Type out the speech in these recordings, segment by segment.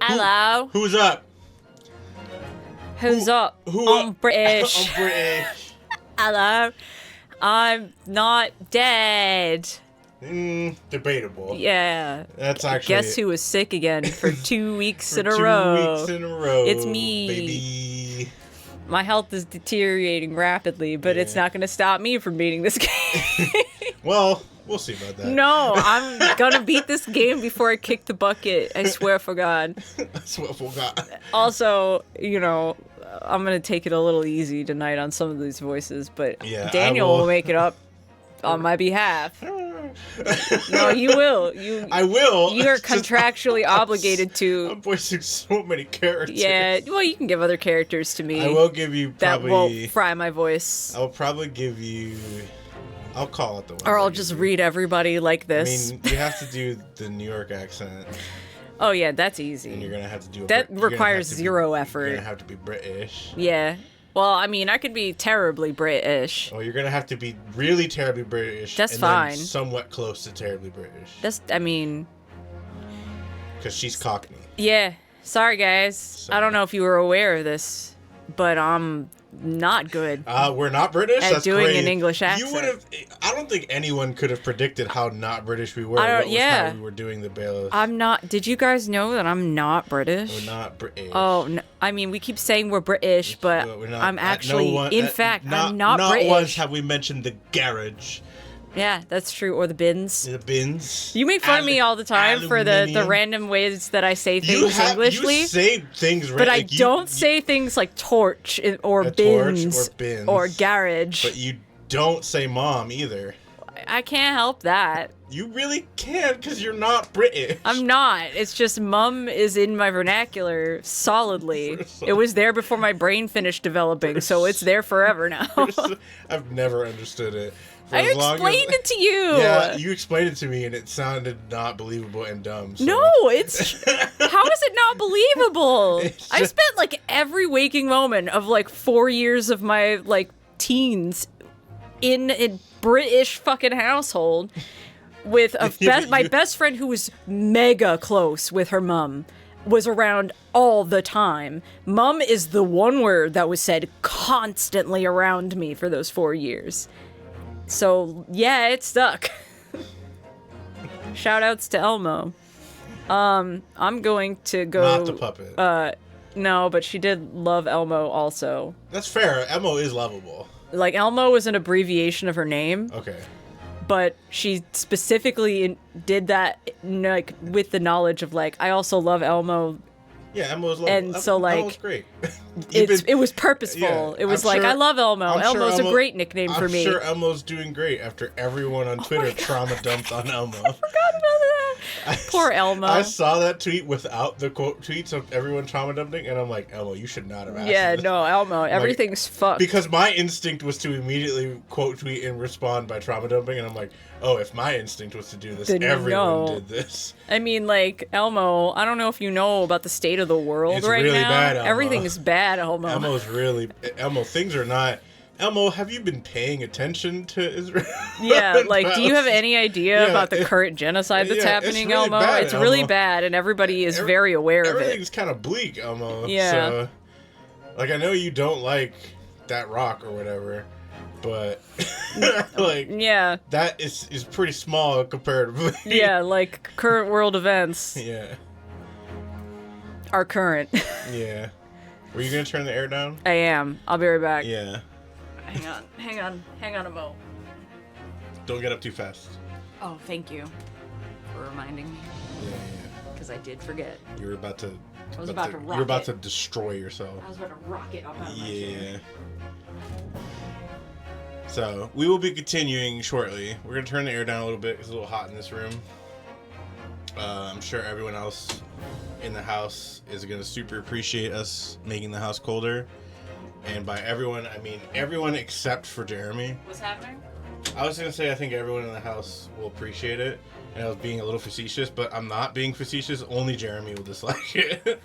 Hello. Who's up? Who's up? Who I'm British. I'm British. Hello. I'm not dead. Debatable. Yeah. That's actually. Guess who was sick again for 2 weeks for in a 2 row? weeks in a row. It's me. Baby. My health is deteriorating rapidly, but it's not going to stop me from beating this game. Well, we'll see about that. No, I'm going to beat this game before I kick the bucket. I swear for God. I swear for God. Also, you know, I'm going to take it a little easy tonight on some of these voices, but Yeah, Daniel will make it up on my behalf. No, you will. I will. You are contractually obligated to. I'm voicing so many characters. Yeah, well, you can give other characters to me. I will give you probably. That won't fry my voice. I'll probably give you. I'll call it the one. Or I'll just read everybody like this. I mean, you have to do the New York accent. Oh yeah, that's easy. And you're gonna have to do. That requires zero effort. You're gonna have to be British. Yeah. Well, I mean, I could be terribly British. Oh, you're gonna have to be really terribly British. That's and fine. Then somewhat close to terribly British. I mean. Because she's Cockney. Yeah. Sorry, guys. I don't know if you were aware of this, but I'm not good. We're not British? At That's doing great. an English accent. You would have. I don't think anyone could have predicted how not British we were. How we were doing the bailiff. I'm not. Did you guys know that I'm not British? We're not British. Oh, no, I mean, we keep saying we're British, but we're not, I'm actually, I'm not British. Not once have we mentioned the garage. Yeah, that's true. Or the bins. The bins. You make fun of me all the time for the random ways that I say things Englishly. You say things, but I don't say things like torch or bins or garage. But you don't say mom either. I can't help that. You really can't because you're not British. I'm not. It's just mum is in my vernacular solidly. It was there before my brain finished developing, so it's there forever now. I've never understood it. I explained it to you. Yeah, you explained it to me, and it sounded not believable and dumb. So. No, it's... How is it not believable? I spent, like, every waking moment of, like, 4 years of my, like, teens in a British fucking household with my best friend who was mega close with her mum was around all the time. Mum is the one word that was said constantly around me for those 4 years. So, yeah, it stuck. Shout-outs to Elmo. I'm going to go... Not the puppet. No, but she did love Elmo also. That's fair. Elmo is lovable. Like, Elmo was an abbreviation of her name. Okay. But she specifically did that, like, with the knowledge of, like, I also love Elmo. Yeah, Elmo's lovable. And so, like... Elmo's great. It was purposeful. Yeah, it was I love Elmo. Elmo's a great nickname for me. I'm sure Elmo's doing great after everyone on Twitter trauma dumped on Elmo. I forgot about that. Poor Elmo. I saw that tweet without the quote tweets of everyone trauma dumping, and I'm like, Elmo, you should not have asked this. No, Elmo, everything's fucked. Because my instinct was to immediately quote tweet and respond by trauma dumping, and I'm like, oh, if my instinct was to do this, then everyone did this. I mean, like, Elmo, I don't know if you know about the state of the world right really now. Bad, Elmo. Everything is bad, Elmo. Elmo, things are not... Elmo, have you been paying attention to Israel? Yeah, like, do you have any idea about the current genocide that's happening, really Elmo? Bad, it's really bad, and everybody is very aware of it. Everything's kind of bleak, Elmo. Yeah. So, like, I know you don't like that rock or whatever, but, like... Yeah. That is pretty small comparatively. Yeah, like, current world events. Yeah. Are current. Yeah. Were you going to turn the air down? I am. I'll be right back. Yeah. Hang on a mo. Don't get up too fast. Oh, thank you for reminding me. Yeah. Because I did forget. You were about to... I was about to rock it. You were about to destroy yourself. I was about to rock it up out of my chair. So, we will be continuing shortly. We're going to turn the air down a little bit. It's a little hot in this room. I'm sure everyone else in the house is going to super appreciate us making the house colder. And by everyone, I mean everyone except for Jeremy. What's happening? I was going to say I think everyone in the house will appreciate it. And I was being a little facetious, but I'm not being facetious. Only Jeremy will dislike it.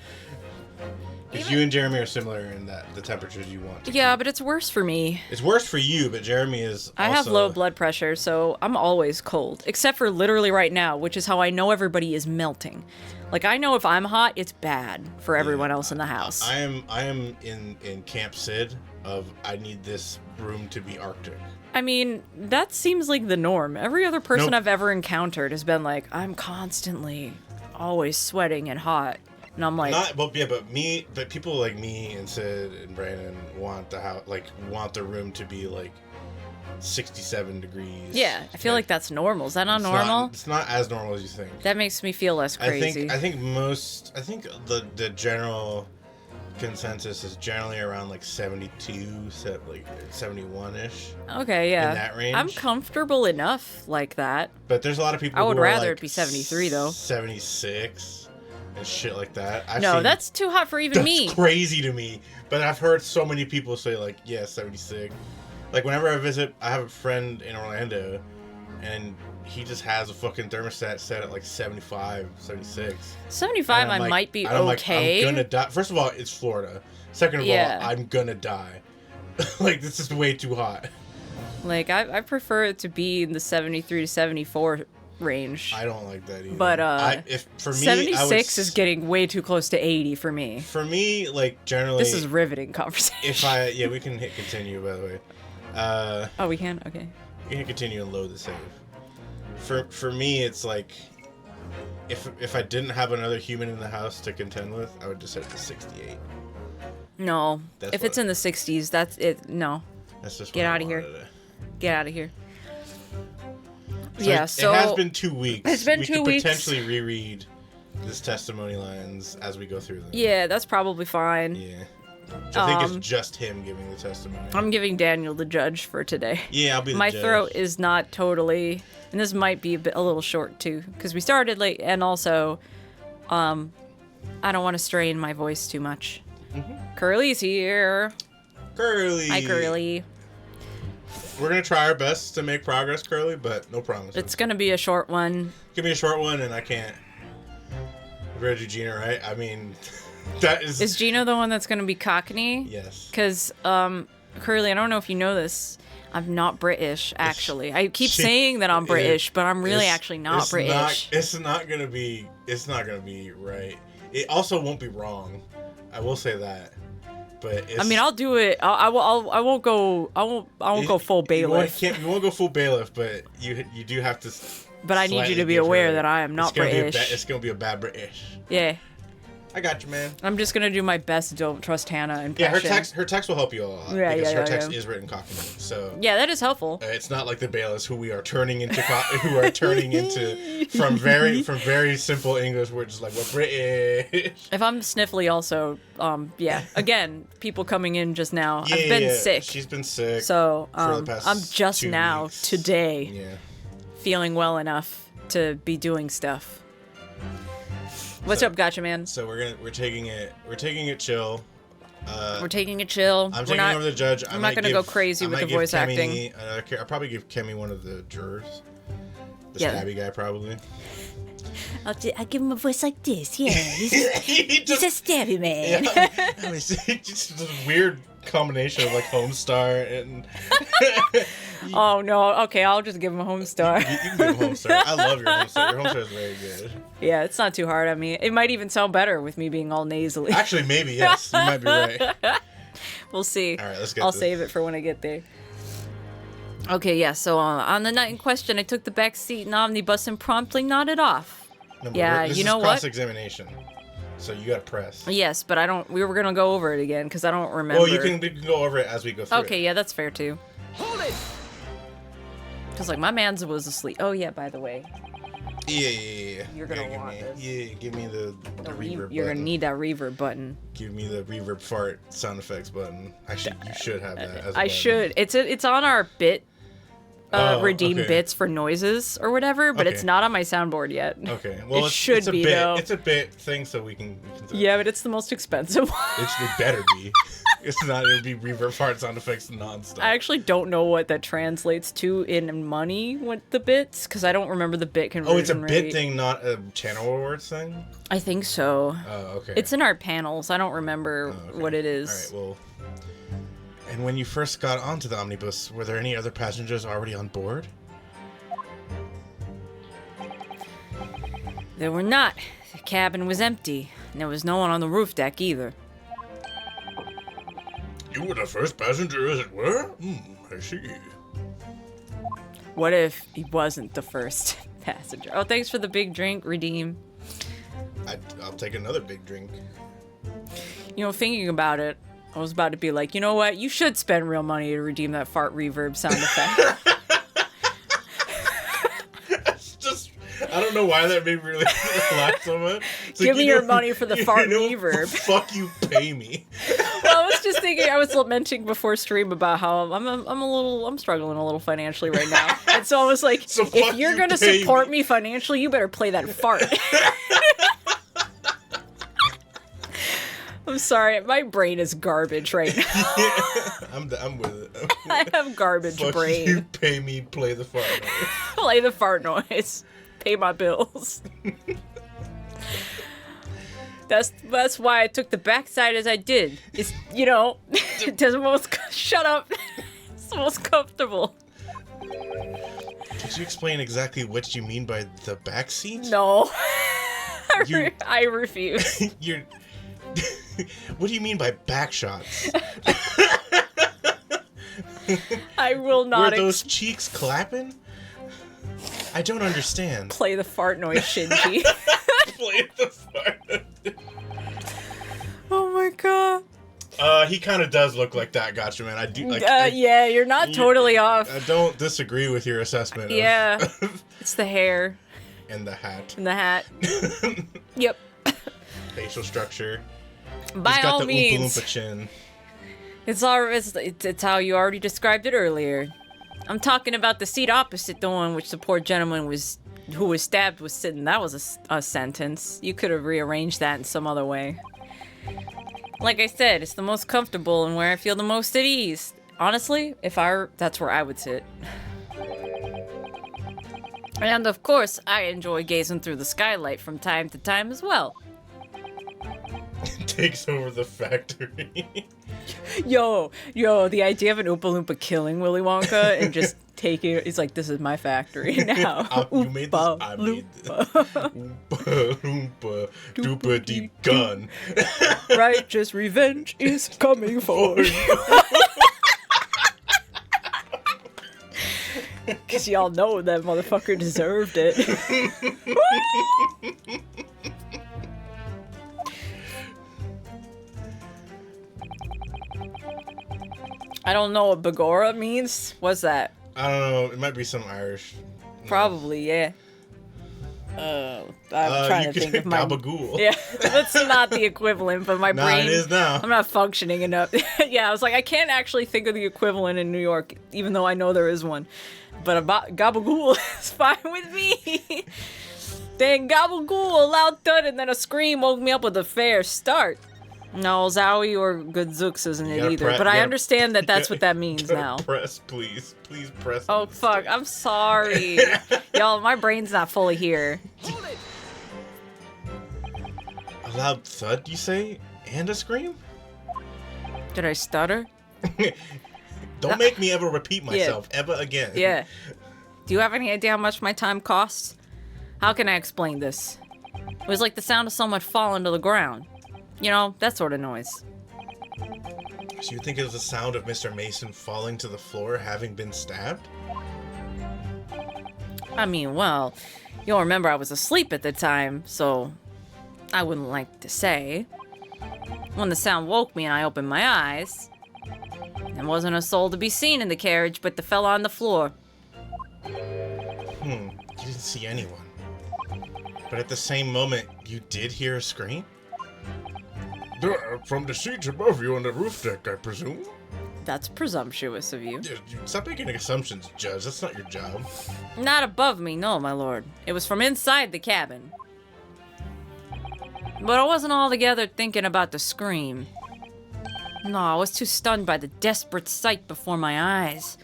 Because you and Jeremy are similar in that the temperatures you want to Yeah, keep. but it's worse for me. It's worse for you, but Jeremy is I have low blood pressure, so I'm always cold. Except for literally right now, which is how I know everybody is melting. Like, I know if I'm hot, it's bad for everyone else in the house. I am in Camp Sid of I need this room to be Arctic. I mean, that seems like the norm. Every other person Nope. I've ever encountered has been like, I'm constantly always sweating and hot. And I'm like, But people like me and Sid and Brandon want the house, like, want the room to be like 67 degrees. yeah, I feel like that's normal. Is that not It's normal? It's not as normal as you think. That makes me feel less crazy. I think the general consensus is generally around like 72, like 71-ish. Okay, yeah. In that range. I'm comfortable enough like that. But there's a lot of people I would who are rather like it be 73 though. 76 and shit like that. No, that's too hot for even me. That's crazy to me. But I've heard so many people say like, yeah, 76. Like whenever I visit, I have a friend in Orlando and he just has a fucking thermostat set at like 75, 76. 75 I might be okay. I'm gonna die. First of all, it's Florida. Second of all, I'm gonna die. Like, this is way too hot. Like, I prefer it to be in the 73 to 74 range. I don't like that either. But, for me, 76 is getting way too close to 80 for me. For me, like, generally... This is riveting conversation. Yeah, we can hit continue, by the way. Oh, we can? Okay. You can continue and load the save. For me, it's like... If I didn't have another human in the house to contend with, I would just set it to 68. No. If it's in the 60s, that's it. No. That's just Get out of here. Get out of here. So yeah, it has been 2 weeks. It's been 2 We weeks. could potentially reread this testimony lines as we go through them. Yeah, that's probably fine. Yeah. I think it's just him giving the testimony. I'm giving Daniel the judge for today. Yeah, I'll be the My judge. throat is not totally... And this might be a little short, too. Because we started late, and also... I don't want to strain my voice too much. Mm-hmm. Curly's here. Curly! Hi, Curly. We're going to try our best to make progress, Curly, but no promises. It's going to be a short one. Give me a short one, and I can't... Read you Gina, right? I mean... That is... Is Gino the one that's going to be Cockney? Yes. Because, Curly, I don't know if you know this. I'm not British, actually. I keep saying that I'm British, but I'm really actually not British. It's not gonna be right. It also won't be wrong. I will say that. But I mean, I'll do it. I won't go full bailiff. You won't go full bailiff, but you do have to. But I need you to be aware that I am not British. It's gonna be a bad British. Yeah. I got you, man. I'm just gonna do my best. Don't trust Hannah impression. Yeah, her text will help you a lot. Because her text is written Cockney, so yeah, that is helpful. It's not like the bailiffs who we are turning into from very simple English. We're just like, we're British. If I'm sniffly, also, yeah. Again, people coming in just now. I've been sick. She's been sick. So for the past I'm just 2 now weeks. today feeling well enough to be doing stuff. What's up, Gotcha Man? So we're taking it chill. We're taking it chill. I'm taking over the judge. I'm not gonna go crazy with the voice acting. I'll probably give Kemi one of the jurors. The stabby guy, probably. I'll give him a voice like this. Yeah, he's a stabby man. Yeah. It's just a weird combination of like Homestar and. Oh no! Okay, I'll just give him a Homestar. You can give him Homestar. I love your Homestar. Your Homestar is very good. Yeah, it's not too hard on me. It might even sound better with me being all nasally. Actually, maybe yes. You might be right. We'll see. All right, let's get. I'll save it for when I get there. Okay, yeah. So on the night in question, I took the back seat in omnibus and promptly nodded off. No, yeah, you know what? Cross-examination. So you got to press. Yes, but I don't. We were gonna go over it again because I don't remember. Well, we can go over it as we go through. Okay, yeah, that's fair too. Hold it. Because like my man's was asleep. Oh yeah, by the way. Yeah. You're gonna want this. Yeah, give me the reverb. You're button. gonna need that reverb button. Give me the reverb fart sound effects button. Actually, you should have that. As a I button. should. It's on our bit redeem bits for noises or whatever, but it's not on my soundboard yet. Okay, well, it should be though. It's a bit thing, so we can yeah, but it's the most expensive one. It better be. It's not. It'll be reverb fart sound effects nonstop. I actually don't know what that translates to in money with the bits, because I don't remember the bit conversion. Oh, it's a bit thing, not a channel awards thing? I think so. Oh, okay. It's in our panels. I don't remember what it is. All right, well... And when you first got onto the omnibus, were there any other passengers already on board? There were not. The cabin was empty, and there was no one on the roof deck either. You were the first passenger, as it were? I see. What if he wasn't the first passenger? Oh, thanks for the big drink, Redeem. I'll take another big drink. You know, thinking about it, I was about to be like, you know what? You should spend real money to redeem that fart reverb sound effect. I don't know why that made me really laugh so much. Give me your money for the fart reverb. Fuck you, pay me. Well, I was just thinking, I was lamenting before stream about how I'm struggling a little financially right now. And so I was like, so if you're going to support me financially, you better play that fart. I'm sorry, my brain is garbage right now. I'm with it. I have garbage brain. You pay me, play the fart noise. Play the fart noise. Pay my bills. That's why I took the backside as I did. It's, you know, it doesn't most shut up. It's the most comfortable. Could you explain exactly what you mean by the back seat? No. I refuse. What do you mean by back shots? I will not. Were those cheeks clapping? I don't understand. Play the fart noise, Shinji. Play the fart. Oh my god. He kind of does look like that, gotcha, man. I do. Like, yeah, you're not totally off. I don't disagree with your assessment. Yeah, it's the hair. And the hat. And the hat. Yep. Facial structure. By all means. He's got the Oompa Loompa chin. It's how you already described it earlier. I'm talking about the seat opposite the one which the poor gentleman who was stabbed was sitting. That was a sentence. You could have rearranged that in some other way. Like I said, it's the most comfortable and where I feel the most at ease. Honestly, that's where I would sit. And of course, I enjoy gazing through the skylight from time to time as well. Takes over the factory. Yo, the idea of an Oompa Loompa killing Willy Wonka and just taking it, he's like, this is my factory now. You made this? I made this. Oompa Loompa Doopa Deep Gun. Righteous revenge is coming for you. Because y'all know that motherfucker deserved it. I don't know what Bagora means. What's that? I don't know. It might be some Irish. Probably, yeah. I'm trying to think of my... Gabagool. Yeah, that's not the equivalent, but my brain... Nah, it is now. I'm not functioning enough. Yeah, I was like, I can't actually think of the equivalent in New York, even though I know there is one. But Gabagool is fine with me. Then Gabagool, a loud thud, and then a scream woke me up with a fair start. No, Zowie or Goodzooks isn't it either, but I understand that that's what that means now. Press, please. Please press. Oh, fuck. I'm sorry. Y'all, my brain's not fully here. A loud thud, you say? And a scream? Did I stutter? Don't make me ever repeat myself ever again. Yeah. Do you have any idea how much my time costs? How can I explain this? It was like the sound of someone falling to the ground. You know, that sort of noise. So you think it was the sound of Mr. Mason falling to the floor having been stabbed? I mean, well, you'll remember I was asleep at the time, so I wouldn't like to say. When the sound woke me and I opened my eyes, there wasn't a soul to be seen in the carriage but the fella on the floor. You didn't see anyone. But at the same moment, you did hear a scream? From the seats above you on the roof deck, I presume? That's presumptuous of you. Dude, stop making assumptions, Judge. That's not your job. Not above me, no, my lord. It was from inside the cabin. But I wasn't altogether thinking about the scream. No, I was too stunned by the desperate sight before my eyes.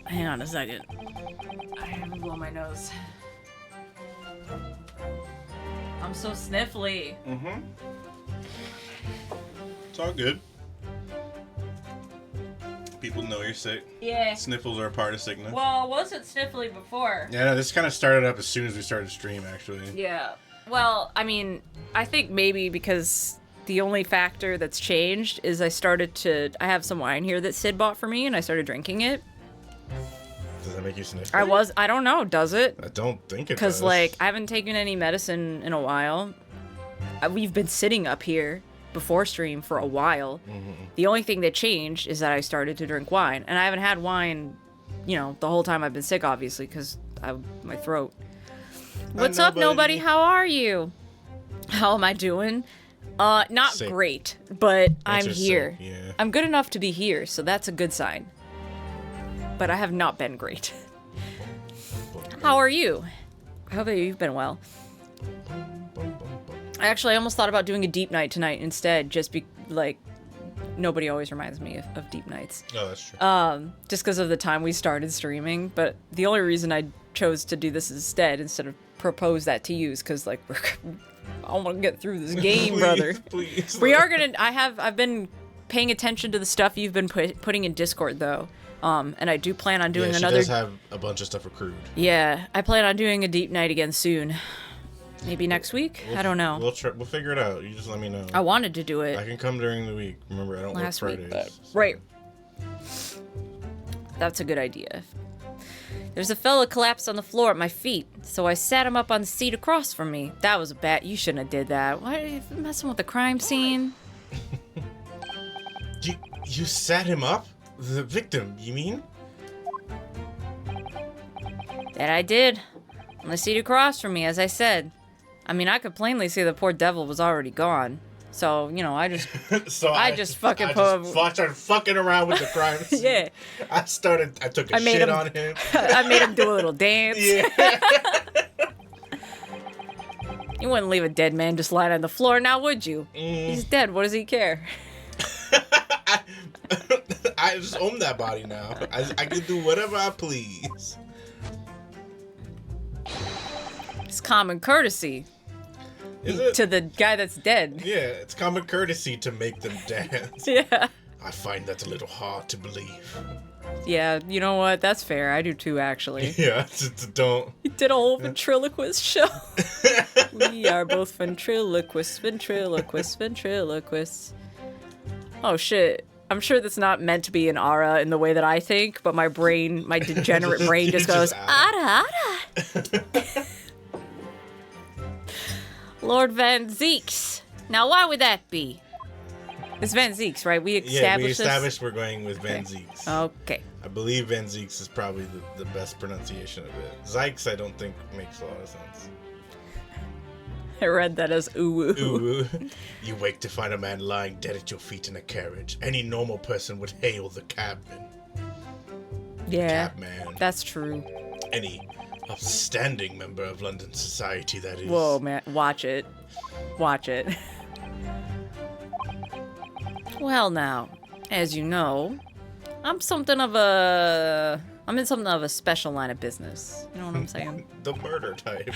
Hang on a second. I have to blow my nose. I'm so sniffly. Mm-hmm. It's all good. People know you're sick. Yeah. Sniffles are a part of sickness. Well, I wasn't sniffly before. Yeah, no, this kind of started up as soon as we started to stream, actually. Yeah. Well, I mean, I think maybe because the only factor that's changed is I have some wine here that Sid bought for me, and I started drinking it. Does that make you sniff? I don't know, does it? I don't think it does. Because, like, I haven't taken any medicine in a while. We've been sitting up here before stream for a while. Mm-hmm. The only thing that changed is that I started to drink wine. And I haven't had wine, the whole time I've been sick, obviously, because my throat. What's up, nobody? How are you? How am I doing? Not sick. Great, but I'm here. Yeah. I'm good enough to be here, so that's a good sign. But I have not been great. How are you? I hope that you've been well. I almost thought about doing a deep night tonight instead, nobody always reminds me of deep nights. Oh, that's true. Just because of the time we started streaming, but the only reason I chose to do this instead of propose that to you is because, I want to get through this game, please, brother. Please. I've been paying attention to the stuff you've been putting in Discord, though. And I do plan on doing another. She does have a bunch of stuff accrued. Yeah, I plan on doing a deep night again soon. Maybe next week? I don't know. We'll figure it out. You just let me know. I wanted to do it. I can come during the week. Remember, I don't work Fridays. Right. That's a good idea. There's a fella collapsed on the floor at my feet, so I sat him up on the seat across from me. That was bad. You shouldn't have did that. Why are you messing with the crime scene? You sat him up? The victim, you mean? That I did. On the seat across from me, as I said. I mean, I could plainly see the poor devil was already gone. So, I just... I just started fucking around with the crime scene. Yeah. I took a shit on him. I made him do a little dance. Yeah. You wouldn't leave a dead man just lying on the floor now, would you? He's dead. What does he care? I just own that body now. I can do whatever I please. It's common courtesy. Is it? To the guy that's dead. Yeah, it's common courtesy to make them dance. Yeah. I find that a little hard to believe. Yeah, you know what? That's fair. I do too, actually. Yeah, don't. You did a whole ventriloquist show. We are both ventriloquists. Oh, shit. I'm sure that's not meant to be an aura in the way that I think, but my degenerate brain just goes, ara, ara. Lord Van Zeeks. Now, why would that be? It's Van Zeeks, right? We established we're going with Van Zeeks. Okay. I believe Van Zeeks is probably the best pronunciation of it. Zykes, I don't think makes a lot of sense. I read that as ooh. Ooh. You wake to find a man lying dead at your feet in a carriage. Any normal person would hail the cabman. Yeah. Cabman. That's true. Any upstanding member of London society, that is. Whoa, man. Watch it. Well, now, as you know, I'm in something of a special line of business. You know what I'm saying? The murder type.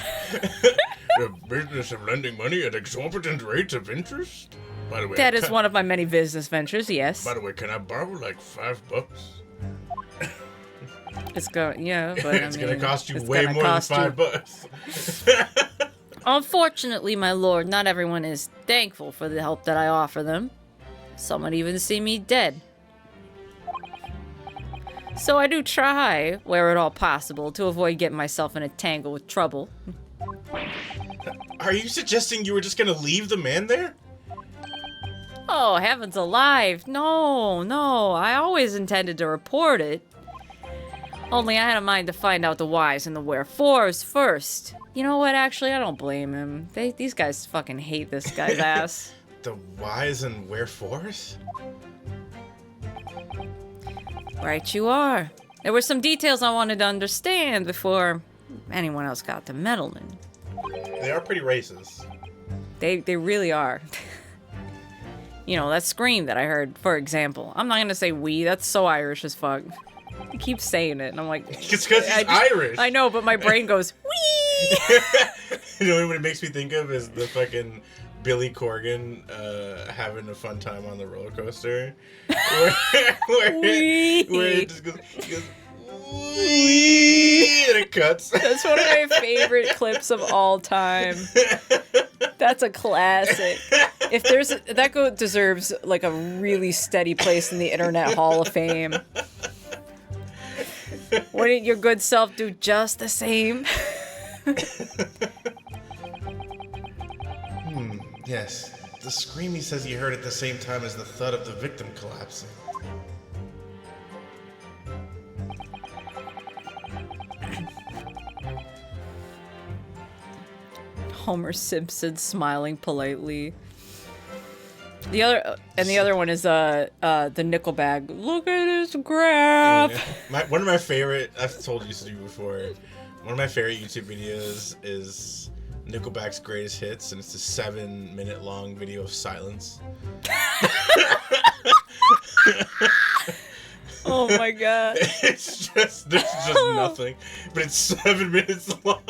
The business of lending money at exorbitant rates of interest? By the way, that is one of my many business ventures, yes. By the way, can I borrow like $5? It's gonna cost you way more than $5. Unfortunately, my lord, not everyone is thankful for the help that I offer them. Some would even see me dead. So I do try, where at all possible, to avoid getting myself in a tangle with trouble. Are you suggesting you were just gonna leave the man there? Oh, heavens alive. No. I always intended to report it. Only I had a mind to find out the whys and the wherefores first. You know what, actually, I don't blame him. These guys fucking hate this guy's ass. the whys and wherefores? Right you are. There were some details I wanted to understand before anyone else got to meddling. They are pretty racist. They really are. You know, that scream that I heard, for example. I'm not gonna say we, that's so Irish as fuck. He keeps saying it, and I'm like... It's because he's Irish. I know, but my brain goes, wee! You know what it makes me think of is the fucking Billy Corgan having a fun time on the roller coaster. Where it just goes, wee, and it cuts. That's one of my favorite clips of all time. That's a classic. If there's that deserves like a really steady place in the Internet Hall of Fame. Wouldn't your good self do just the same? Yes. The scream he says he heard at the same time as the thud of the victim collapsing. Homer Simpson smiling politely. The other one is the Nickelback. Look at this graph. Yeah. One of my favorite, I've told you to do before. One of my favorite YouTube videos is Nickelback's greatest hits, and it's a 7-minute long video of silence. Oh my god! There's just nothing, but it's 7 minutes long.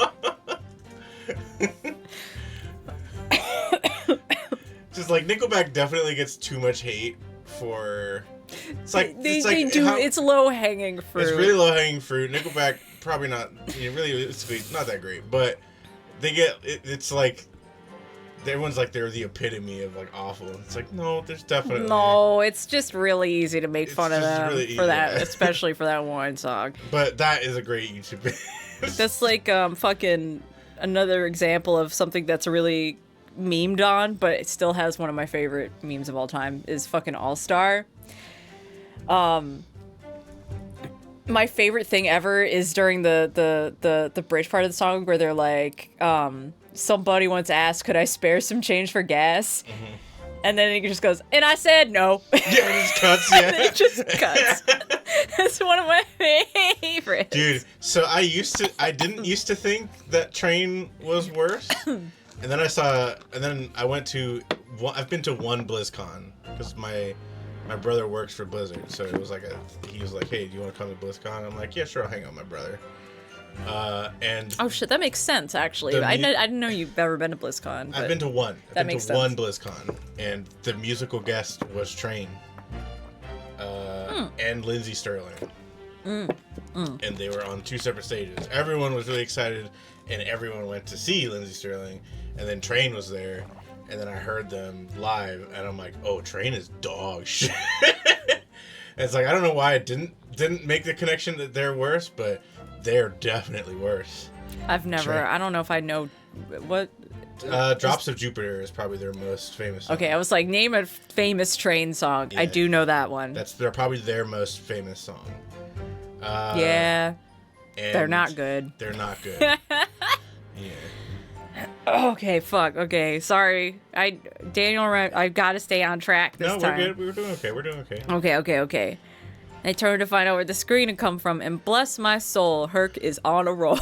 Just like Nickelback definitely gets too much hate for. It's like they do. It's low hanging fruit. It's really low hanging fruit. Nickelback probably not. It's not that great, but they get. It's like everyone's like they're the epitome of like awful. It's like no, there's definitely it's just really easy to make fun of them for that, especially for that one song. But that is a great YouTube video. That's like fucking another example of something that's really memed on, but it still has one of my favorite memes of all time is fucking All Star. My favorite thing ever is during the bridge part of the song where they're like, somebody once asked, could I spare some change for gas? Mm-hmm. And then it just goes, and I said no. Yeah, it just cuts, yeah. And it just cuts. It's one of my favorites. Dude, so I didn't used to think that Train was worse. And then I've been to one BlizzCon because my brother works for Blizzard, so it was like he was like, hey, do you want to come to BlizzCon? I'm like, yeah, sure, I'll hang out with my brother. And oh shit, that makes sense actually. I didn't know you've ever been to BlizzCon. I've been to one. That makes sense. One BlizzCon, and the musical guest was Train, and Lindsey Sterling, and they were on two separate stages. Everyone was really excited, and everyone went to see Lindsey Sterling, and then Train was there, and then I heard them live, and I'm like, oh, Train is dog shit. And it's like I don't know why I didn't make the connection that they're worse, but they're definitely worse. I've never. I don't know if I know what. Drops of Jupiter is probably their most famous song. Okay, I was like, name a famous Train song. Yeah, I do know that one. They're probably their most famous song. Yeah. They're not good. They're not good. Yeah. Okay, fuck. Okay, sorry. Daniel, I've got to stay on track this time. No, we're good. We're doing okay. Okay. I turned to find out where the screen had come from, and bless my soul, Herc is on a roll.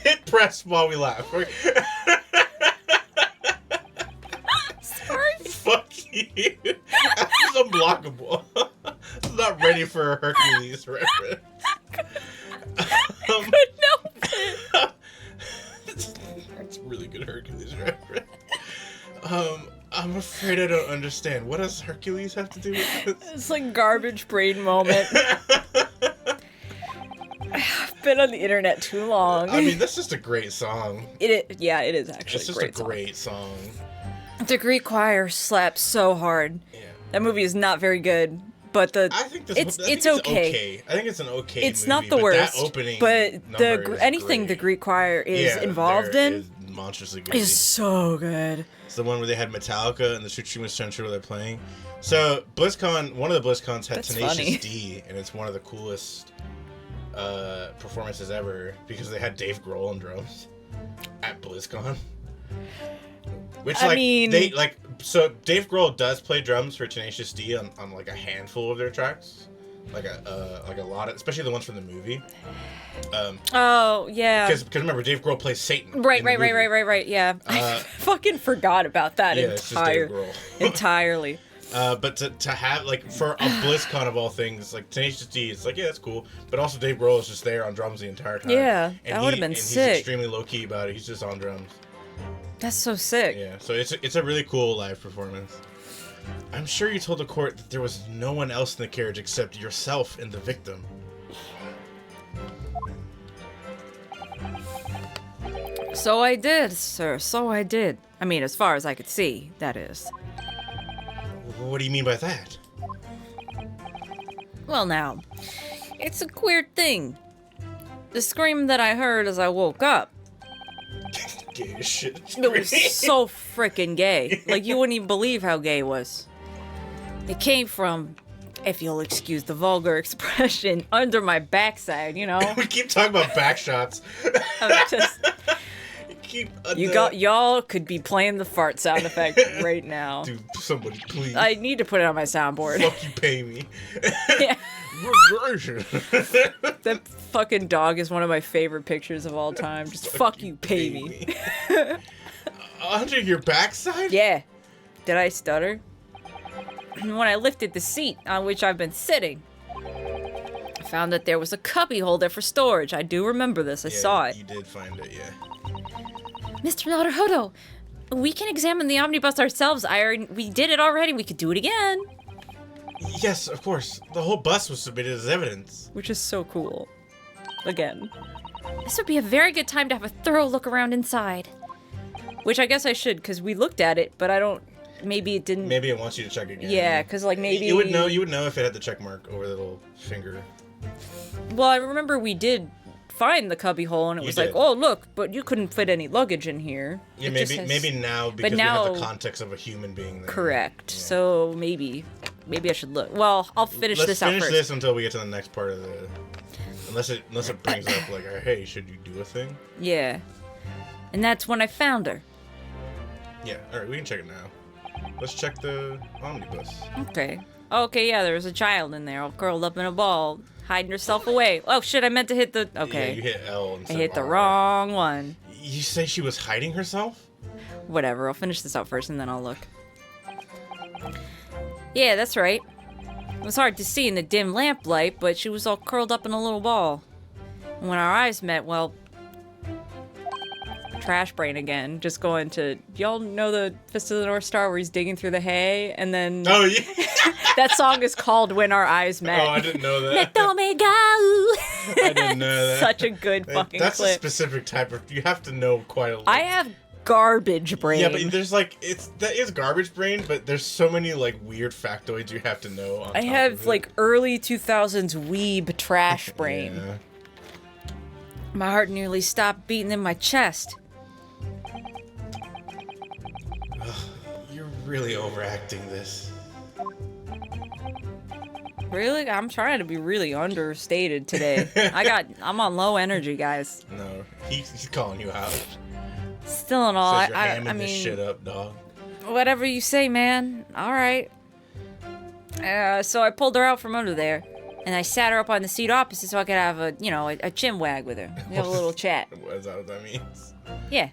Hit press while we laugh. Sorry. Fuck you. That's unblockable. I'm not ready for a Hercules reference. Couldn't help it. That's a really good Hercules reference. I'm afraid I don't understand. What does Hercules have to do with this? It's like garbage brain moment. I've been on the internet too long. I mean, that's just a great song. It is actually. It's just a great song. The Greek choir slaps so hard. Yeah. That movie is not very good, but I think it's okay. I think it's an okay. It's movie, not the worst, that opening but anything great. The Greek choir is involved in is monstrously good. Is so good. It's the one where they had Metallica and the Shoot You Central they're playing. So BlizzCon, one of the BlizzCons had Tenacious D, and it's one of the coolest performances ever because they had Dave Grohl on drums at BlizzCon. Which, I like, mean... they, like, so Dave Grohl does play drums for Tenacious D on like, a handful of their tracks. Like a lot of, especially the ones from the movie. Oh, yeah. Because remember, Dave Grohl plays Satan. Right, yeah. I fucking forgot about that it's just Dave Grohl. entirely. But to have, like, for a BlizzCon of all things, like, Tenacious D, it's like, yeah, that's cool. But also Dave Grohl is just there on drums the entire time. Yeah, that would have been sick. He's extremely low-key about it. He's just on drums. That's so sick. Yeah, so it's a really cool live performance. I'm sure you told the court that there was no one else in the carriage except yourself and the victim. So I did, sir. So I did. I mean, as far as I could see, that is. What do you mean by that? Well, now, it's a weird thing. The scream that I heard as I woke up. Gay as shit. It was so freaking gay. Like, you wouldn't even believe how gay it was. It came from, if you'll excuse the vulgar expression, under my backside, you know? We keep talking about back shots. I'm just... Y'all could be playing the fart sound effect right now. Dude, somebody please. I need to put it on my soundboard. Fuck you, pay me. Yeah. That fucking dog is one of my favorite pictures of all time. Just fuck you, pay me. Under your backside? Yeah. Did I stutter? When I lifted the seat on which I've been sitting, I found that there was a cubby holder for storage. I do remember this. I saw it. You did find it, yeah. Mr. Naruhodo, we can examine the omnibus ourselves. We did it already. We could do it again. Yes, of course. The whole bus was submitted as evidence. Which is so cool. Again. This would be a very good time to have a thorough look around inside. Which I guess I should, because we looked at it, but I don't... Maybe it didn't... Maybe it wants you to check again. Yeah, because, like, maybe... You would know if it had the check mark over the little finger. Well, I remember we did find the cubby hole, and it was like, oh, look, but you couldn't fit any luggage in here. Yeah, maybe now, because we have the context of a human being there. Correct. Yeah. So, maybe I should look. Well, I'll finish this out first. Let's finish this until we get to the next part of the... Unless it brings up, like, hey, should you do a thing? Yeah. And that's when I found her. Yeah, alright, we can check it now. Let's check the omnibus. Okay. Okay, yeah, there was a child in there, all curled up in a ball, hiding herself away. Oh, shit, I meant to hit the... Okay. Yeah, you hit L instead I hit the wrong one. You say she was hiding herself? Whatever, I'll finish this out first and then I'll look. Yeah, that's right. It was hard to see in the dim lamplight, but she was all curled up in a little ball. And when our eyes met, well... Trash brain again, just going to... Y'all know the Fist of the North Star where he's digging through the hay, and then... Oh, yeah! That song is called When Our Eyes Met. Oh, I didn't know that. Let me go! I didn't know that. Such a good fucking That's clip. a specific type of... You have to know quite a lot. I have garbage brain. Yeah, but there's like... That is garbage brain, but there's so many like weird factoids you have to know on I have like early 2000s weeb trash brain. Yeah. My heart nearly stopped beating in my chest. You're really overacting this. Really? I'm trying to be really understated today. I'm on low energy, guys. No, he's calling you out. Still and all, Says you're I hamming this mean, shit up, dog. Whatever you say, man. All right. So I pulled her out from under there, and I sat her up on the seat opposite so I could have a chin wag with her. We have a little chat. Is that what that means? Yeah.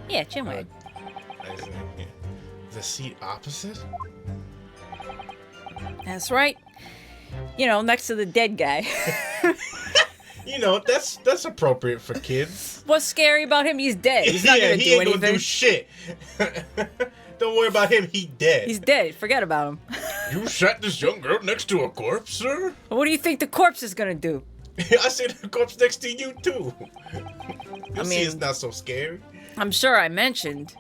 Yeah, chin wag. I see. Yeah. The seat opposite? That's right. Next to the dead guy. That's appropriate for kids. What's scary about him? He's dead. He's not gonna do anything. He ain't gonna do shit. Don't worry about him. He dead. He's dead. Forget about him. You shot this young girl next to a corpse, sir? What do you think the corpse is gonna do? I see the corpse next to you too. See, it's not so scary. I'm sure I mentioned,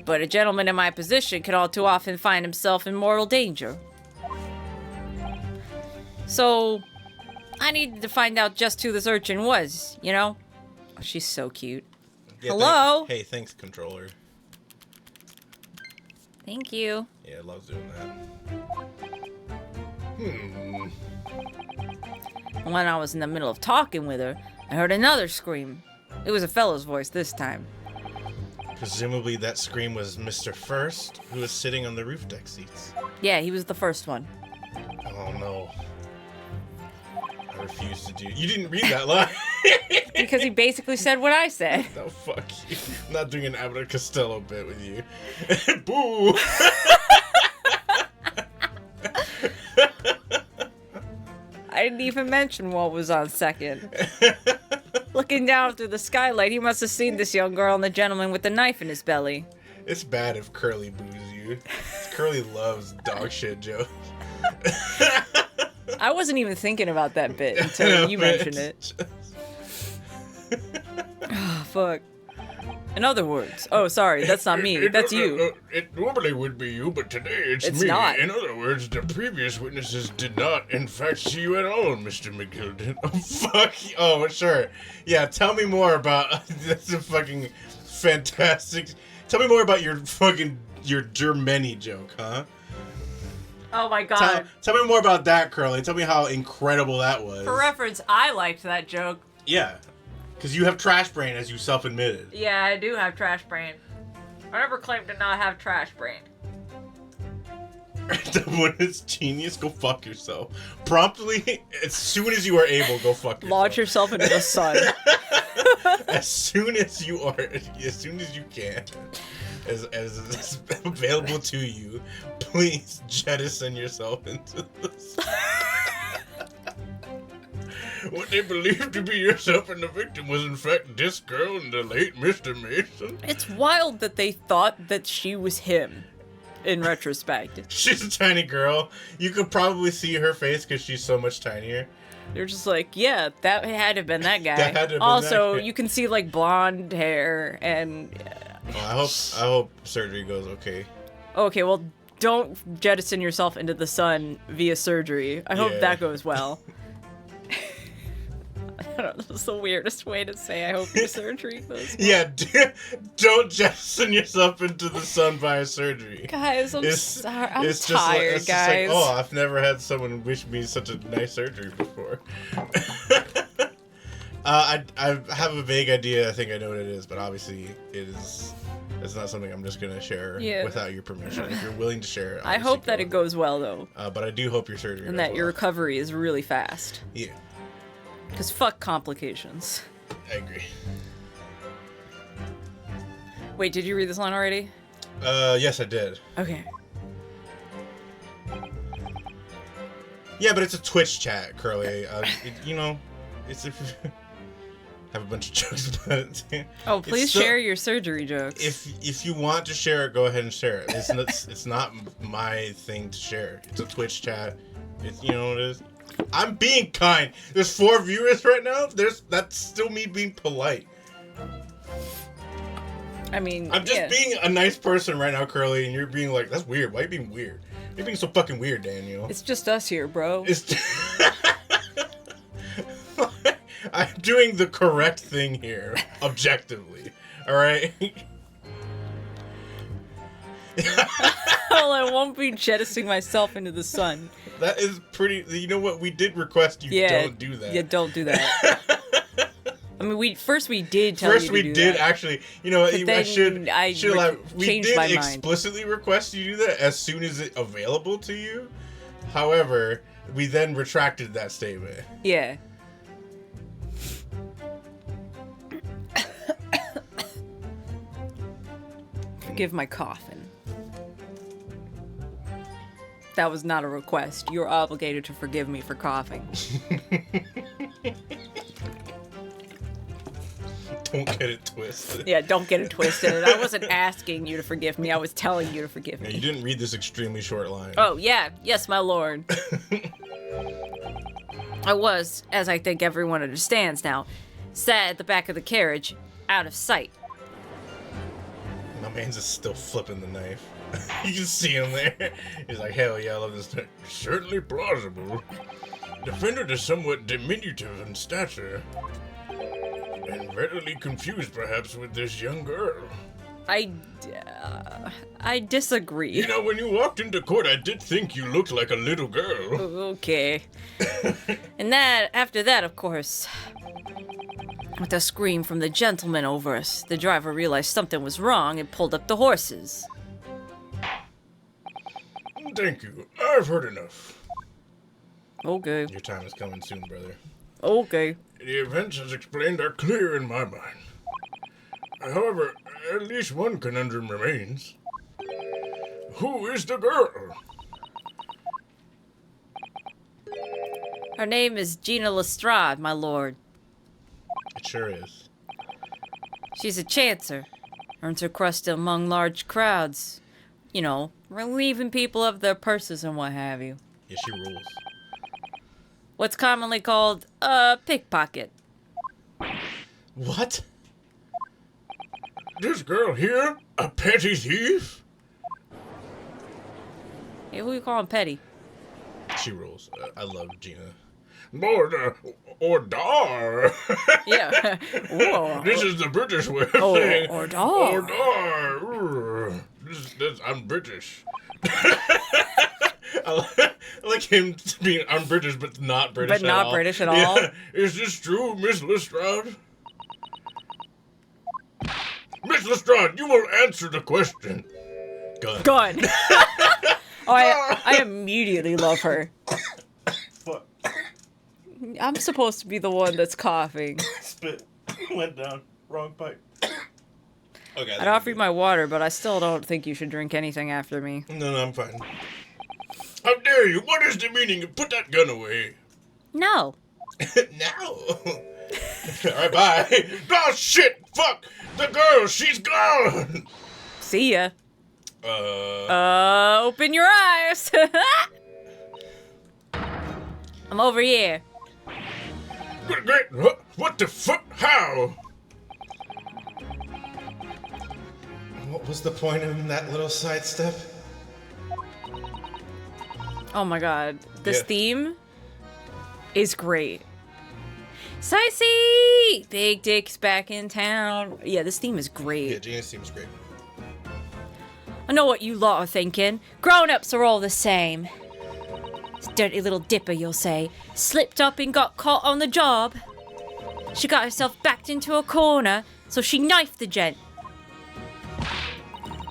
but a gentleman in my position can all too often find himself in mortal danger. So, I needed to find out just who this urchin was, Oh, she's so cute. Yeah, hello? Hey, thanks, controller. Thank you. Yeah, I love doing that. When I was in the middle of talking with her, I heard another scream. It was a fellow's voice this time. Presumably that scream was Mr. First, who was sitting on the roof deck seats. Yeah, he was the first one. Oh no. I refuse to do. You didn't read that line. Because he basically said what I said. No, fuck you. I'm not doing an Abbott and Costello bit with you. Boo! I didn't even mention what was on second. Looking down through the skylight, he must have seen this young girl and the gentleman with the knife in his belly. It's bad if Curly boos you. Curly loves dog shit jokes. I wasn't even thinking about that bit until you mentioned it. Oh, fuck. In other words, oh, sorry, that's not me. That's you. It normally would be you, but today it's me. Not. In other words, the previous witnesses did not, in fact, see you at all, Mr. McGilden. Oh, fuck. Oh, sure. Yeah, tell me more about... That's a fucking fantastic... Tell me more about your Germany joke, huh? Oh my god. Tell me more about that, Curly. Tell me how incredible that was. For reference, I liked that joke. Yeah. Because you have trash brain, as you self-admitted. Yeah, I do have trash brain. I never claimed to not have trash brain. When it's genius, go fuck yourself. Promptly, as soon as you are able, go fuck yourself. Launch yourself into the sun. As soon as you can, as available to you, please jettison yourself into the sun. What they believed to be yourself and the victim was in fact this girl and the late Mr. Mason. It's wild that they thought that she was him, in retrospect. She's a tiny girl. You could probably see her face because she's so much tinier. They're just like, yeah, that had to have been that guy. That had to have been also, that guy. you can see like blonde hair and... Well, I hope surgery goes okay. Okay, well, don't jettison yourself into the sun via surgery. I hope that goes well. I don't know, that's the weirdest way to say I hope your surgery goes well. Yeah, don't jettison yourself into the sun via surgery. Guys, I'm sorry. I'm it's tired, just guys. Like, oh, I've never had someone wish me such a nice surgery before. I have a vague idea. I think I know what it is, but obviously it's not something I'm just going to share without your permission. If you're willing to share it, I hope that it goes well, though. But I do hope your surgery and goes that your recovery is really fast. Yeah. Because fuck complications. I agree. Wait, did you read this line already? Yes, I did. Okay. Yeah, but it's a Twitch chat, Curly. It's have a bunch of jokes about it. Oh, please share your surgery jokes. If you want to share it, go ahead and share it. It's not my thing to share. It's a Twitch chat. You know what it is? I'm being kind. There's 4 viewers right now. That's still me being polite. I mean, I'm just being a nice person right now, Curly, and you're being like, that's weird. Why are you being weird? You're being so fucking weird, Daniel. It's just us here, bro. I'm doing the correct thing here, objectively. All right. Well, I won't be jettisoning myself into the sun. That is pretty... You know what? We did request you don't do that. Yeah, don't do that. I mean, we did tell you to do that. First we did actually... You know, we did my explicitly request you do that as soon as it available to you. However, we then retracted that statement. Yeah. Forgive my coughing. That was not a request. You're obligated to forgive me for coughing. Don't get it twisted. Yeah, don't get it twisted. I wasn't asking you to forgive me. I was telling you to forgive me. Yeah, you didn't read this extremely short line. Oh, yeah. Yes, my lord. I was, as I think everyone understands now, sat at the back of the carriage, out of sight. My man's just still flipping the knife. You can see him there. He's like, hell yeah, I love this knife. Certainly plausible. Defendant is somewhat diminutive in stature. And readily confused, perhaps, with this young girl. I disagree. You know, when you walked into court, I did think you looked like a little girl. Okay. And after that, of course, With a scream from the gentleman over us, the driver realized something was wrong and pulled up the horses. Thank you. I've heard enough. Okay. Your time is coming soon, brother. Okay. The events as explained are clear in my mind. However, at least one conundrum remains. Who is the girl? Her name is Gina Lestrade, my lord. It sure is. She's a chancer. Earns her crust among large crowds. You know, relieving people of their purses and what have you. Yeah, she rules. What's commonly called a pickpocket. What? This girl here? A petty thief? Hey, who you calling petty? She rules. I love Gina. Or dar. Yeah. Whoa. This is the British way of Oh, saying. or dar. Or dar. I'm British. I like him being, I'm British, but not British But not all. British at all? Yeah. Is this true, Miss Lestrade? Miss Lestrade, you will answer the question. Gun. Oh, I immediately love her. What? I'm supposed to be the one that's coughing. Spit. Went down. Wrong pipe. Okay. I'd offer you my water, but I still don't think you should drink anything after me. No, I'm fine. How dare you? What is the meaning of put that gun away? No. Now. Alright, bye. Oh, shit! Fuck! The girl, she's gone! See ya. Open your eyes. I'm over here. Great. What the fuck? How? What was the point of that little sidestep? Oh my god. This theme is great. Sicey! Big Dick's back in town. Yeah, this theme is great. Yeah, Gina seems great. I know what you lot are thinking. Grown-ups are all the same. This dirty little dipper, you'll say, slipped up and got caught on the job. She got herself backed into a corner, so she knifed the gent.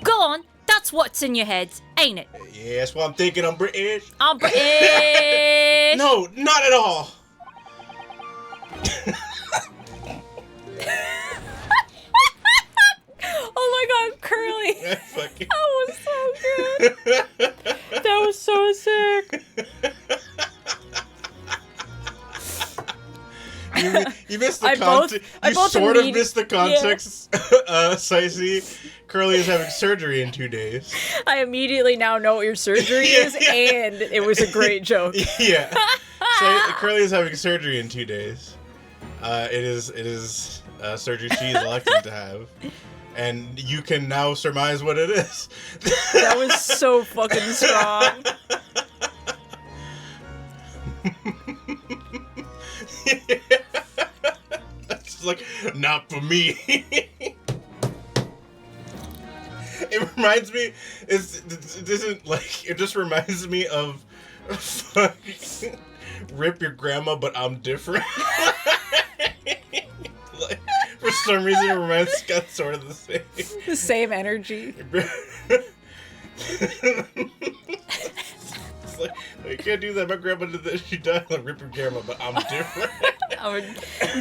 Go on, that's what's in your heads, ain't it? Yeah, that's what I'm thinking. I'm British. I'm British! No, not at all. Oh my god, Curly! Fucking... That was so good! That was so sick! You missed the context. You sort of missed the context. Sicey, Curly is having surgery in 2 days. I immediately now know what your surgery is, and it was a great joke. Yeah. So, Curly is having surgery in 2 days. It is surgery she's elected to have. And you can now surmise what it is. That was so fucking strong. It's like, not for me. It reminds me, it isn't like, it just reminds me of fucking Rip Your Grandma, but I'm different. Like, for some reason, it reminds Scott sort of the same. The same energy. It's like, you can't do that. My grandma did that. She died. Like, Rip Your Grandma, but I'm different. I'm a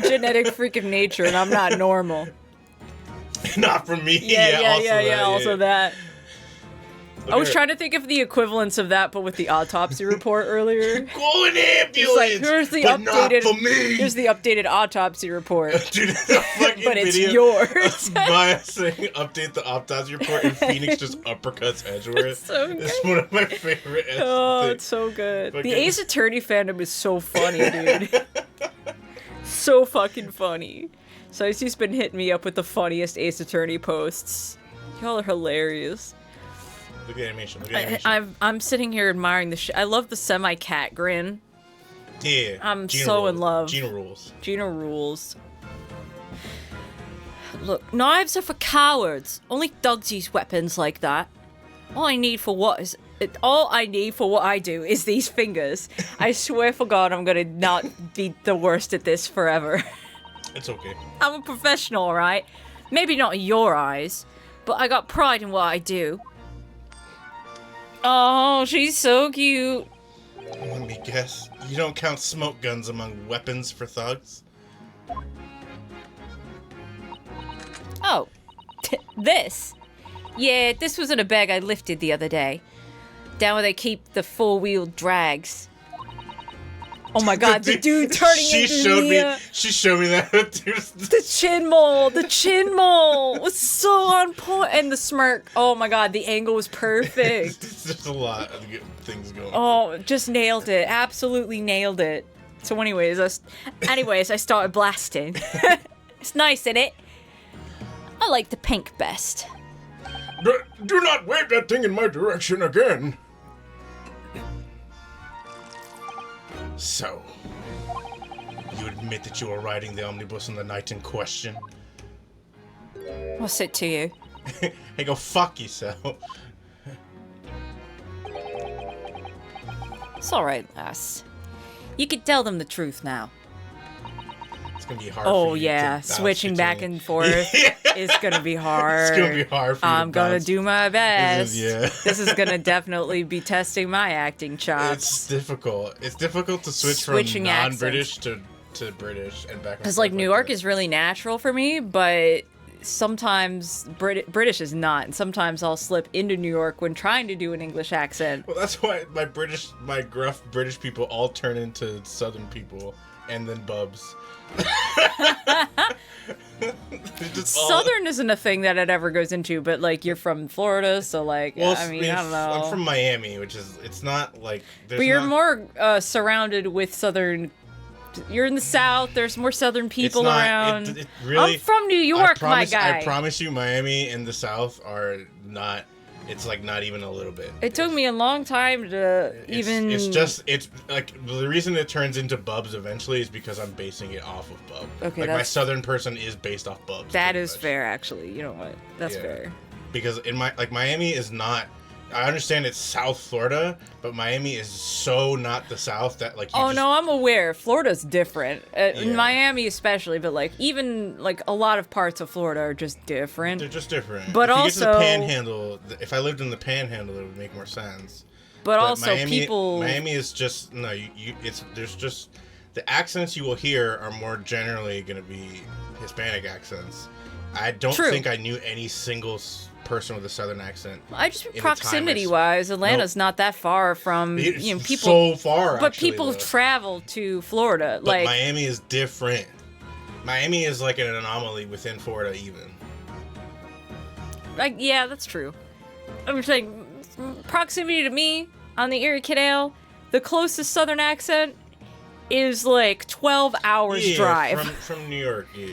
genetic freak of nature, and I'm not normal. Not for me. Yeah, also that. Look I was trying to think of the equivalence of that, but with the autopsy report earlier. Call an ambulance. It's like, here's the but updated. Not for me. Here's the updated autopsy report. Dude, the fucking but it's video yours. of Maya saying update the autopsy report and Phoenix just uppercuts Edgeworth. It's so good. It's one of my favorite. Oh, things. it's so good. Fucking... The Ace Attorney fandom is so funny, dude. So fucking funny. Sicey's been hitting me up with the funniest Ace Attorney posts. Y'all are hilarious. Look at the animation. Look at the animation. I'm sitting here admiring the shit. I love the semi-cat grin. Yeah. I'm Gina so rules. in love. Gina rules. Gina rules. Look, knives are for cowards. Only thugs use weapons like that. All I need for what I do is these fingers. I swear for God, I'm gonna not be the worst at this forever. It's okay. I'm a professional, all right? Maybe not in your eyes, but I got pride in what I do. Oh, she's so cute. Let me guess. You don't count smoke guns among weapons for thugs? Oh, this. Yeah, this was in a bag I lifted the other day. Down where they keep the four-wheeled drags. Oh my god, the dude turning She into showed me that. the chin mole was so on point. And the smirk. Oh my god, the angle was perfect. There's a lot of good things going on. Oh, just nailed it. Absolutely nailed it. So anyways, I started blasting. It's nice, isn't it? I like the pink best. Do not wave that thing in my direction again. So, you admit that you were riding the omnibus on the night in question? What's it to you? Hey, go fuck yourself. It's alright, lass. You can tell them the truth now. It's gonna be hard Oh for you yeah, to switching back and forth is gonna be hard. It's gonna be hard for you I'm gonna do my best. This is gonna definitely be testing my acting chops. It's difficult. It's difficult to switch Switching from non-British to British and back. Because like New York is really natural for me, but sometimes British is not. And sometimes I'll slip into New York when trying to do an English accent. Well, that's why my gruff British people all turn into Southern people and then bubs. Southern isn't a thing that it ever goes into, but like you're from Florida, so like I don't know. I'm from Miami, which is it's not like. But you're more surrounded with Southern. You're in the South. There's more Southern people around. It really, I'm from New York, my guy. I promise you, Miami and the South are not. It's like not even a little bit. It took me a long time to even. It's like the reason it turns into bubs eventually is because I'm basing it off of bub. Okay, like my Southern person is based off bubs. That is fair, actually. You know what? That's fair. Because in Miami is not. I understand it's South Florida, but Miami is so not the South that like. No, I'm aware. Florida's different. In Miami especially, but like even like a lot of parts of Florida are just different. They're just different. But if you also, get to the Panhandle, if I lived in the Panhandle, it would make more sense. But also, Miami is just there's just the accents you will hear are more generally going to be Hispanic accents. I don't think I knew any single person with a Southern accent. I just proximity-wise, Atlanta's not that far from people. So far, but people travel to Florida. But Miami is different. Miami is like an anomaly within Florida, even. Like, yeah, that's true. I'm saying proximity to me on the Erie Canal, the closest Southern accent is like 12 hours drive from New York. Yeah.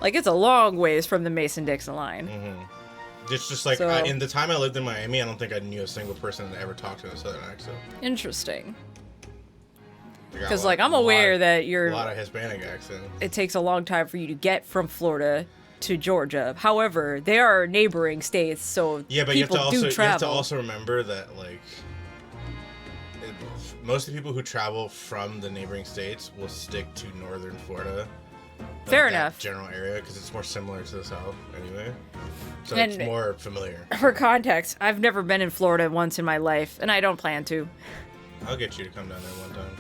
Like it's a long ways from the Mason-Dixon line. Mm-hmm. It's just like in the time I lived in Miami, I don't think I knew a single person that ever talked in a Southern accent. Interesting. Because like I'm aware that you're a lot of Hispanic accent. It takes a long time for you to get from Florida to Georgia. However, they are neighboring states, so yeah, but you have to also remember that like most of the people who travel from the neighboring states will stick to northern Florida. Fair enough. General area because it's more similar to the South anyway, so it's more familiar. For context, I've never been in Florida once in my life, and I don't plan to. I'll get you to come down there one time,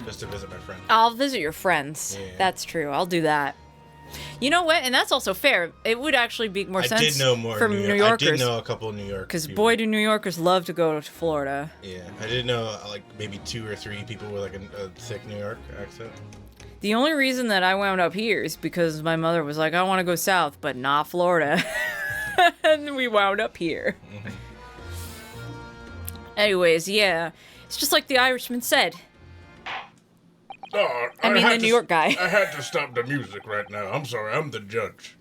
just to visit my friend. I'll visit your friends. Yeah. That's true. I'll do that. You know what? And that's also fair. It would actually make more sense. I did know more from New Yorkers. I did know a couple of New Yorkers. Because boy, do New Yorkers love to go to Florida. Yeah, I did know like maybe 2 or 3 people with like a thick New York accent. The only reason that I wound up here is because my mother was like, I want to go south, but not Florida. And we wound up here. Mm-hmm. Anyways, yeah. It's just like the Irishman said. The New York guy. I had to stop the music right now. I'm sorry, I'm the judge.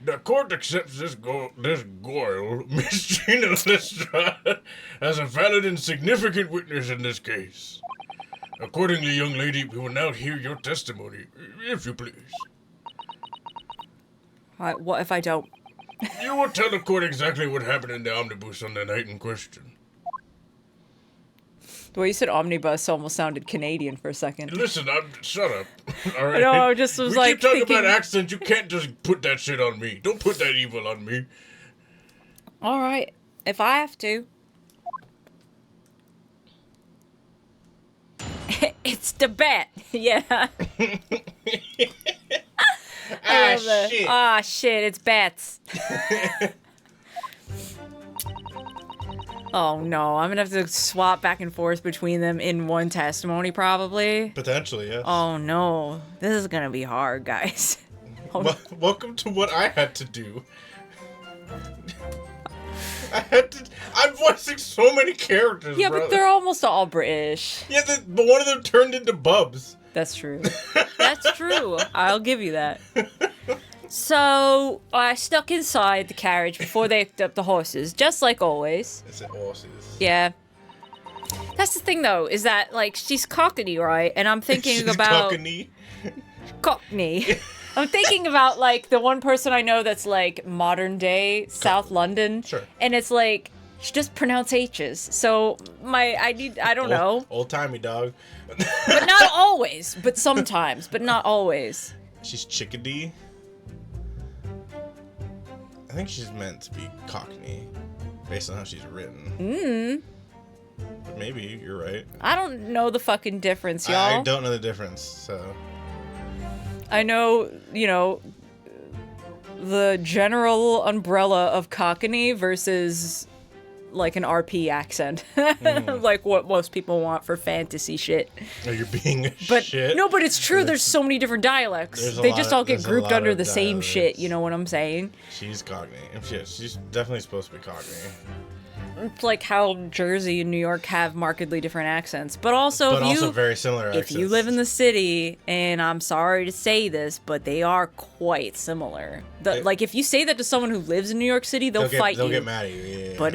The court accepts this Goyle, Miss Gina Lestrade, as a valid and significant witness in this case. Accordingly, young lady, we will now hear your testimony, if you please. What if I don't? You will tell the court exactly what happened in the omnibus on the night in question. The way you said omnibus almost sounded Canadian for a second. Listen, shut up. All right. No, I just was we like keep talking thinking... about accents. You can't just put that shit on me. Don't put that evil on me. All right, if I have to. It's the bat. Yeah. I love that. Shit. Ah, shit, it's bats. Oh, no. I'm going to have to swap back and forth between them in one testimony, probably. Potentially, yes. Oh, no. This is going to be hard, guys. Welcome to what I had to do. I'm voicing so many characters, Yeah, brother. but they're almost all British. Yeah, but one of them turned into Bubs. That's true. That's true. I'll give you that. So, I stuck inside the carriage before they hooked up the horses, just like always. It's horses. Yeah. That's the thing, though, is that, like, she's Cockney, right? And I'm thinking She's about... Cockney. Cockney. I'm thinking about, like, the one person I know that's, like, modern day South London. Sure. And it's, like, she just pronounce H's. So, I don't know. Old-timey, dog. But not always. But sometimes. But not always. She's chickadee. I think she's meant to be Cockney, based on how she's written. But maybe, you're right. I don't know the fucking difference, y'all. I don't know the difference, so... I know, you know, the general umbrella of Cockney versus, like, an RP accent. Like what most people want for fantasy shit. Oh, you're being a But shit? no, but it's true. There's so many different dialects. There's a They lot just of- all get there's a grouped lot under of the same dialects. shit. You know what I'm saying? She's Cockney. She's definitely supposed to be Cockney. It's like how Jersey and New York have markedly different accents. But also, But also very similar accents. if you live in the city, and I'm sorry to say this, but they are quite similar. Like, if you say that to someone who lives in New York City, they'll fight you. They'll get mad at you, yeah. But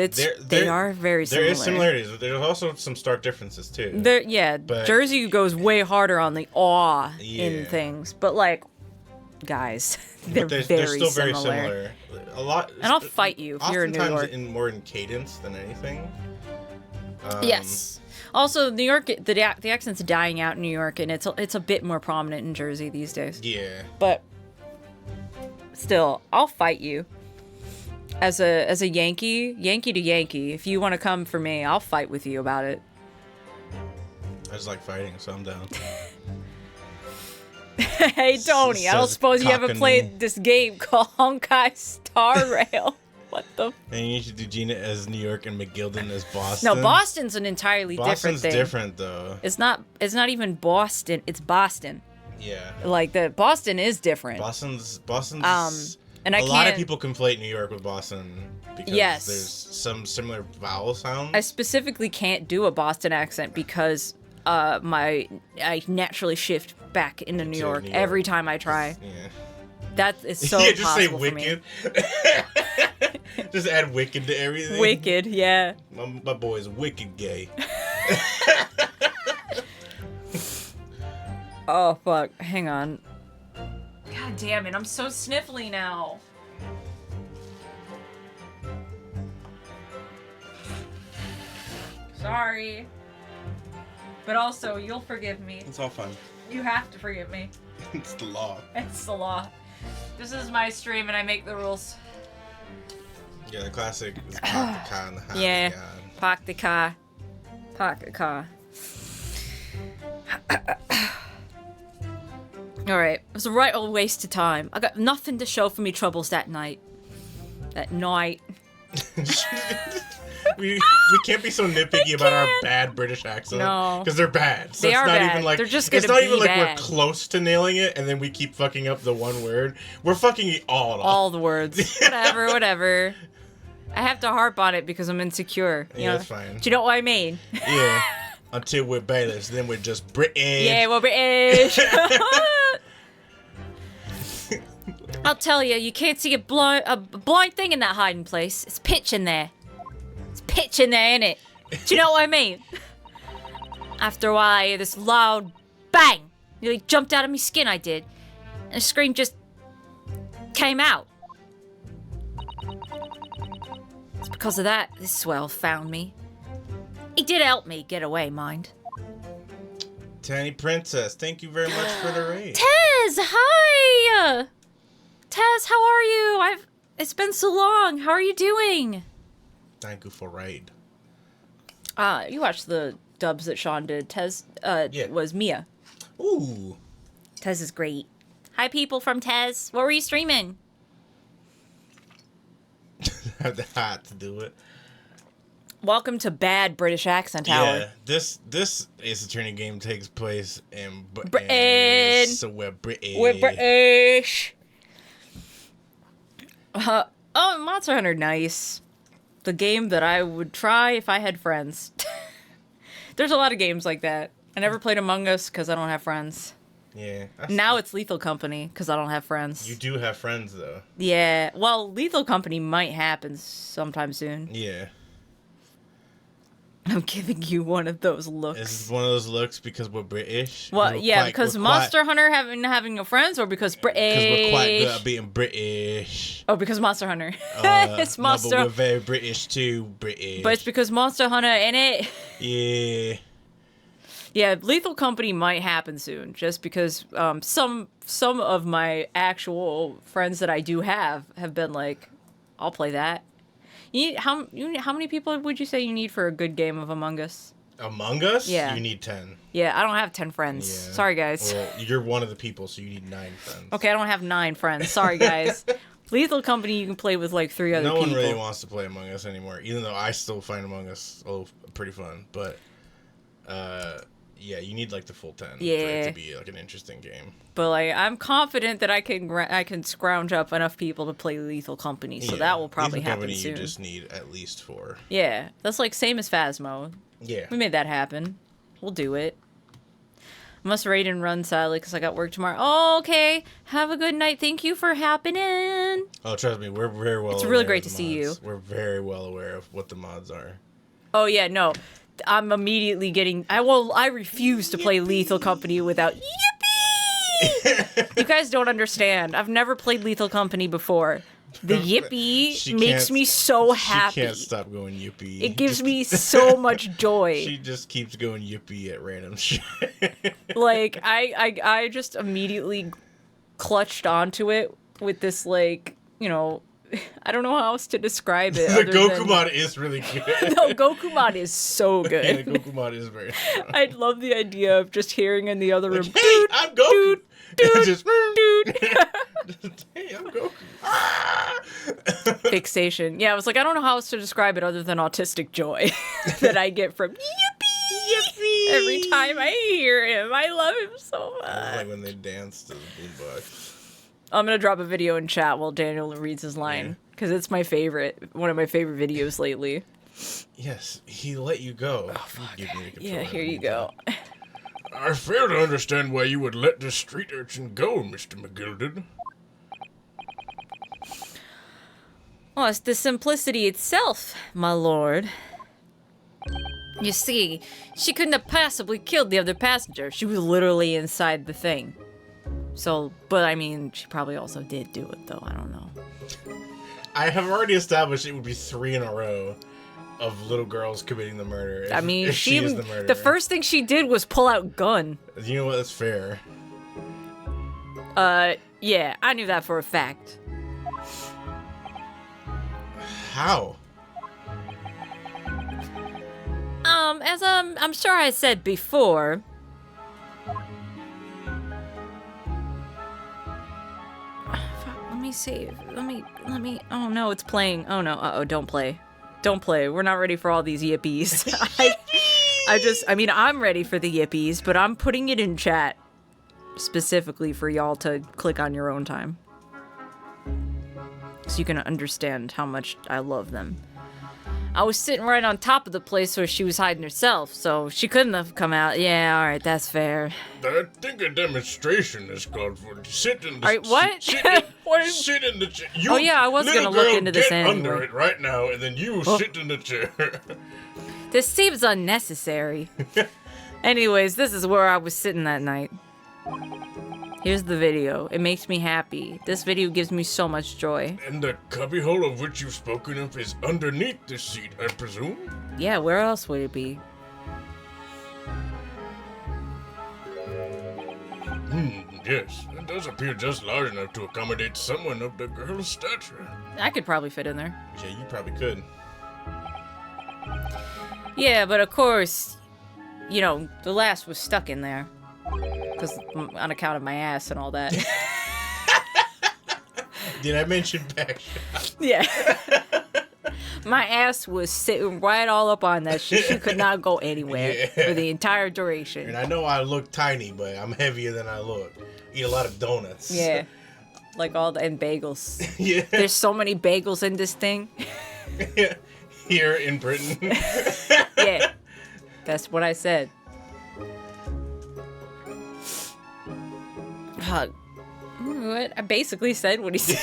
they are very similar. There is similarities, but there's also some stark differences, too. But Jersey goes way harder on the awe Yeah. in things. But, like, guys, they're they're very still very similar. similar. A lot. And I'll fight you if you're in New York. Oftentimes more in cadence than anything. Yes. Also, New York, the accent's dying out in New York, and it's a bit more prominent in Jersey these days. Yeah. But still, I'll fight you. As a Yankee to Yankee, if you want to come for me, I'll fight with you about it. I just like fighting, so I'm down. Hey, Tony, I don't Says suppose you haven't Cockney. played this game called Honkai Star Rail. What the? And you should do Gina as New York and McGilden as Boston. No, Boston's an entirely different Boston's thing. different, though. It's not even Boston. It's Boston. Yeah. Like Boston is different. Boston's. And I a lot of can't- people conflate New York with Boston because Yes. there's some similar vowel sounds. I specifically can't do a Boston accent because I naturally shift back into New York every time I try. Yeah. That is so yeah, just say impossible for me. wicked. Just add wicked to everything. Wicked, yeah. My boy's wicked gay. Oh fuck! Hang on. God damn it! I'm so sniffly now. Sorry. But also, you'll forgive me. It's all fun. You have to forgive me. It's the law. It's the law. This is my stream and I make the rules. Yeah, the classic is park the car in the house. Yeah. God. Park the car. Park the car. Alright, it was a right old waste of time. I got nothing to show for me troubles that night. That night. we can't be so nitpicky about our bad British accent. No. Because they're bad. So They it's are not bad. even like They're just it's gonna not even be like bad. we're close to nailing it and then we keep fucking up the one word. We're fucking it all up. All the words. Whatever. I have to harp on it because I'm insecure. You Yeah, know? that's fine. Do you know what I mean? Yeah. Until we're Baelish, then we're just British. Yeah, we're British. I'll tell you, you can't see a blind thing in that hiding place. It's pitch in there. It's pitch in there, innit? Do you know what I mean? After a while, I hear this loud bang. Nearly jumped out of me skin, I did. And a scream just came out. It's because of that this swell found me. It did help me get away, mind. Tiny Princess, thank you very much for the raid. Tez, hi! Tez, how are you? It's been so long. How are you doing? Thank you for raid. You watched the dubs that Sean did. Tez, was Mia. Ooh. Tez is great. Hi, people from Tez. What were you streaming? Have the hat to do it. Welcome to Bad British Accent Hour. Yeah, this Ace Attorney game takes place in Britain. So we're British. We're British. Monster Hunter, nice. The game that I would try if I had friends. There's a lot of games like that. I never played Among Us because I don't have friends. Yeah. Now it's Lethal Company because I don't have friends. You do have friends, though. Yeah. Well, Lethal Company might happen sometime soon. Yeah. I'm giving you one of those looks. Is one of those looks because we're British? Well, yeah, because Monster Hunter having no friends, or because British? Because we're quite good at being British. Oh, because Monster Hunter. It's Monster. No, but we're very British too, British. But it's because Monster Hunter in it. Yeah. Yeah, Lethal Company might happen soon, just because some of my actual friends that I do have been like, I'll play that. How many people would you say you need for a good game of Among Us? Among Us? Yeah. You need 10. Yeah, I don't have 10 friends. Yeah. Sorry, guys. Well, you're one of the people, so you need 9 friends. Okay, I don't have 9 friends. Sorry, guys. Lethal Company, you can play with like 3 other people. No one really wants to play Among Us anymore, even though I still find Among Us pretty fun. But, yeah, you need like the full 10 for it to be like an interesting game. But like, I'm confident that I can scrounge up enough people to play Lethal Company, so that will probably happen soon. You just need at least 4. Yeah, that's like same as Phasmo. Yeah. We made that happen. We'll do it. I must raid and run sadly because I got work tomorrow. Oh, okay. Have a good night. Thank you for happening. Oh, trust me, we're very well. It's really great to see you. We're very well aware of what the mods are. Oh yeah, no. I'm immediately getting. I refuse to play Lethal Company without yippee. You guys don't understand. I've never played Lethal Company before. The yippee makes me so happy. She can't stop going yippee. It gives me so much joy. She just keeps going yippee at random shit. Like I just immediately clutched onto it with this, like, you know, I don't know how else to describe it. The Goku mod is really good. No, Goku mod is so good. Yeah, the Goku mod is very strong. I love the idea of just hearing in the other room, Hey, I'm Goku. Dude, just, dude. Hey, I'm Goku. Fixation. Yeah, I was like, I don't know how else to describe it other than autistic joy that I get from yippee every time I hear him. I love him so much. I like when they dance to the boombox. I'm gonna drop a video in chat while Daniel reads his line because it's my favorite, one of my favorite videos lately. Yes, he let you go. Oh fuck. Yeah, here you go. I fail to understand why you would let this street urchin go, Mr. McGilded. Well, it's the simplicity itself, my lord. You see, she couldn't have possibly killed the other passenger. She was literally inside the thing. So, but I mean, she probably also did do it, though. I don't know. I have already established it would be 3 in a row of little girls committing the murder. I mean, if she is the murderer. The first thing she did was pull out gun. You know what? That's fair. Yeah, I knew that for a fact. How? As I'm sure I said before. Let me see. Let me. Oh no, it's playing. Oh no. Uh-oh, don't play. Don't play. We're not ready for all these yippies. I mean, I'm ready for the yippies, but I'm putting it in chat specifically for y'all to click on your own time. So you can understand how much I love them. I was sitting right on top of the place where she was hiding herself, so she couldn't have come out. Yeah, alright, that's fair. I think a demonstration is called for. Sit in the... Alright, what? Sit in the chair. Oh yeah, I was gonna look into this anyway. Get under it right now, and then you sit in the chair. This seems unnecessary. Anyways, this is where I was sitting that night. Here's the video. It makes me happy. This video gives me so much joy. And the cubbyhole of which you've spoken of is underneath the seat, I presume? Yeah, where else would it be? Yes. It does appear just large enough to accommodate someone of the girl's stature. I could probably fit in there. Yeah, you probably could. Yeah, but of course, you know, the last was stuck in there. Because on account of my ass and all that. Did I mention back shot? Yeah. My ass was sitting right all up on that shit. She could not go anywhere for the entire duration. And I know I look tiny, but I'm heavier than I look. Eat a lot of donuts. Yeah. Like and bagels. Yeah. There's so many bagels in this thing. Here in Britain. Yeah. That's what I said. What? I basically said what he said.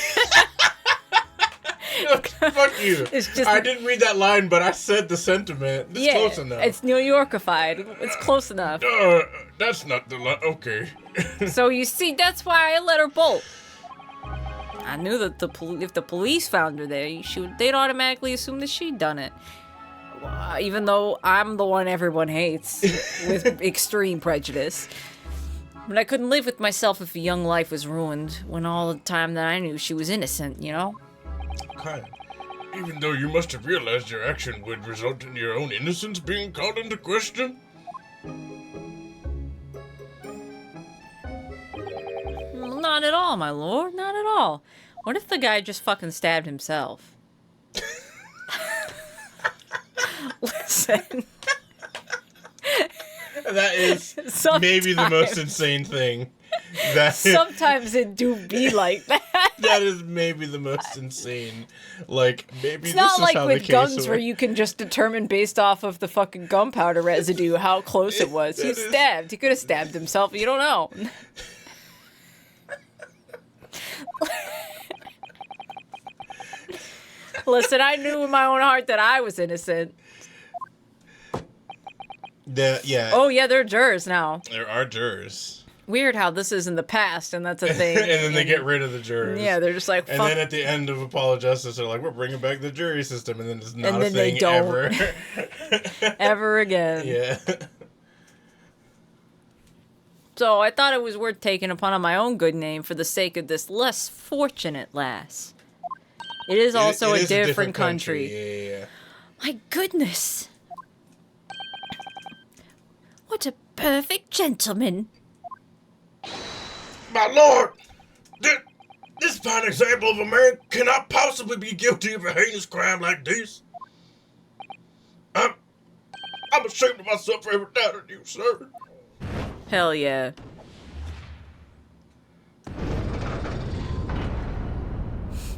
Fuck you. It's just, I didn't read that line, but I said the sentiment. It's close enough. It's New Yorkified. It's close enough. That's not the line. Okay. So you see, that's why I let her bolt. I knew that if the police found her there, they'd automatically assume that she'd done it. Even though I'm the one everyone hates with extreme prejudice. But I couldn't live with myself if a young life was ruined when all the time that I knew she was innocent, you know? Okay. Even though you must have realized your action would result in your own innocence being called into question? Not at all, my lord. Not at all. What if the guy just fucking stabbed himself? Listen. That is maybe the most insane thing. Sometimes it do be like that. That is maybe the most insane. Like, maybe It's this not is like how with the guns case where you can just determine based off of the fucking gunpowder residue how close it was. He stabbed. He could have stabbed himself. You don't know. Listen, I knew in my own heart that I was innocent. Yeah. Oh, yeah, they're jurors now. There are jurors. Weird how this is in the past, and that's a thing. And then they get rid of the jurors. Yeah, they're just like, fuck. And then at the end of Apollo Justice, they're like, we're bringing back the jury system. And then it's not And a then they thing don't. ever. Ever again. Yeah. So I thought it was worth taking upon my own good name for the sake of this less fortunate lass. It is also It a is different country. Yeah. My goodness. What a perfect gentleman. My lord! This fine example of a man cannot possibly be guilty of a heinous crime like this. I'm ashamed of myself for ever doubting you, sir. Hell yeah.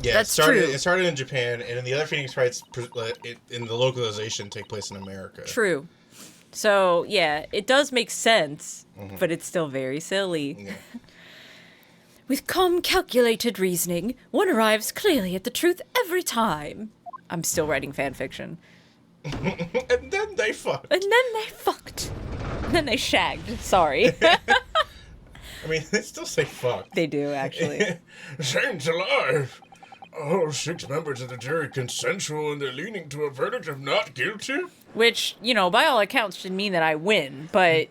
Yeah, That's true. true. It started in Japan, and then the other Phoenix Wrights in the localization take place in America. True. So, yeah, it does make sense, but it's still very silly. Yeah. With calm, calculated reasoning, one arrives clearly at the truth every time. I'm still writing fan fiction. And then they fucked. And then they fucked. And then they shagged. Sorry. I mean, they still say fuck. They do, actually. Saints alive! All 6 members of the jury consensual and they're leaning to a verdict of not guilty? Which, you know, by all accounts should mean that I win, but...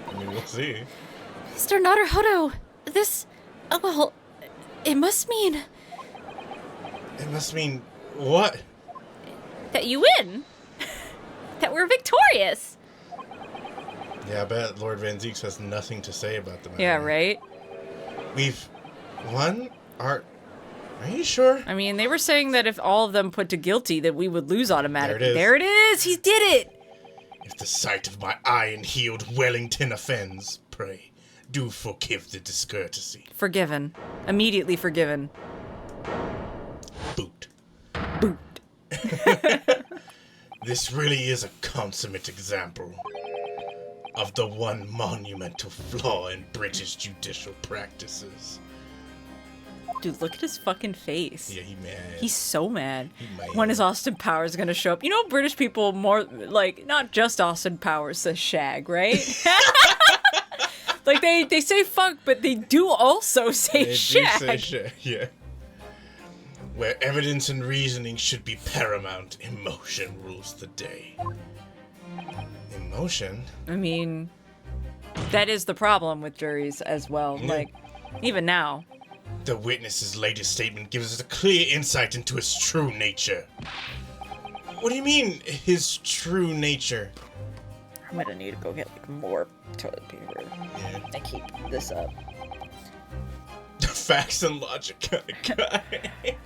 I mean, we'll see. Mr. Naruhodo, this... well, it must mean... It must mean what? that you win. That we're victorious. Yeah, I bet Lord Van Zeeks has nothing to say about the matter. Yeah, right? We've won? Are you sure? I mean, they were saying that if all of them put to guilty, that we would lose automatically. There There it is! He did it! If the sight of my iron-heeled Wellington offends, pray, do forgive the discourtesy. Forgiven. Immediately forgiven. Boot. Boot. This really is a consummate example of the one monumental flaw in British judicial practices. Dude, look at his fucking face. Yeah, he mad. He's so mad. He mad. When is Austin Powers gonna show up? You know, British people more, like, not just Austin Powers says shag, right? Like, they say fuck, but they do also say shag. Say shag, yeah. Where evidence and reasoning should be paramount, emotion rules the day. Emotion? I mean, that is the problem with juries as well. Yeah. Like, even now. The witness's latest statement gives us a clear insight into his true nature. What do you mean, his true nature? I'm gonna need to go get, like, more toilet paper. Yeah. I keep this up. The facts and logic kind of guy. Like,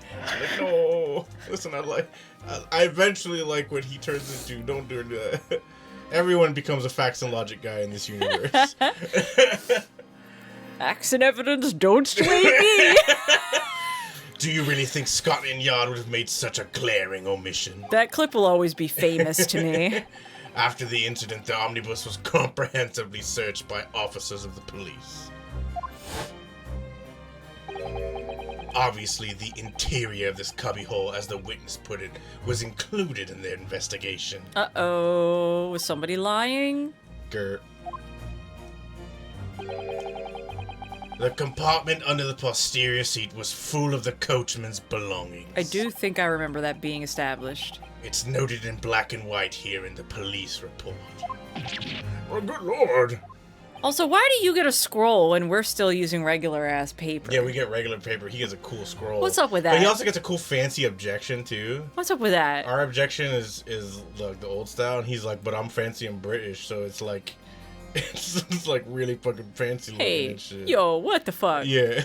no. Listen, I eventually like what he turns into. Don't do that. Everyone becomes a facts and logic guy in this universe. Facts and evidence don't sway me. Do you really think Scotland Yard would have made such a glaring omission? That clip will always be famous to me. After the incident, the omnibus was comprehensively searched by officers of the police. Obviously, the interior of this cubbyhole, as the witness put it, was included in their investigation. Uh-oh. Was somebody lying? Grr. The compartment under the posterior seat was full of the coachman's belongings. I do think I remember that being established. It's noted in black and white here in the police report. Oh, good lord. Also, why do you get a scroll when we're still using regular-ass paper? Yeah, we get regular paper. He gets a cool scroll. What's up with that? But he also gets a cool fancy objection, too. What's up with that? Our objection is like the old style, and he's like, but I'm fancy and British, so it's like, it's like really fucking fancy looking Hey, and shit. yo, what the fuck? Yeah.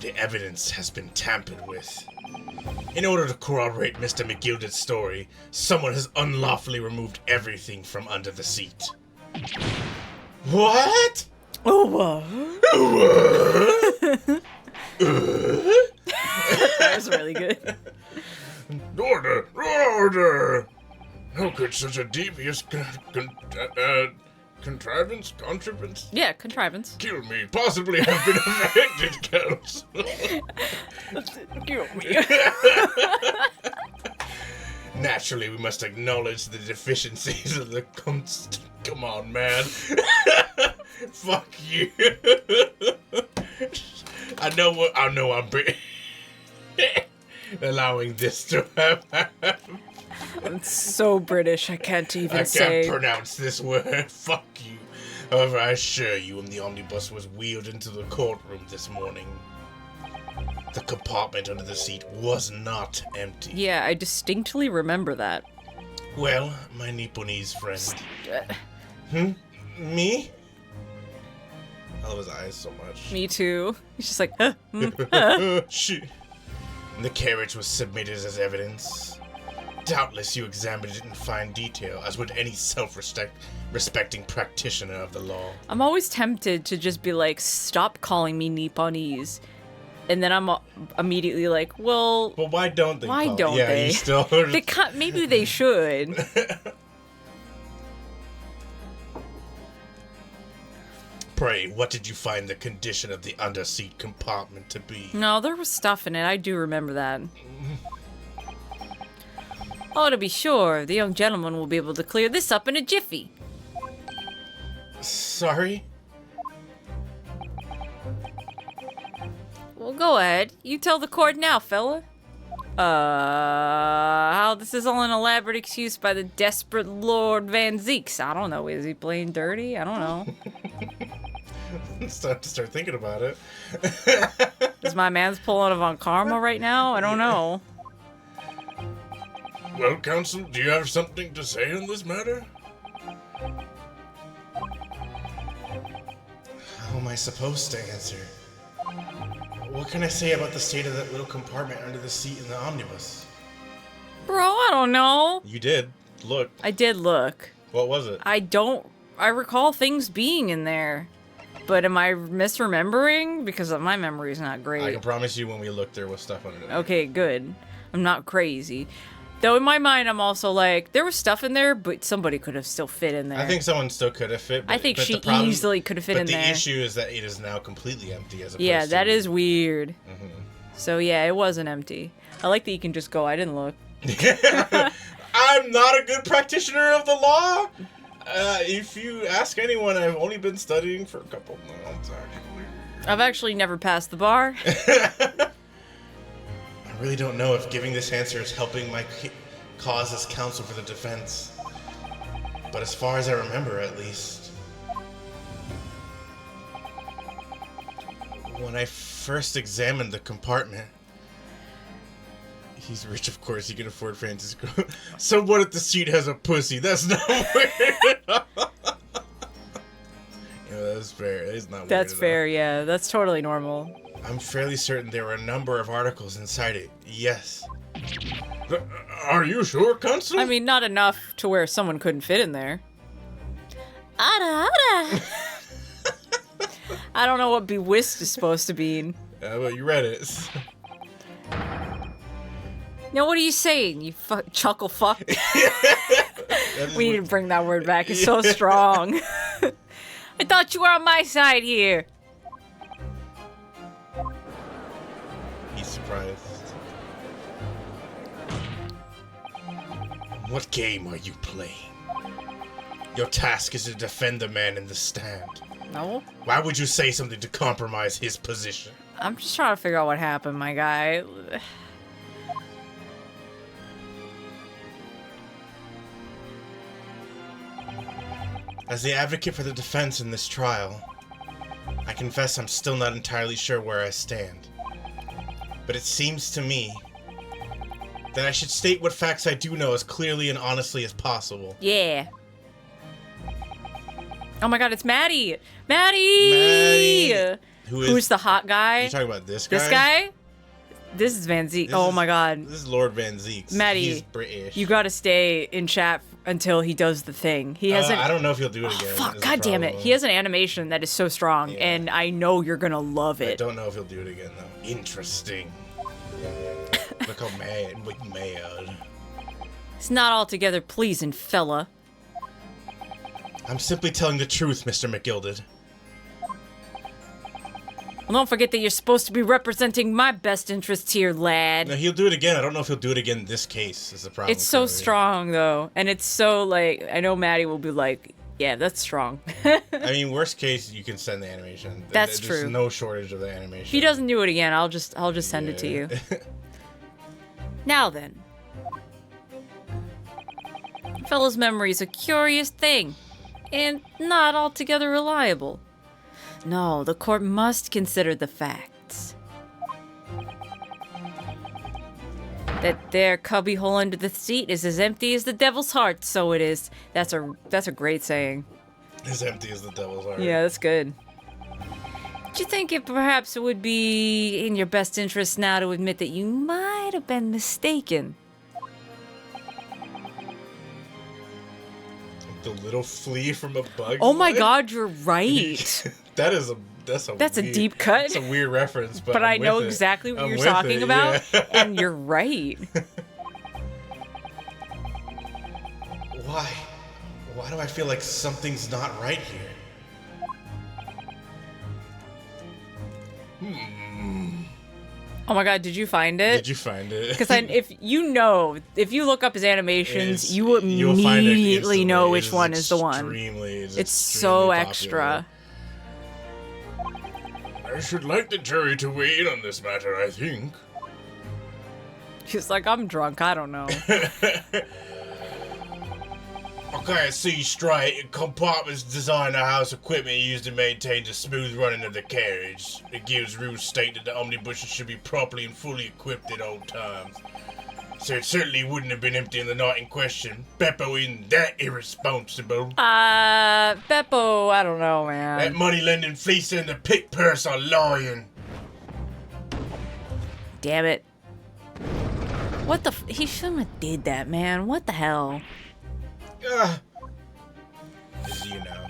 The evidence has been tampered with. In order to corroborate Mr. McGilder's story, someone has unlawfully removed everything from under the seat. What? Oh, that was really good. Order! How could such a devious contrivance Yeah, contrivance. kill me? Possibly have been affected, Count. Kill me. Naturally, we must acknowledge the deficiencies of the Come on, man. Fuck you. I know I'm British. Allowing this to happen. I'm so British, I can't even say. I can't pronounce this word. Fuck you. However, I assure you, when the omnibus was wheeled into the courtroom this morning, the compartment under the seat was not empty. Yeah, I distinctly remember that. Well, my Nipponese friend. Uh, Me? I love his eyes so much. Me too. He's just like, huh, Shit. The carriage was submitted as evidence. Doubtless you examined it in fine detail, as would any self-respecting practitioner of the law. I'm always tempted to just be like, stop calling me Nipponese. And then I'm immediately like, well, But why don't they? Why don't yeah, they? You still. maybe they should. Pray, what did you find the condition of the underseat compartment to be? No, there was stuff in it. I do remember that. Oh, to be sure, the young gentleman will be able to clear this up in a jiffy. Sorry? Well, go ahead. You tell the court now, fella. How this is all an elaborate excuse by the desperate Lord Van Zeeks. I don't know. Is he playing dirty? I don't know. It's time to start thinking about it. Is my man's pulling a Von Karma right now? I don't know. Well, counsel, do you have something to say on this matter? How am I supposed to answer? What can I say about the state of that little compartment under the seat in the omnibus? Bro, I don't know. You did. Look. I did look. What was it? I recall things being in there. But am I misremembering? Because my memory's not I great. can promise you when we looked there was stuff under there. Okay, good. I'm not crazy. Though in my mind, I'm also like, there was stuff in there, but somebody could have still fit in there. I think someone still could have fit. But, I think but she the problem, easily could have fit in But there. the issue is that it is now completely empty as opposed Yeah, to... that is weird. Mm-hmm. So yeah, it wasn't empty. I like that you can just go, I didn't look. I'm not a good practitioner of the law. If you ask anyone, I've only been studying for a couple months, actually. I've actually never passed the bar. I really don't know if giving this answer is helping my cause as counsel for the defense. But as far as I remember, at least, when I first examined the compartment, he's rich, of course, he can afford Francisco. So what if the seat has a pussy? That's not weird. That's fair. It's not weird. That's fair, yeah. That's totally normal. I'm fairly certain there were a number of articles inside it. Yes. Are you sure, Consul? I mean, not enough to where someone couldn't fit in there. Ada. I don't know what be whisked is supposed to mean. But you read it. Now, what are you saying, you chuckle fuck? We need to bring that word back. It's so strong. I thought you were on my side here. He's surprised. What game are you playing? Your task is to defend the man in the stand. No? Why would you say something to compromise his position? I'm just trying to figure out what happened, my guy. As the advocate for the defense in this trial, I confess I'm still not entirely sure where I stand. But it seems to me that I should state what facts I do know as clearly and honestly as possible. Yeah. Oh my god, it's Maddie! Maddie! Who's the hot guy? You talking about this guy? This guy? This is Van Zeke. Oh my god. This is Lord Van Zeke. Maddie, he's British. You gotta stay in chat until he does the thing. He has I don't know if he'll do it again. Fuck, god damn it. He has an animation that is so strong, and I know you're gonna love it. I don't know if he'll do it again, though. Interesting. Look how mad. It's not altogether pleasing, fella. I'm simply telling the truth, Mr. McGilded. Well, don't forget that you're supposed to be representing my best interests here, lad. No, he'll do it again. I don't know if he'll do it again in this case, is the problem. It's so strong, though. And it's so, like, I know Maddie will be like, yeah, that's strong. I mean, worst case, you can send the animation. That's There's true. no shortage of the animation. If he doesn't do it again, I'll just send it to you. Now then. Fella's memory is a curious thing, and not altogether reliable. No, the court must consider the facts. That there cubbyhole under the seat is as empty as the devil's heart, so it is. That's a great saying. As empty as the devil's heart. Yeah, that's good. Do you think perhaps it would be in your best interest now to admit that you might have been mistaken? The little flea from a bug. Oh my god, you're right. That's a deep cut. That's a weird reference, but I know exactly what you're talking about, and you're right. Why? Why do I feel like something's not right here? Oh my god, did you find it? Did you find it? Because if you look up his animations, you will immediately know which one is the one. It's so extra. I should like the jury to weigh in on this matter, I think. He's like, I'm drunk, I don't know. Okay, I see straight. Compartments designed to house equipment used to maintain the smooth running of the carriage. It gives rules state that the omnibuses should be properly and fully equipped at all times. So it certainly wouldn't have been empty in the night in question. Beppo isn't that irresponsible. Beppo, I don't know, man. That money-lending fleecer and the pick purse are lying. Damn it. What the he shouldn't have did that, man. What the hell? As you know.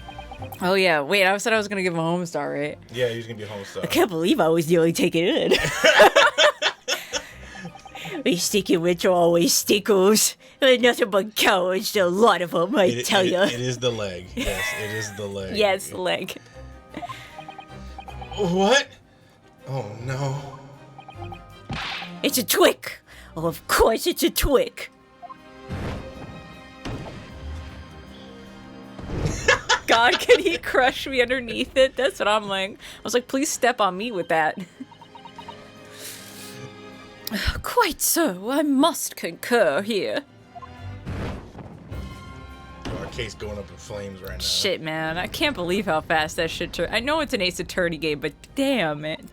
Oh yeah, wait, I said I was gonna give him a homestar, right? Yeah, he's gonna be a homestar. I can't believe I was the only take it in. We sticky witch always stickles. There's nothing but cowards, a lot of them, I tell ya. It is the leg. Yes, it is the leg. Yeah, it's the leg. What? Oh no. It's a twick. Oh, of course it's a twick. god, can he crush me underneath it? That's what I'm like. I was like, please step on me with that. Quite so, I must concur here. Our case going up in flames right now. Shit, man, I can't believe how fast that shit turned. I know it's an Ace Attorney game, but damn, man.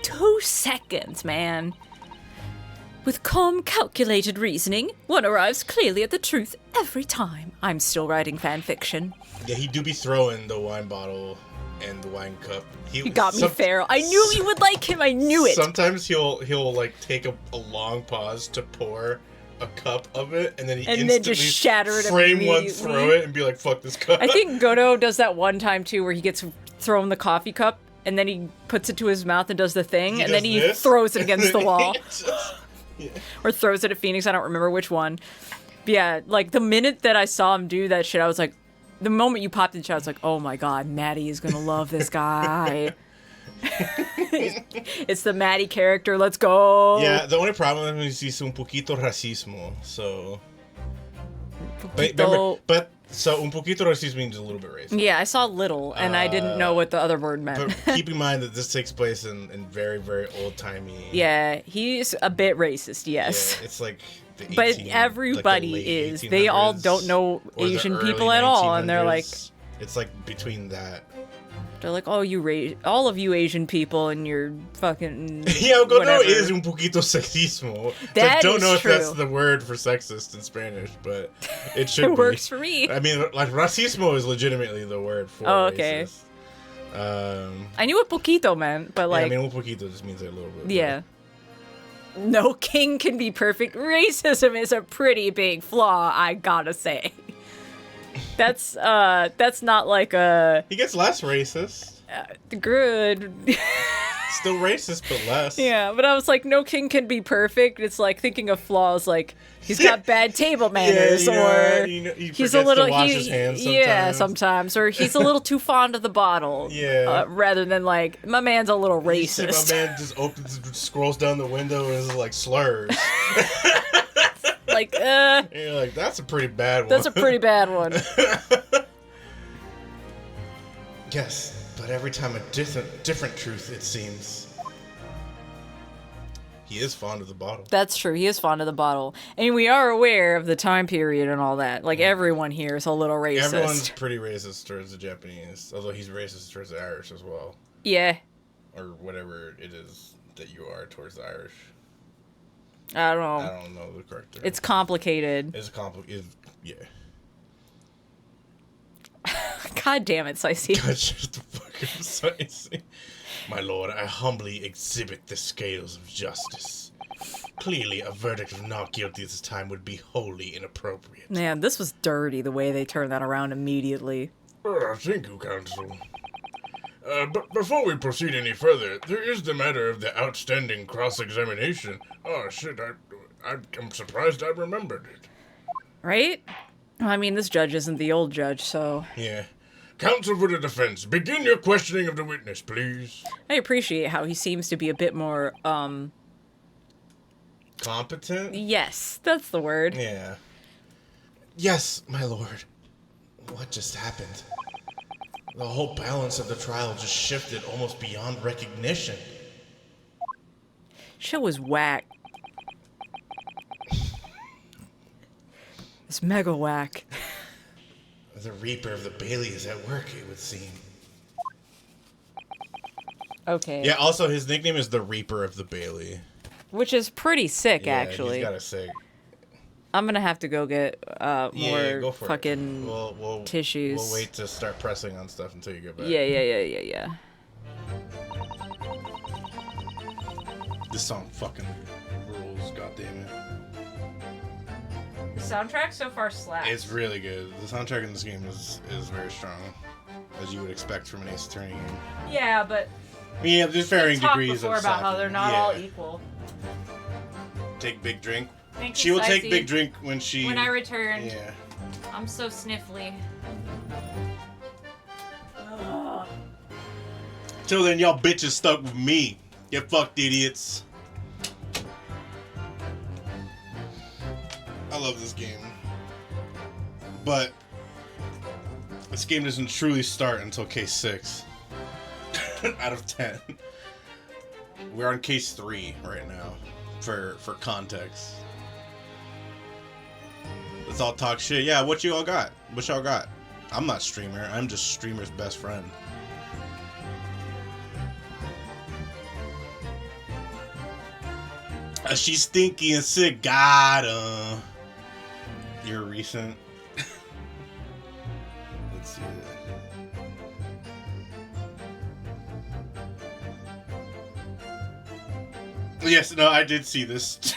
2 seconds, man. With calm, calculated reasoning, one arrives clearly at the truth every time. I'm still writing fan fiction. Yeah, he do be throwing the wine bottle and the wine cup. You got me, Farrell. I knew you would like him. I knew it. Sometimes he'll like take a long pause to pour a cup of it, and then he instantly just shatter it frame one, immediately. throw it, and be like, "Fuck this cup." I think Godot does that one time too, where he gets thrown the coffee cup, and then he puts it to his mouth and does the thing, and then he throws it against the wall. Yeah. Or throws it at Phoenix, I don't remember which one. But yeah, like, the minute that I saw him do that shit, I was like, the moment you popped in the chat, I was like, oh my god, Maddie is gonna love this guy. It's the Maddie character, let's go! Yeah, the only problem is he's un poquito racismo, so... So un poquito racismo means a little bit racist. Yeah, I saw little, and I didn't know what the other word meant. But keep in mind that this takes place in very, very old-timey... Yeah, he's a bit racist, yes. Yeah, it's like the 18, but everybody like the is. late They all 1800s, don't know or the Asian early people at all, and they're like... 1900s. It's like between that. They're like, oh, all of you Asian people and your fucking... Yeah, Godot whatever. is un poquito sexismo. That I don't is know true. if that's the word for sexist in Spanish, but it should be. It works for me. I mean, like, racismo is legitimately the word for okay. racist. I knew what poquito meant, but like... yeah, I mean, un poquito just means a little bit. Yeah. No king can be perfect. Racism is a pretty big flaw, I gotta say. That's not like a... He gets less racist. Good. Still racist, but less. Yeah, but I was like, no king can be perfect. It's like thinking of flaws like he's got bad table manners, or he he's a little to wash his hands sometimes. Yeah, sometimes, or he's a little too fond of the bottle. Yeah. Rather than like my man's a little You see racist. my man just scrolls down the window and is like slurs. Like, And you're like, that's a pretty bad one. that's a pretty bad one. Yes, but every time a different truth, it seems. He is fond of the bottle. That's true. He is fond of the bottle, and we are aware of the time period and all that. Like everyone here is a little racist. Everyone's pretty racist towards the Japanese, although he's racist towards the Irish as well, Yeah, or whatever it is that you are towards the Irish. I don't I know. don't know the correct term. It's complicated. It's complicated. Yeah. God damn it, Sicey. God, shut the fuck up, Sicey. My lord, I humbly exhibit the scales of justice. Clearly, a verdict of not guilty this time would be wholly inappropriate. Man, this was dirty the way they turned that around immediately. Thank you, counsel. But before we proceed any further, there is the matter of the outstanding cross-examination. Oh, shit, I'm surprised I remembered it. Right? I mean, this judge isn't the old judge, so... Yeah. Counsel for the defense, begin your questioning of the witness, please. I appreciate how he seems to be a bit more, Competent? Yes, that's the word. Yeah. Yes, my lord. What just happened? The whole balance of the trial just shifted almost beyond recognition. Shit was whack. It's mega whack. The Reaper of the Bailey is at work, it would seem. Okay. Yeah, also his nickname is the Reaper of the Bailey. Which is pretty sick, Yeah, actually. he's got a sick. I'm gonna have to go get more go for fucking it. We'll tissues. We'll wait to start pressing on stuff until you get back. Yeah. This song fucking rules, goddammit. The soundtrack so far slaps. It's really good. The soundtrack in this game is very strong, as you would expect from an Ace Attorney game. Yeah, but I mean, yeah, there's varying talked degrees before of about how slapping. they're not Yeah. all equal. Take big drink. Thank She you, will take Sicey. big drink when she. When I return. Yeah. I'm so sniffly. Till then, y'all bitches stuck with me. You fucked idiots. I love this game. But This game doesn't truly start until case 6 out of 10. We're on case 3 right now, for context. Let's all talk shit. Yeah, what you all got? What y'all got? I'm not streamer. I'm just streamer's best friend. She's stinky and sick. Got him. You're recent. Let's see. Yes, no, I did see this.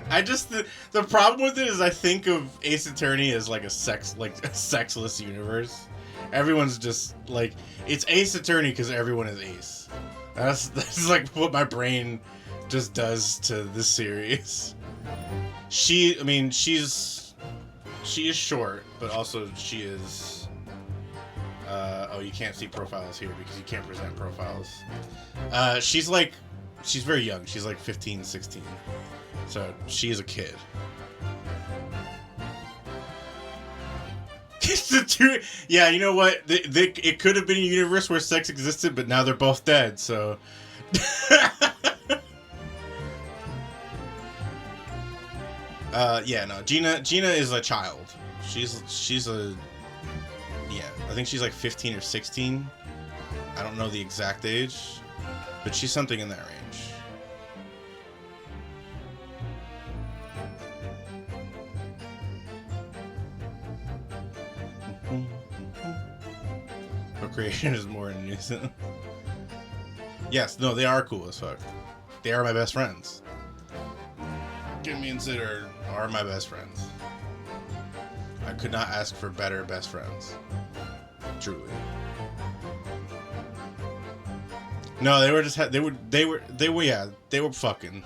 I just the problem with it is I think of Ace Attorney as like a sexless universe. Everyone's just like, it's Ace Attorney because everyone is Ace. That's like what my brain just does to this series. She is short, but also she is. Oh, you can't see profiles here because you can't present profiles. She's very young. She's like 15, 16. So she is a kid. Yeah, you know what? It could have been a universe where sex existed, but now they're both dead. So. Yeah, no. Gina is a child. She's a. Yeah, I think she's like 15 or 16. I don't know the exact age, but she's something in that range. Procreation is more in nuisance. Yes, no, they are cool as fuck. They are my best friends. Kemi and Sid are my best friends. I could not ask for better best friends. Truly. No, they were just they were fucking.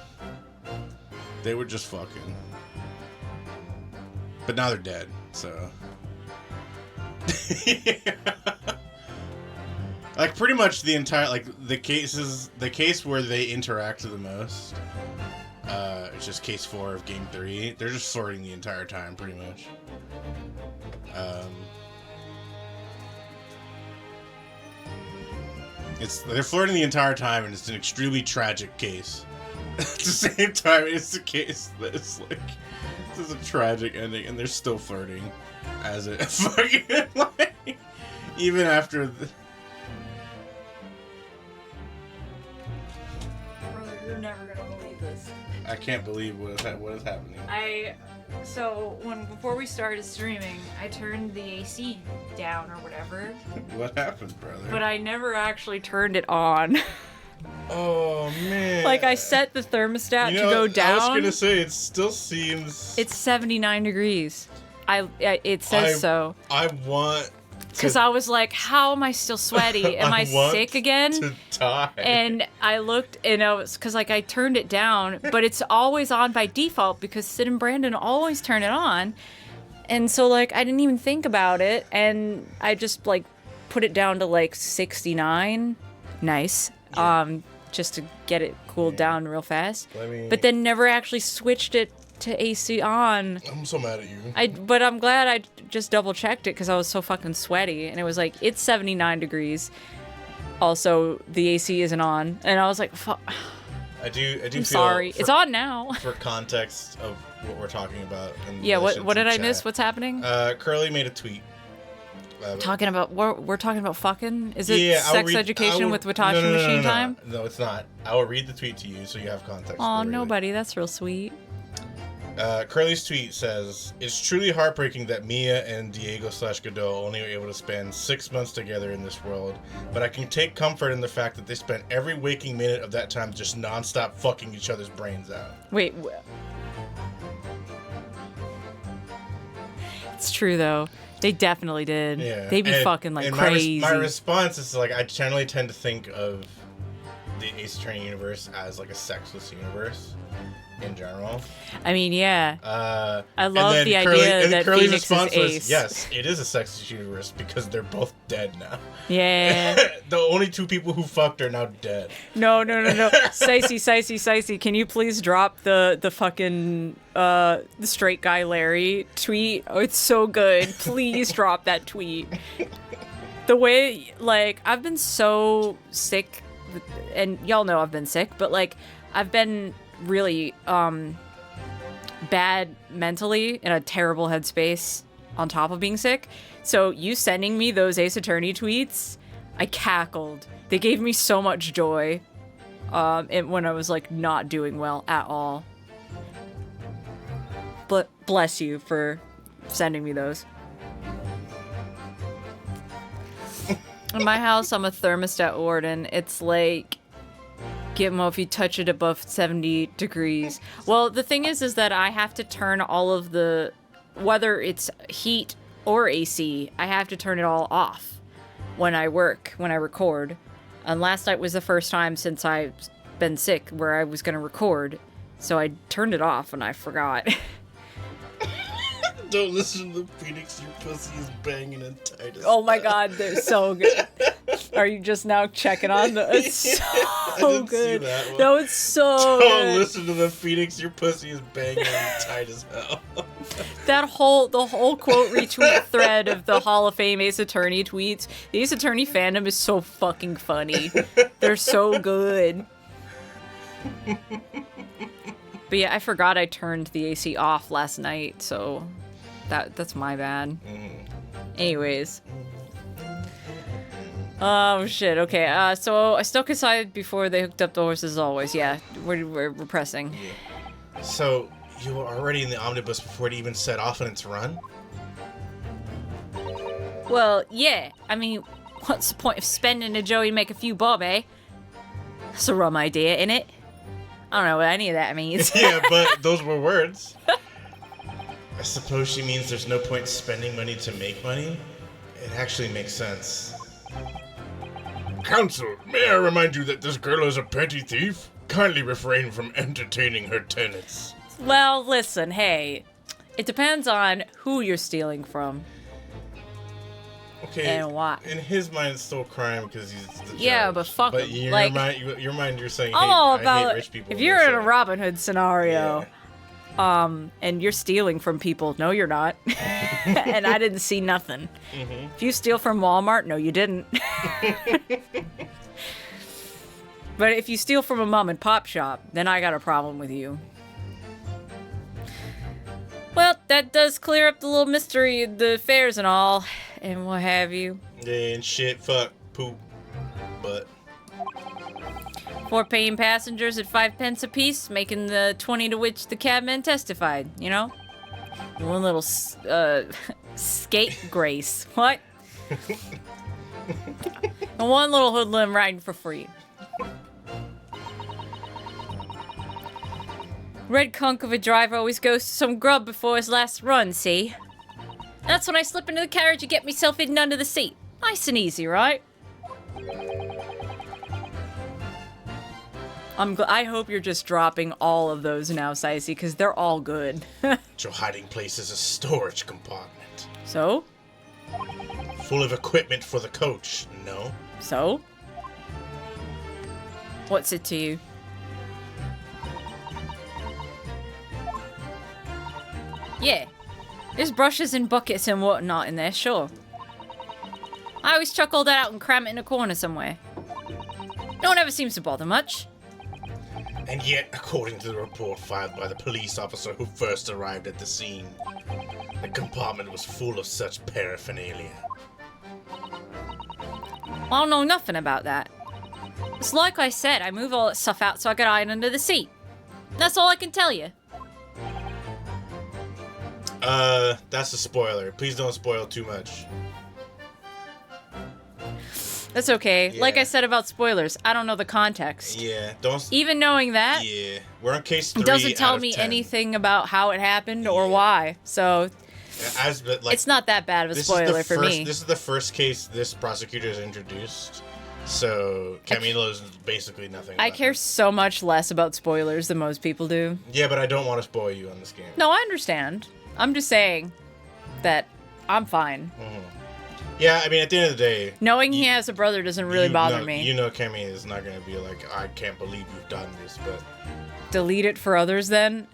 They were just fucking. But now they're dead, so. Like pretty much the entire the case where they interact the most. It's just case 4 of game 3. They're just flirting the entire time, pretty much. They're flirting the entire time, and it's an extremely tragic case. At the same time, it's a case that's like, this is a tragic ending, and they're still flirting as it fucking like, even after the. Brother, you're never gonna believe this. I can't believe what is happening. Before we started streaming, I turned the AC down or whatever. What happened, brother? But I never actually turned it on. Oh man! Like I set the thermostat to go down. I was gonna say it still seems. It's 79 degrees. It says so. I want. Because I was like, how am I still sweaty? Am I sick again? To die. And I looked, and because I turned it down, but it's always on by default because Sid and Brandon always turn it on. And so I didn't even think about it, and I just put it down to 69. Nice. Yeah. Just to get it cooled down real fast. But then never actually switched it to AC on. I'm so mad at you. But I'm glad I just double checked it because I was so fucking sweaty, and it was it's 79 degrees. Also, the AC isn't on, and I was like, fuck. I do I'm feel sorry. It's on now. For context of what we're talking about. Yeah. What did I miss? What's happening? Curly made a tweet. Talking about we're talking about fucking. Is it sex education with Watashi Machine Time? No, it's not. I will read the tweet to you so you have context. Oh, nobody. That's real sweet. Curly's tweet says, "It's truly heartbreaking that Mia and Diego/Godot only were able to spend 6 months together in this world, but I can take comfort in the fact that they spent every waking minute of that time just nonstop fucking each other's brains out." Wait. It's true, though. They definitely did. Yeah. They be fucking crazy. My response is I generally tend to think of the Ace Attorney universe as like a sexless universe in general. I mean, yeah. I love the Curly, idea that Curly's Phoenix is response Ace. was, yes, it is a sexless universe because they're both dead now. Yeah. The only two people who fucked are now dead. No. Sicey, can you please drop the fucking the straight guy Larry tweet? Oh, it's so good. Please drop that tweet. The way, like, I've been so sick, and y'all know I've been sick, but like I've been really bad mentally, in a terrible headspace on top of being sick. So you sending me those Ace Attorney tweets, I cackled. They gave me so much joy when I was like not doing well at all. But bless you for sending me those. In my house, I'm a thermostat warden. It's like Gitmo if you touch it above 70 degrees. Well, the thing is that I have to turn all of the, whether it's heat or AC, I have to turn it all off when I record. And last night was the first time since I've been sick where I was going to record. So I turned it off and I forgot. Don't listen to the Phoenix, your pussy is banging and tight as Oh my god, they're so good. Are you just now checking on the... It's so good. No, it's so Don't good. listen to the Phoenix, your pussy is banging and tight as hell. The whole quote retweet thread of the Hall of Fame Ace Attorney tweets. The Ace Attorney fandom is so fucking funny. They're so good. But yeah, I forgot I turned the AC off last night, so that's my bad. Anyways. Oh shit, okay. So I stuck aside before they hooked up the horses as always. Yeah, we're pressing. Yeah. So you were already in the omnibus before it even set off on its run? Well, yeah. I mean, what's the point of spending a Joey to make a few bob, eh? That's a rum idea, innit? I don't know what any of that means. Yeah, but those were words. I suppose she means there's no point spending money to make money? It actually makes sense. Counsel, may I remind you that this girl is a petty thief? Kindly refrain from entertaining her tenants. Well, listen, hey. It depends on who you're stealing from. Okay. And why. In his mind, it's still a crime because he's the judge. Yeah, but fuck But him. in Like, your mind, you're saying, I'm hey, all I hate about rich people. if you're in a Robin Hood scenario, Yeah. and you're stealing from people, no, you're not. And I didn't see nothing. Mm-hmm. If you steal from Walmart, no, you didn't. But if you steal from a mom and pop shop, then I got a problem with you. Well, that does clear up the little mystery of the fares and all, and what have you. And shit, fuck, poop, butt. 4 paying passengers at 5 pence apiece, making the 20 to which the cabman testified, you know? One little, scapegrace. What? And one little hoodlum riding for free. Red conk of a driver always goes to some grub before his last run, see? That's when I slip into the carriage and get myself hidden under the seat. Nice and easy, right? I hope you're just dropping all of those now, Sicey, because they're all good. Your hiding place is a storage compartment. So? Full of equipment for the coach, no? So? What's it to you? Yeah. There's brushes and buckets and whatnot in there, sure. I always chuck all that out and cram it in a corner somewhere. No one ever seems to bother much. And yet, according to the report filed by the police officer who first arrived at the scene, the compartment was full of such paraphernalia. I don't know nothing about that. It's like I said, I move all that stuff out so I could hide under the seat. That's all I can tell you. That's a spoiler. Please don't spoil too much. That's okay. Yeah. Like I said about spoilers, I don't know the context. Yeah, don't... Even knowing that, Yeah, we're on case 3 it doesn't tell out of me 10. anything about how it happened or Yeah. why. So But, like, it's not that bad of a this is the spoiler for first- me. This is the first case this prosecutor has introduced So Kemi knows basically nothing. I about care it. so much less about spoilers than most people do. Yeah, but I don't want to spoil you on this game. No, I understand. I'm just saying that I'm fine. Yeah, I mean, at the end of the day, Knowing he has a brother doesn't really bother me. You know, Kemi is not going to be like, I can't believe you've done this, but Delete it for others then?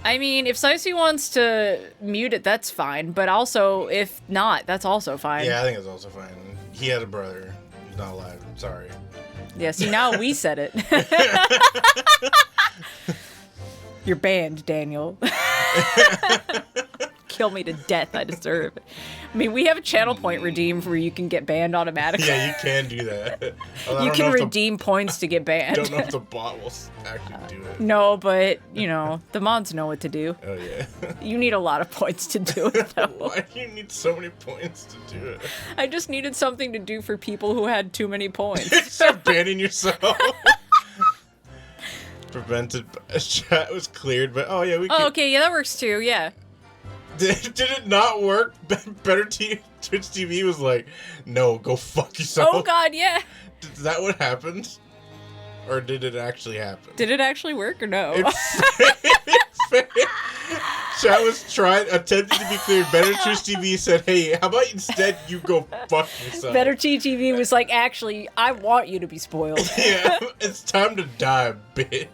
I mean, if Cicey wants to mute it, that's fine. But also, if not, that's also fine. yeah, I think it's also fine. He had a brother. He's not alive. I'm sorry. Yeah, see, now we said it. You're banned, Daniel. Kill me to death. I deserve it. I mean, we have a channel point redeem where you can get banned automatically. Yeah, you can do that. You can redeem points to get banned. I don't know if the bot will actually do it. No, but, you know, the mods know what to do. Oh, yeah. You need a lot of points to do it, though. Why do you need so many points to do it? I just needed something to do for people who had too many points. Stop banning yourself. Prevented. Chat was cleared, but oh, yeah, we can. Oh, okay, yeah, that works too, yeah. Did it not work? Twitch TV was like, no, go fuck yourself. Oh, God, yeah. Is that what happened? Or did it actually happen? Did it actually work or no? Chat was attempting to be clear. Better Twitch TV said, hey, how about instead you go fuck yourself? Better TTV was like, actually, I want you to be spoiled. Yeah, it's time to die, bitch.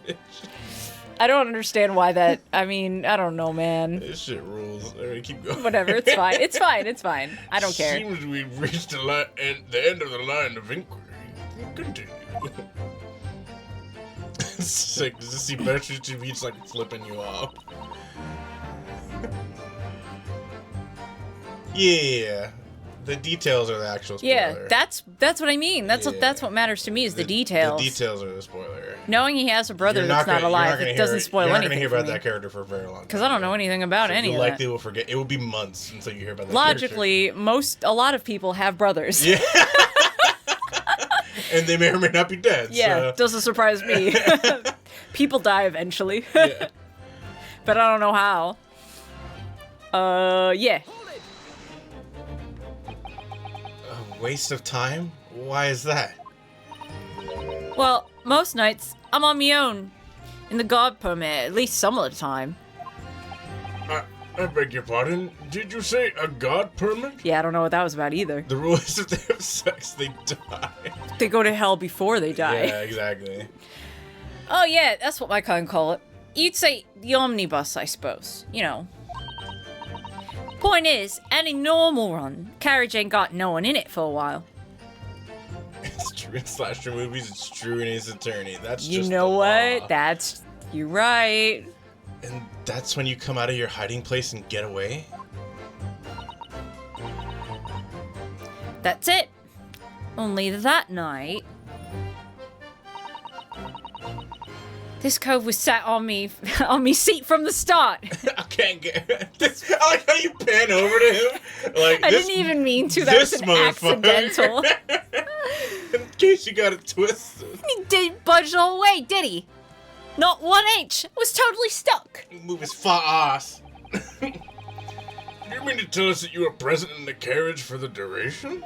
I don't understand why that. I mean, I don't know, man. This shit rules. Alright, keep going. Whatever, it's fine. It's fine. It's fine. I don't care. Seems we've reached the end of the line of inquiry. Continue. It's sick. Does this see Better Twitch TV just like flipping you off? Yeah. The details are the actual spoiler. Yeah, that's what I mean. That's Yeah. what matters to me is the details. The details are the spoiler. Knowing he has a brother that's not alive, it doesn't spoil anything. You're not anything gonna hear for about me. that character for a very long time. Because I don't know anything about any You of likely that. will forget. It will be months until you hear about that Logically, a lot of people have brothers. character. Yeah. And they may or may not be dead. Yeah, so. doesn't surprise me. People die eventually. Yeah. But I don't know how. Yeah. A waste of time? Why is that? Well, most nights, I'm on my own. In the god permit, at least some of the time. I beg your pardon. Did you say a god permit? Yeah, I don't know what that was about either. The rule is if they have sex, they die. They go to hell before they die. Yeah, exactly. Oh yeah, that's what my kind call it. You'd say the omnibus, I suppose. You know. Point is, any normal run, carriage ain't got no one in it for a while. It's true in slasher movies, it's true in Ace Attorney. That's You just know the what? law. You're right. And that's when you come out of your hiding place and get away? That's it. Only that night, this cove was sat on me seat from the start. I can't get this. I like how you pan over to him. Like I this, didn't even mean to. That was this an motherfucker. accidental. In case you got it twisted. He didn't budge the whole way, did he? Not 1 inch. Was totally stuck. Move his fat ass. You mean to tell us that you were present in the carriage for the duration?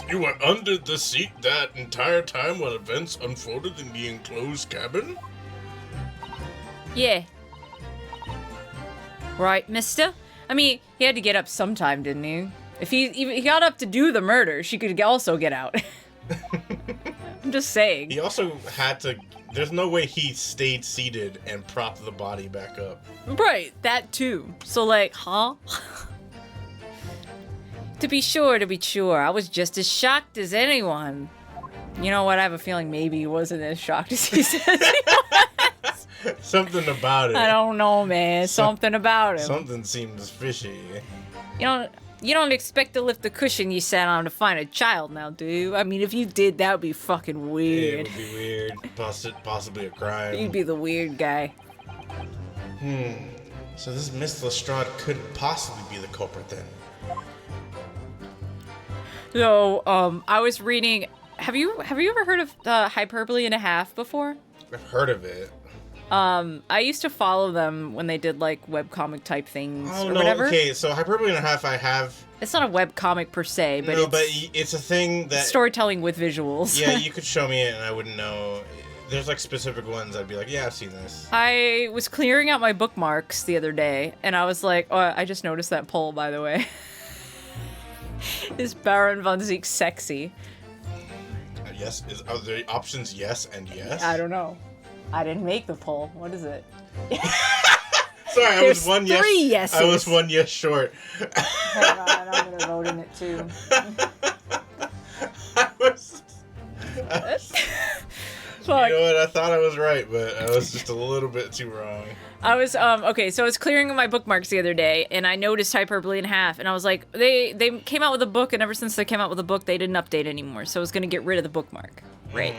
You were under the seat that entire time while events unfolded in the enclosed cabin? Yeah. Right, mister? I mean, he had to get up sometime, didn't he? If he got up to do the murder, she could also get out. I'm just saying. He also had to. There's no way he stayed seated and propped the body back up. Right, that too. So like, huh? To be sure, I was just as shocked as anyone. You know what? I have a feeling maybe he wasn't as shocked as he says he was. Something about it. I don't know, man. Something about him. Something seems fishy. You don't expect to lift the cushion you sat on to find a child now, do you? I mean, if you did, that would be fucking Yeah, weird. it would be weird. Possibly a crime. You'd be the weird guy. So this Miss Lestrade couldn't possibly be the culprit then. So, I was reading. Have you ever heard of hyperbole and a half before? I've heard of it. I used to follow them when they did like webcomic type things Oh or no, whatever. okay, so Hyperbole and a Half I have... It's not a webcomic per se, but it's a thing that... storytelling with visuals. Yeah, you could show me it and I wouldn't know. There's like specific ones I'd be like, yeah, I've seen this. I was clearing out my bookmarks the other day, and I was like, oh, I just noticed that poll, by the way. Is Baron von Zeke sexy? Yes. Are there options yes and yes? I don't know. I didn't make the poll. What is it? Sorry, I was one yes. 3 yeses. I was one yes short. Hang on, I'm gonna vote in it too. I was Fuck. You know what? I thought I was right, but I was just a little bit too wrong. I was okay, so I was clearing my bookmarks the other day, and I noticed Hyperbole and a Half, and I was like, they came out with a book, and ever since they came out with a book, they didn't update anymore, so I was gonna get rid of the bookmark, right?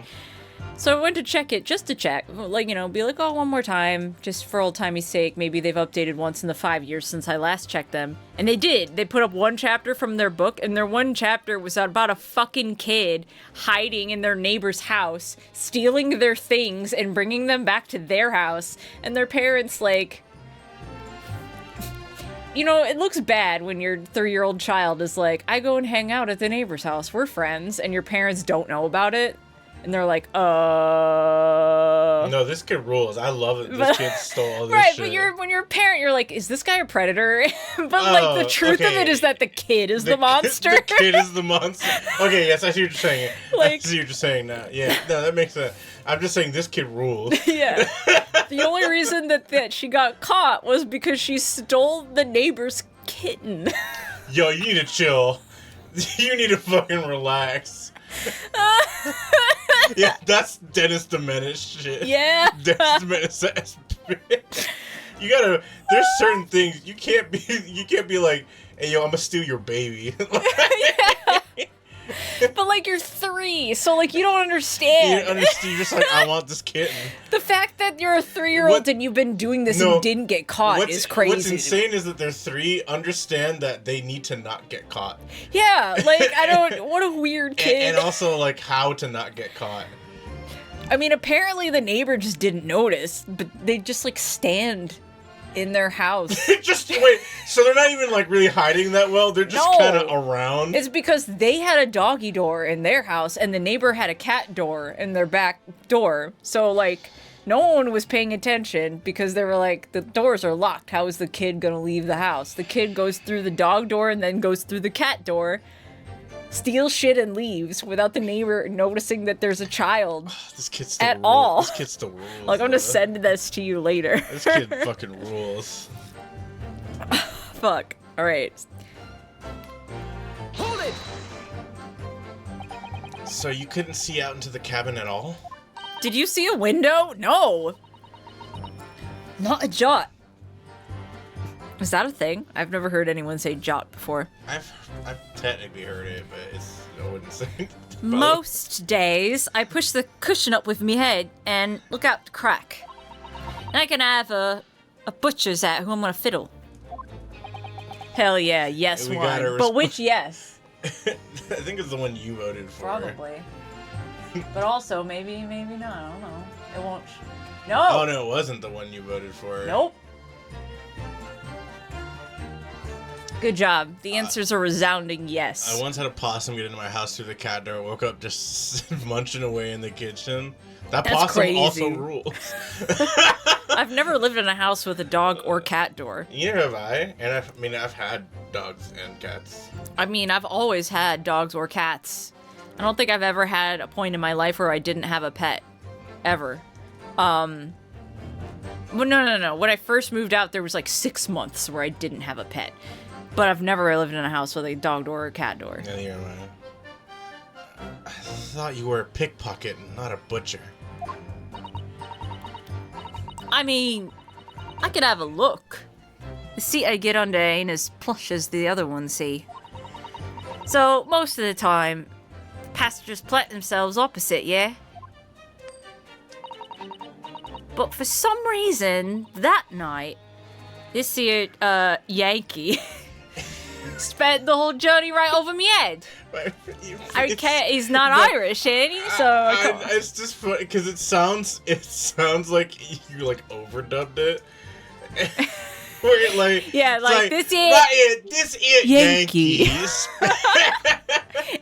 So I went to check it, just to check, like, you know, be like, oh, one more time, just for old-timey's sake, maybe they've updated once in the 5 years since I last checked them. And they did. They put up one chapter from their book, and their one chapter was about a fucking kid hiding in their neighbor's house, stealing their things, and bringing them back to their house, and their parents, like... You know, it looks bad when your 3-year-old child is like, I go and hang out at the neighbor's house, we're friends, and your parents don't know about it. And they're like, No, this kid rules. I love it. This kid stole all this right, shit. but when you're a parent, you're like, is this guy a predator? But like the truth of it is that the kid is the monster. The kid is the monster. Okay, yes, I see what you're saying. Like, I see what you're saying now. Yeah, no, that makes sense. I'm just saying this kid rules. Yeah. The only reason that she got caught was because she stole the neighbor's kitten. Yo, you need to chill. You need to fucking relax. Yeah, that's Dennis the Menace shit. Yeah. Dennis the Menace. You gotta. There's certain things you can't be like, hey yo, I'm gonna steal your baby. Yeah. But like you're 3, so like you don't understand. You don't understand. You're just like, I want this kitten. The fact that you're a 3-year-old and you've been doing this and didn't get caught is crazy. What's insane is that they're 3, understand that they need to not get caught. Yeah, like what a weird kid. And also like how to not get caught. I mean, apparently the neighbor just didn't notice, but they just like stand in their house. Just wait, so they're not even like really hiding that well, they're just kind of around. It's because they had a doggy door in their house and the neighbor had a cat door in their back door. So like no one was paying attention because they were like, the doors are locked. How is the kid gonna leave the house? The kid goes through the dog door and then goes through the cat door, steals shit and leaves without the neighbor noticing that there's a child. This kid still at rules. all. This kid still rules. Like, I'm gonna send this to you later. This kid fucking rules. Fuck. Alright. Hold it! So you couldn't see out into the cabin at all? Did you see a window? No. Not a jot. Is that a thing? I've never heard anyone say jot before. I've technically heard it, but I wouldn't say it. Most days, I push the cushion up with me head and look out the crack. And I can have a butcher's at who I'm gonna fiddle. Hell yeah, yes We one. gotta But which yes? I think it's the one you voted for. Probably. But also, maybe not, I don't know. It won't... No! Oh no, it wasn't the one you voted for. Nope. Good job. The answers are resounding yes. I once had a possum get into my house through the cat door. Woke up just munching away in the kitchen. That That's possum crazy. also rules. I've never lived in a house with a dog or cat door. Neither have I. And I've had dogs and cats. I mean, I've always had dogs or cats. I don't think I've ever had a point in my life where I didn't have a pet. Ever. Well, no. When I first moved out, there was like 6 months where I didn't have a pet. But I've never lived in a house with a dog door or a cat door. Neither am I thought you were a pickpocket and not a butcher. I mean, I could have a look. The seat I get under ain't as plush as the other one, see? So, most of the time, passengers plant themselves opposite, yeah? But for some reason, that night, this here, Yankee spent the whole journey right over me head. I can't. He's not Irish, ain't he? So it's just funny because it sounds like you like overdubbed it. Where it like this is Yankee. Yankees.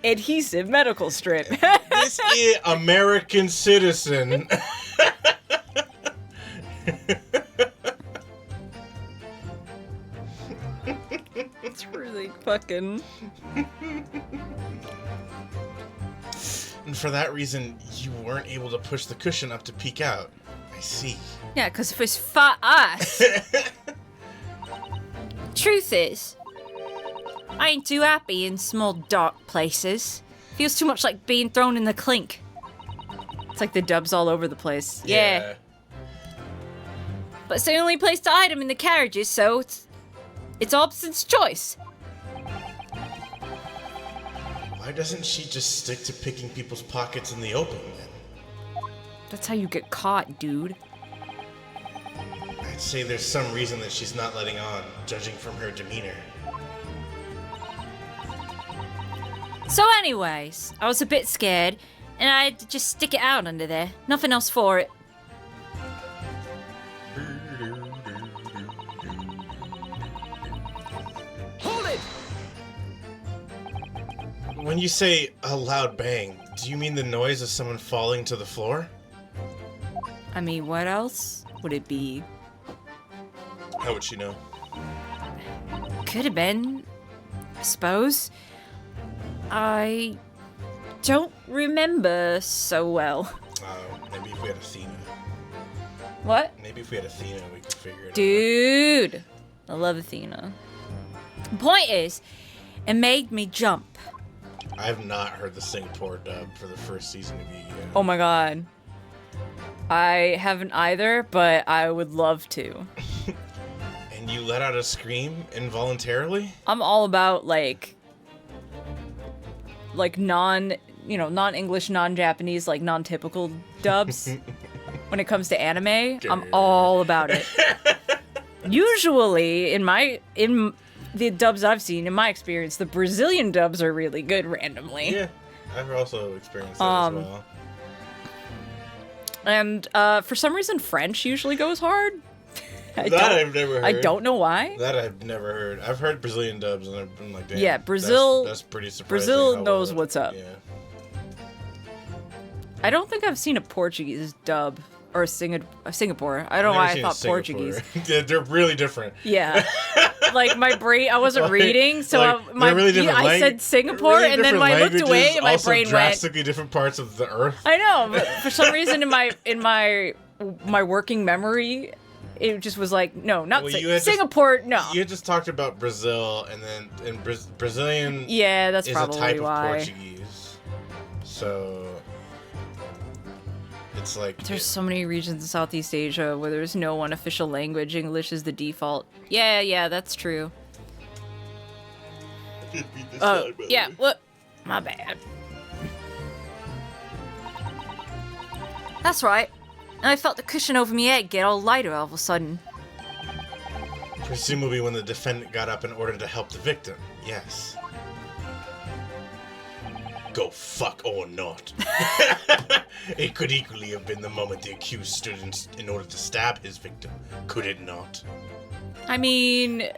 Adhesive medical strip. This is American citizen. It's really fucking. And for that reason, you weren't able to push the cushion up to peek out. I see. Yeah, because of his fat ass. Truth is, I ain't too happy in small, dark places. Feels too much like being thrown in the clink. It's like the dubs all over the place. Yeah. But it's the only place to hide them in the carriages, so it's Obson's choice. Why doesn't she just stick to picking people's pockets in the open, then? That's how you get caught, dude. I'd say there's some reason that she's not letting on, judging from her demeanor. So anyways, I was a bit scared, and I had to just stick it out under there. Nothing else for it. Hold it! When you say a loud bang, do you mean the noise of someone falling to the floor? I mean, what else would it be? How would she know? Could have been, I suppose. I don't remember so well. Maybe if we had Athena. What? Maybe if we had Athena, we could figure it Dude, I love Athena. The point is, it made me jump. out. I have not heard the Singapore dub for the first season of Yu-Gi-Oh! Oh my god. I haven't either, but I would love to. And you let out a scream involuntarily? I'm all about non-English, non-Japanese, like non-typical dubs. When it comes to anime, I'm all about it. Usually, in the dubs I've seen, in my experience, the Brazilian dubs are really good randomly. Yeah, I've also experienced that as well. And for some reason, French usually goes hard. I've never heard. I don't know why. That I've never heard. I've heard Brazilian dubs and I've been like, damn. Yeah, Brazil. That's pretty surprising. Brazil knows what's up. Yeah. I don't think I've seen a Portuguese dub or a Singapore. I don't know why I thought Portuguese. Yeah, they're really different. Yeah. Like my brain, I wasn't reading, so I said Singapore, really and then when I looked away, and my also brain drastically different parts of the earth. I know, but for some reason in my working memory, it just was like, no, not Singapore. No, you had just talked about Brazil, and then Brazilian. Yeah, that's is probably a type why. of Portuguese. So it's like there's so many regions in Southeast Asia where there's no one official language. English is the default. Yeah, that's true. Oh, yeah. What? My bad. That's right. And I felt the cushion over my head get all lighter all of a sudden. Presumably when the defendant got up in order to help the victim. Yes. Go fuck or not. It could equally have been the moment the accused stood in order to stab his victim. Could it not? I mean,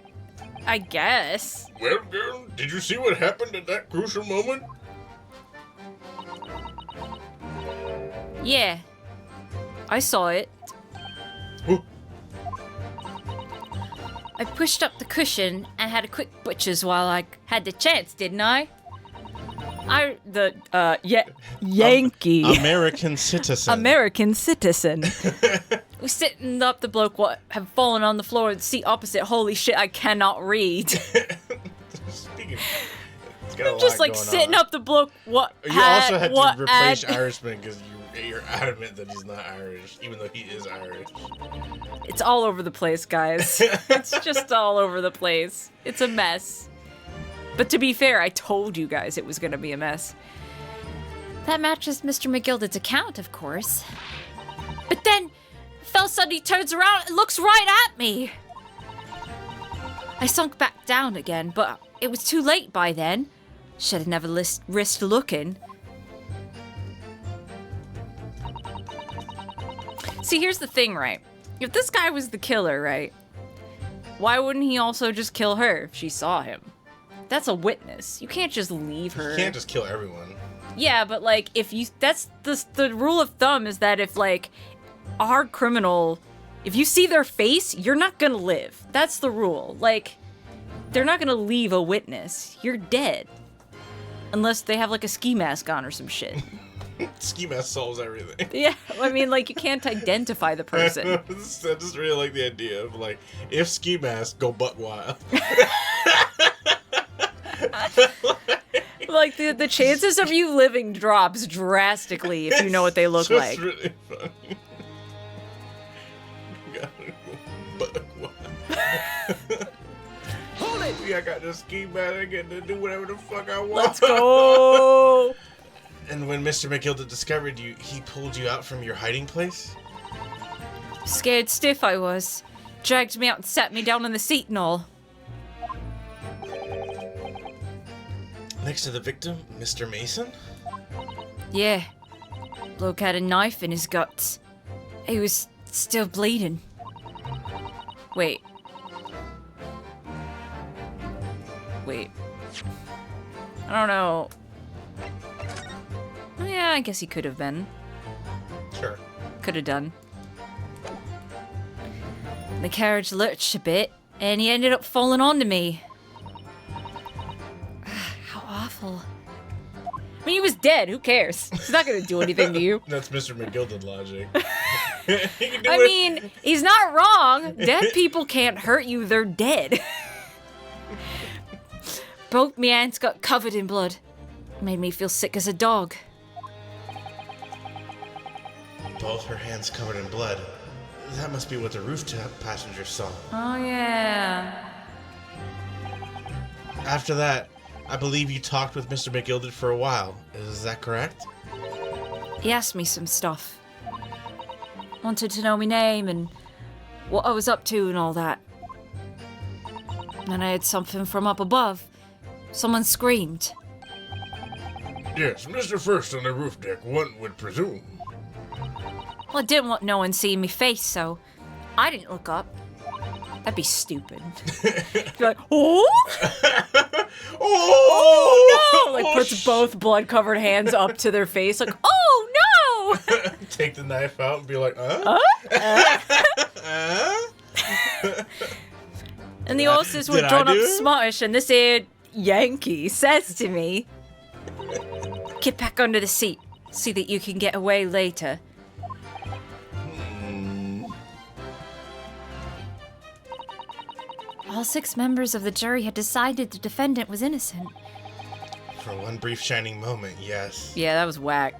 I guess. Well, girl, did you see what happened at that crucial moment? Yeah. I saw it. Huh. I pushed up the cushion and had a quick butchers while I had the chance, didn't I? Yankee. American citizen. American citizen. Was sitting up the bloke what had fallen on the floor in the seat opposite. Holy shit, I cannot read. I'm just like sitting up the bloke what You also had to replace Irishman because you're adamant that he's not Irish, even though he is Irish. It's all over the place, guys. It's just all over the place. It's a mess. But to be fair, I told you guys it was going to be a mess. That matches Mr. McGilded's account, of course. But then, fell suddenly turns around and looks right at me. I sunk back down again, but it was too late by then. Should have never risked looking. See, here's the thing, right? If this guy was the killer, right? Why wouldn't he also just kill her if she saw him? That's a witness. You can't just leave her. You can't just kill everyone. Yeah, but like, if you, that's the rule of thumb is that if like a hard criminal, if you see their face, you're not gonna live. That's the rule. Like, they're not gonna leave a witness. You're dead. Unless they have like a ski mask on or some shit. Ski mask solves everything. Yeah, I mean, like, you can't identify the person. I just really like the idea of, like, if ski masks go buck wild. Like, the chances of you living drops drastically if you know what they look just like. Really funny. Gotta go buck wild. Hold it! I got this ski mask, I get to do whatever the fuck I want. Let's go! And when Mr. McGilda discovered you, he pulled you out from your hiding place? Scared stiff I was. Dragged me out and sat me down on the seat and all. Next to the victim, Mr. Mason? Yeah. Bloke had a knife in his guts. He was still bleeding. Wait. I don't know. Yeah, I guess he could have been. Sure. Could have done. The carriage lurched a bit, and he ended up falling onto me. How awful. I mean, he was dead. Who cares? He's not gonna do anything to you. That's Mr. McGilda logic. I mean, he's not wrong. Dead people can't hurt you. They're dead. Both my hands got covered in blood. Made me feel sick as a dog. Both her hands covered in blood. That must be what the rooftop passengers saw. Oh, yeah. After that, I believe you talked with Mr. McGilda for a while. Is that correct? He asked me some stuff. Wanted to know my name and what I was up to and all that. Then I heard something from up above. Someone screamed. Yes, Mr. First on the roof deck, one would presume. Well, I didn't want no one seeing me face, so I didn't look up. That'd be stupid. Be like, oh! Oh, no! Like, puts both blood-covered hands up to their face, like, oh, no! Take the knife out and be like, And the horses were did I drawn up do? smartish, and this here Yankee says to me, get back under the seat, see that you can get away later. All 6 members of the jury had decided the defendant was innocent. For one brief shining moment, yes. Yeah, that was whack.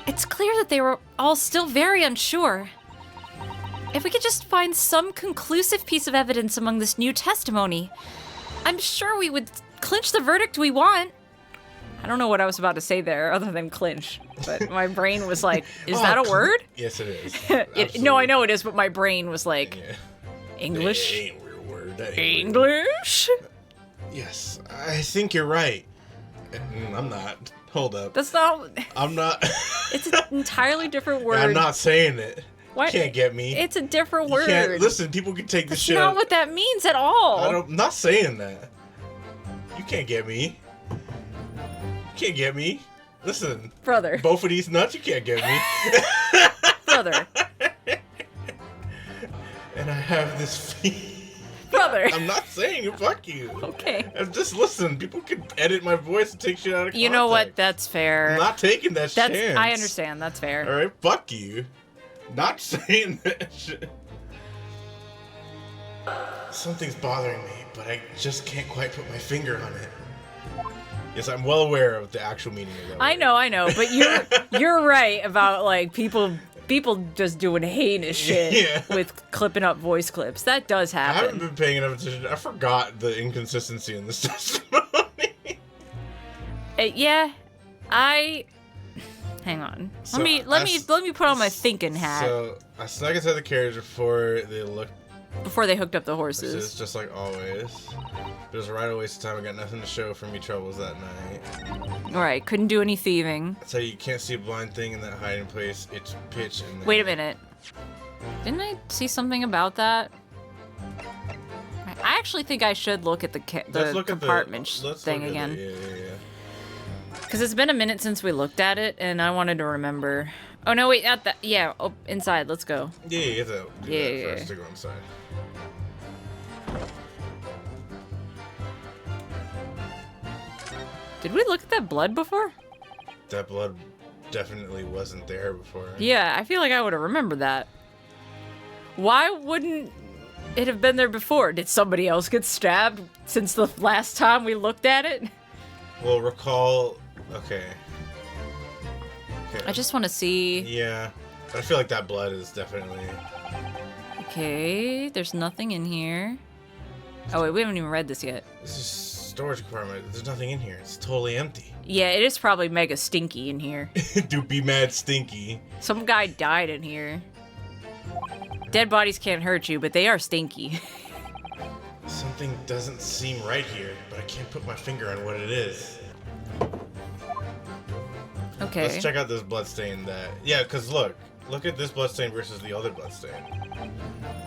It's clear that they were all still very unsure. If we could just find some conclusive piece of evidence among this new testimony, I'm sure we would clinch the verdict we want. I don't know what I was about to say there other than clinch, but my brain was like, is that a word? Yes, it is. No, I know it is, but my brain was like, Yeah. English? That ain't a real word. That ain't English? Yes, I think you're right. I'm not. Hold up. That's not... I'm not. It's an entirely different word. I'm not saying it. Why? You can't get me. It's a different You word. can't- listen, people can take this That's shit. not what that means at all. I'm not saying that. You can't get me. You can't get me. Listen, Brother. both of these nuts, you can't get me. Brother. And I have this feet. Brother. I'm not saying it. Fuck you. Okay. Just listen. People can edit my voice and take shit out of context. You know what? That's fair. I'm not taking that chance. I understand. That's fair. All right, fuck you. Not saying that shit. Something's bothering me, but I just can't quite put my finger on it. Yes, I'm well aware of the actual meaning of that. I know, but you're right about like people just doing heinous shit Yeah. with clipping up voice clips. That does I haven't happen. been paying enough attention. I forgot the inconsistency in this testimony. Yeah, hang on. So let me put on my thinking hat. So I snuck inside the carriage before they looked Before they hooked up the It's horses. just like always. It was a right waste of time. I got nothing to show for me troubles that night. Alright, couldn't do any thieving. I tell you can't see a blind thing in that hiding place. It's pitch in there. Wait a minute. Didn't I see something about that? I actually think I should look at the compartment thing again. Yeah. Because it's been a minute since we looked at it, and I wanted to remember. Oh, no, wait, at that. Yeah, oh, inside. Let's go. Yeah, you have to do that first to go inside. Did we look at that blood before? That blood definitely wasn't there before. Yeah, I feel like I would have remembered that. Why wouldn't it have been there before? Did somebody else get stabbed since the last time we looked at it? Well, recall... Okay. I just want to see... Yeah. But I feel like that blood is definitely... Okay, there's nothing in here. Oh, wait, we haven't even read this yet. This is storage compartment. There's nothing in here. It's totally empty. Yeah, it is probably mega stinky in here. Dude, be mad stinky. Some guy died in here. Dead bodies can't hurt you, but they are stinky. Something doesn't seem right here, but I can't put my finger on what it is. Okay. Let's check out this bloodstain that... Yeah, because look at this bloodstain versus the other bloodstain.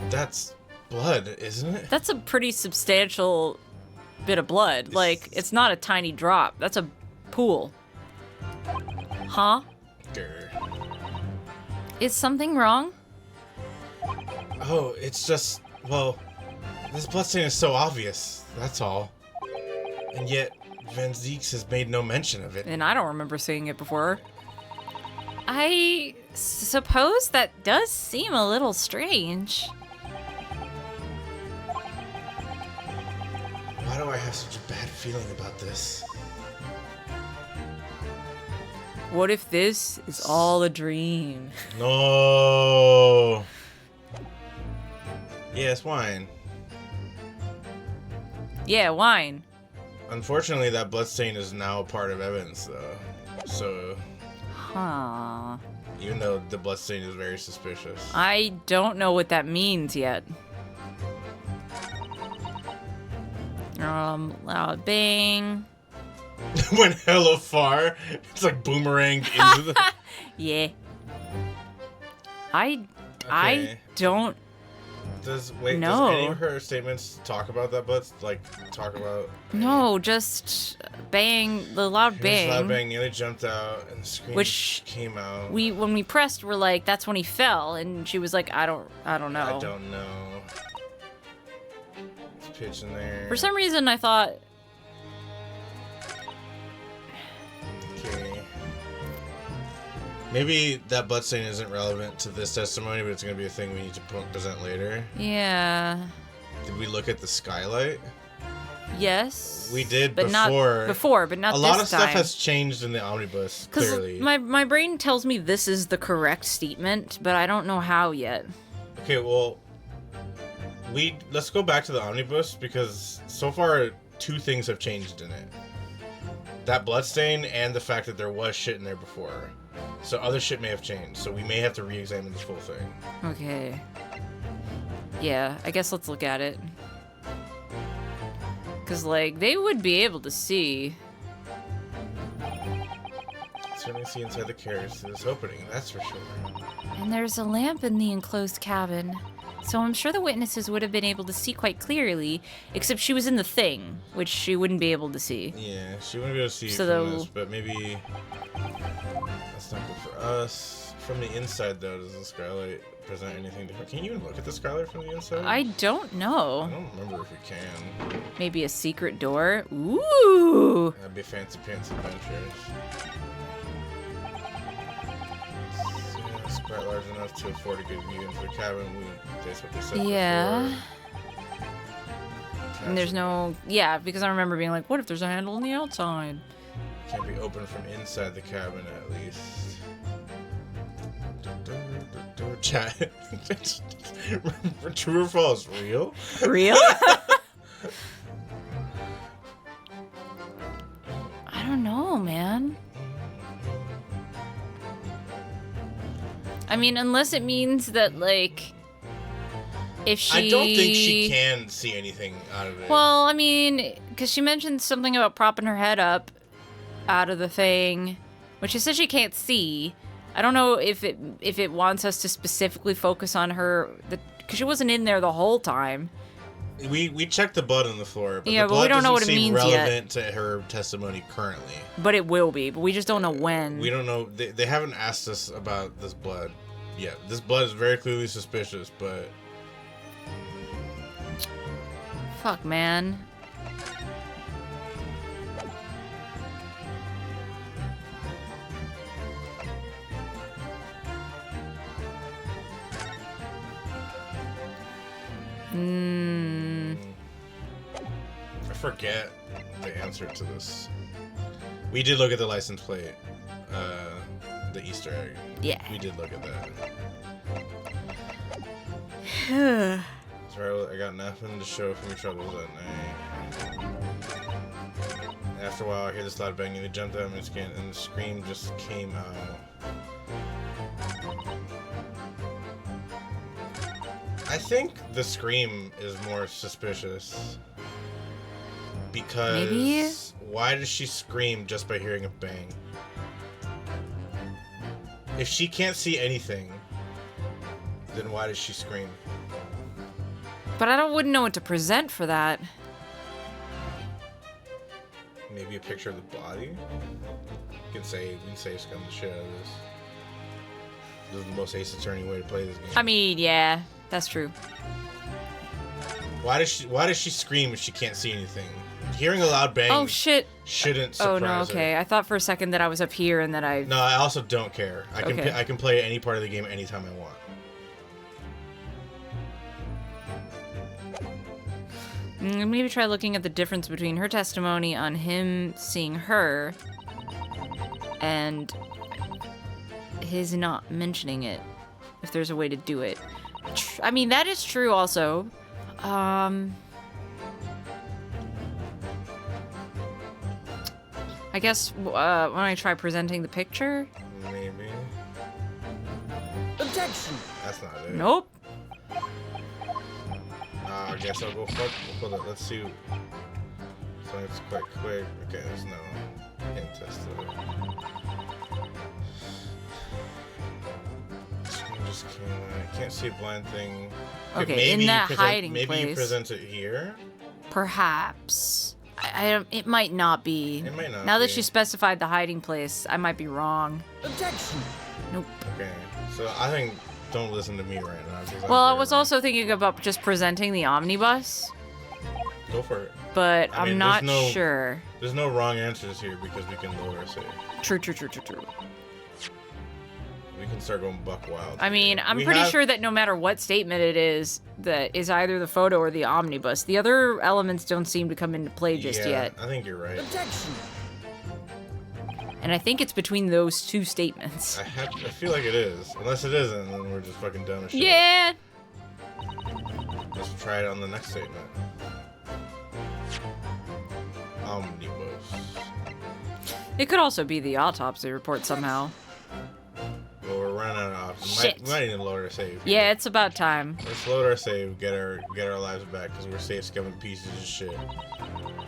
That's blood, isn't it? That's a pretty substantial bit of blood. Like, it's not a tiny drop. That's a pool. Huh? Grr. Is something wrong? Oh, it's just... Well, this bloodstain is so obvious. That's all. And yet, Van Zeeks has made no mention of it. And I don't remember seeing it before. I suppose that does seem a little strange. Why do I have such a bad feeling about this? What if this is all a dream? No. Yeah, it's wine. Yeah, wine. Unfortunately, that bloodstain is now a part of evidence, though. So, Huh. even though the bloodstain is very suspicious. I don't know what that means yet. Loud bang. Went hella far. It's like boomeranged into the... Yeah. I Okay. don't Does No. Does any of her statements talk about that blood? Like, talk about... No, just bang, the loud Here's bang. loud bang, nearly jumped out, and the scream Which came out. When we pressed, we're like, that's when he fell, and she was like, I don't know. I don't know. It's pitch in there. For some reason, I thought, Okay. Maybe that bloodstain isn't relevant to this testimony, but it's going to be a thing we need to present later. yeah, Did we look at the skylight? yes. We did but before. but not A this lot of stuff time. has changed in the omnibus, clearly. Because my brain tells me this is the correct statement, but I don't know how yet. Okay, well, let's go back to the omnibus, because so far 2 things have changed in it. That bloodstain and the fact that there was shit in there before. So other shit may have changed, so we may have to re-examine this full thing. Okay. Yeah, I guess let's look at it. Because, like, they would be able to see. Certainly see inside the carriage through this opening, that's for sure. And there's a lamp in the enclosed cabin. So I'm sure the witnesses would have been able to see quite clearly, except she was in the thing, which she wouldn't be able to see. Yeah, she wouldn't be able to see So from this, but maybe that's not good for us. From the inside, though, does the skylight present anything different? Can you even look at the skylight from the inside? I don't I know. don't remember if we can. Maybe a secret door? Ooh! That'd be Fancy Pants Adventures. So, it's quite large enough to afford a good view into the cabin. That's what they said Yeah. before. And there's no... Yeah, because I remember being like, what if there's a handle on the outside? Can't be opened from inside the cabin, at least. Chat. True or false? Real? Real? I don't know, man. I mean, unless it means that, like, if she... I don't think she can see anything out of it. Well, I mean, because she mentioned something about propping her head up out of the thing, which she says she can't see. I don't know if it wants us to specifically focus on her, because she wasn't in there the whole time. We checked the blood on the floor, but yeah, the blood but we don't know what doesn't it seem means relevant to her testimony currently. But it will be, but we just don't know when. We don't know. They haven't asked us about this blood yet. This blood is very clearly suspicious, but... Fuck, man. I forget the answer to this. We did look at the license plate, the Easter egg. Yeah. We did look at that. Sorry, I got nothing to show for my troubles that night. After a while, I hear this loud banging. They jumped out of my skin, and the scream just came out. I think the scream is more suspicious. Because Maybe? Why does she scream just by hearing a bang? If she can't see anything, then why does she scream? But I wouldn't know what to present for that. Maybe a picture of the body? We can say scum the shit out of this. This is the most Ace Attorney way to play this game. I mean, yeah, that's true. Why does she scream if she can't see anything? Hearing a loud bang Oh shit. shouldn't surprise Oh no, okay. her. I thought for a second that I was up here and that I... No, I also don't care. Okay. I can play any part of the game anytime I want. Maybe try looking at the difference between her testimony on him seeing her and his not mentioning it, if there's a way to do it. I mean, that is true also. I guess when I try presenting the picture? Maybe. Objection. That's not it. Nope. I guess I'll go fuck. Hold on, let's see. So it's quite quick. Okay, there's no hint test to it. Just can't see a blind thing. Okay, maybe in that you hiding maybe place. you present it here. Perhaps. I don't, it might not be. It might not Now that be. she specified the hiding place, I might be wrong. Objection. Nope. Okay, so I think don't listen to me right now. 'Cause I'm Well, I very was wrong. also thinking about just presenting the omnibus, Go for it. but I mean, I'm not there's no- sure. There's no wrong answers here because we can lower our save. True. We can start going buck wild. I mean, I'm We pretty have- sure that no matter what statement it is, that is either the photo or the omnibus. The other elements don't seem to come into play just yet. I think you're right. Objection. And I think it's between those two statements. I feel like it is. Unless it isn't, then we're just fucking dumb as shit. Yeah. Let's try it on the next statement. Omnibus. It could also be the autopsy report somehow. Well, we're running out of options. Shit. We might need to load our save. Yeah, it's about time. Let's load our save, get our lives back, because we're safe scumming pieces of shit.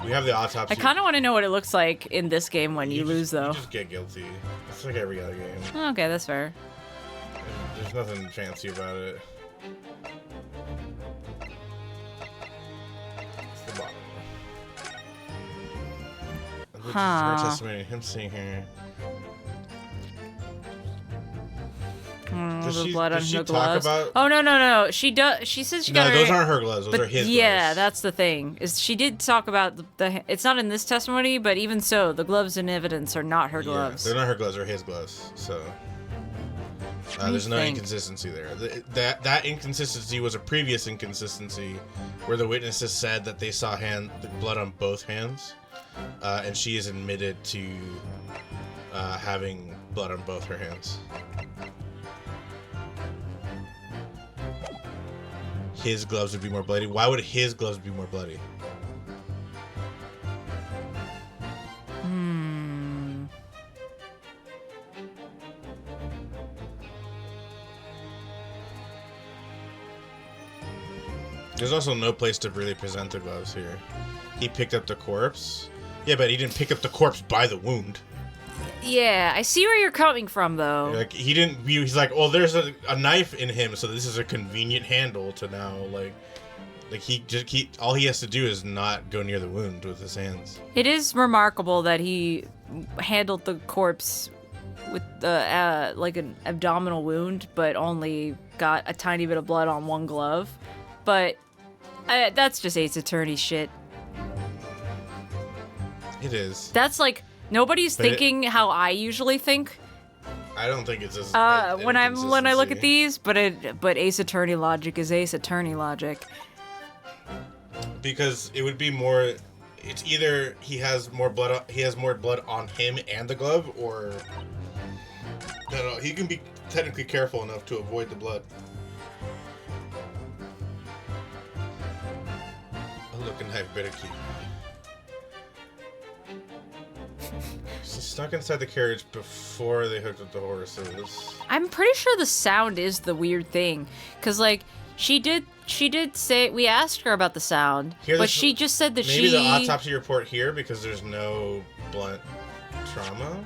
We have the autopsy. I kind of want to know what it looks like in this game when you lose, though. You just get guilty. It's like every other game. Okay, that's fair. There's nothing fancy about it. It's the bottom. Look, this is her Huh. testimony, him seeing her. Does The she- blood does on she her talk gloves. about- Oh no! She does. She says she No, got those her. aren't her gloves. Those are his Yeah, gloves. that's the thing. Is she did talk about the. It's not in this testimony, but even so, the gloves in evidence are not her gloves. Yeah, they're not her gloves, they're his gloves. So there's no think? inconsistency there. That inconsistency was a previous inconsistency where the witnesses said that they saw the blood on both hands, and she is admitted to having blood on both her hands. His gloves would be more bloody. Why would his gloves be more bloody? There's also no place to really present the gloves here. He picked up the corpse. Yeah, but he didn't pick up the corpse by the wound. Yeah, I see where you're coming from, though. Like, he didn't view... He's like, oh, there's a knife in him, so this is a convenient handle to now, like... Like, all he has to do is not go near the wound with his hands. It is remarkable that he handled the corpse with like an abdominal wound, but only got a tiny bit of blood on one glove. But that's just Ace Attorney shit. It is. That's like nobody's thinking how I usually think. I don't think it's as when I look at these, but Ace Attorney logic is Ace Attorney logic. Because it would be more. It's either he has more blood on him and the glove, or no, he can be technically careful enough to avoid the blood. Oh, look, a knife, better keep. She snuck inside the carriage before they hooked up the horses. I'm pretty sure the sound is the weird thing, because like she did say, we asked her about the sound, but she just said that maybe the autopsy report here because there's no blunt trauma.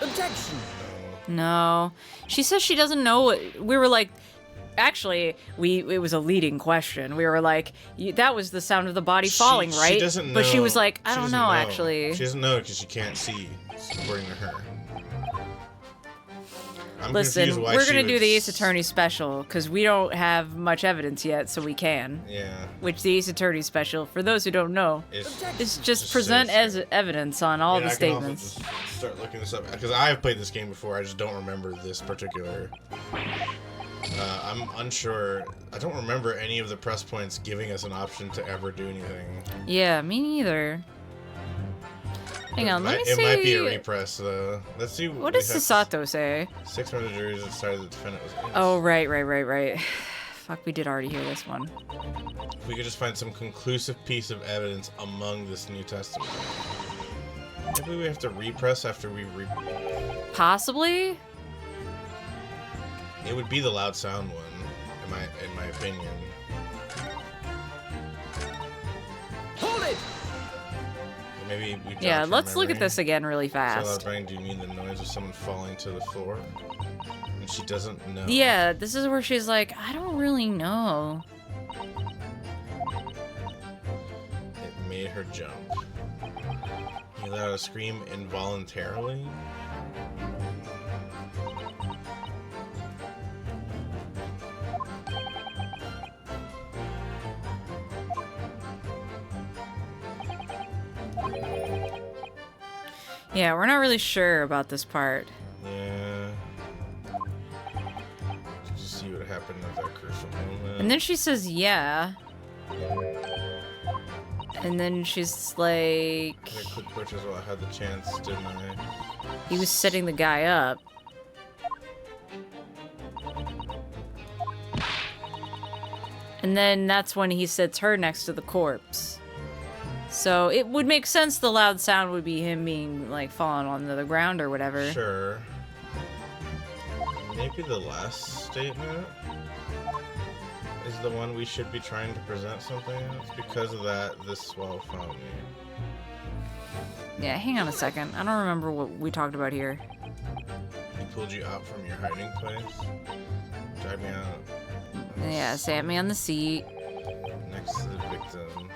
Objection. No, she says she doesn't know what we were like. Actually, it was a leading question. We were like, that was the sound of the body falling, right? She doesn't know. But she was like, I don't know, actually. She doesn't know because she can't see, according to her. Listen, we're going to do the Ace Attorney special because we don't have much evidence yet, so we can. Yeah. Which the Ace Attorney special, for those who don't know, is just present as evidence on all the statements. I can also just start looking this up because I've played this game before. I just don't remember this particular. I'm unsure. I don't remember any of the press points giving us an option to ever do anything. Yeah, me neither. Hang on, let me see. It might be a repress, though. Let's see. What does Sasato say? 6 members of the jury decided the defendant was innocent. Oh, right. Fuck, we did already hear this one. If we could just find some conclusive piece of evidence among this New Testament. Maybe we have to repress after we Possibly? It would be the loud sound one, in my opinion. Hold it! Maybe we let's look at this again really fast. So, do you mean the noise of someone falling to the floor? And she doesn't know. Yeah, this is where she's like, I don't really know. It made her jump. He let out a scream involuntarily. Yeah, we're not really sure about this part. Yeah. Just see what happened at that crucial moment. And then she says, yeah. And then she's like... I quick butchers while I had the chance, didn't I? He was setting the guy up. And then that's when he sits her next to the corpse. So it would make sense the loud sound would be him being, like, falling onto the ground or whatever. Sure. Maybe the last statement is the one we should be trying to present something. It's because of that this swell found me. Yeah, hang on a second. I don't remember what we talked about here. He pulled you out from your hiding place? Dragged me out. Yeah, sat me on the seat. Next to the victim.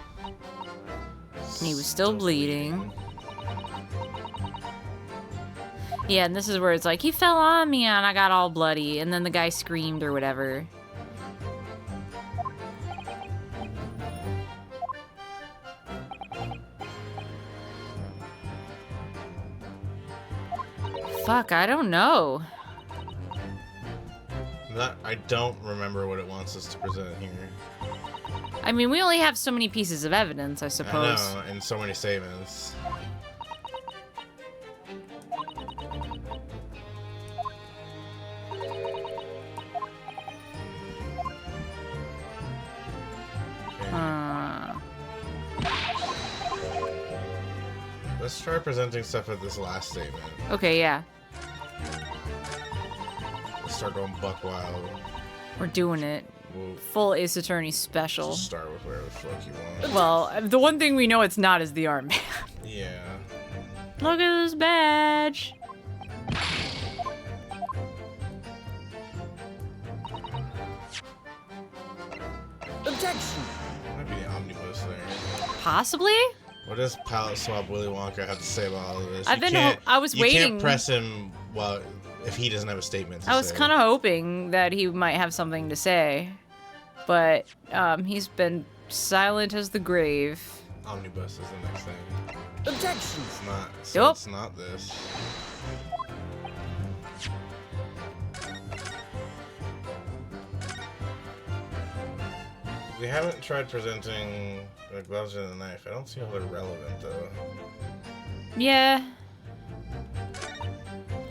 And he was still bleeding. Yeah, and this is where it's like, he fell on me and I got all bloody. And then the guy screamed or whatever. Fuck, I don't know. I don't remember what it wants us to present here. I mean, we only have so many pieces of evidence, I suppose. I know, and so many statements. Let's try presenting stuff at this last statement. Okay, yeah. Let's start going buck wild. We're doing it. We'll Full Ace Attorney special. just start with whatever the fuck you want. Well, the one thing we know it's not is the armband. Yeah. Look at this badge. Objection! Might be the omnibus there. Possibly? What does Palette Swap Willy Wonka have to say about all of this? I was You waiting. can't press him if he doesn't have a statement to I was say. kind of hoping that he might have something to say, but he's been silent as the grave. Omnibus is the next thing. Objection! It's not. So Yup. It's not this. We haven't tried presenting the gloves and the knife. I don't see how they're relevant though. Yeah.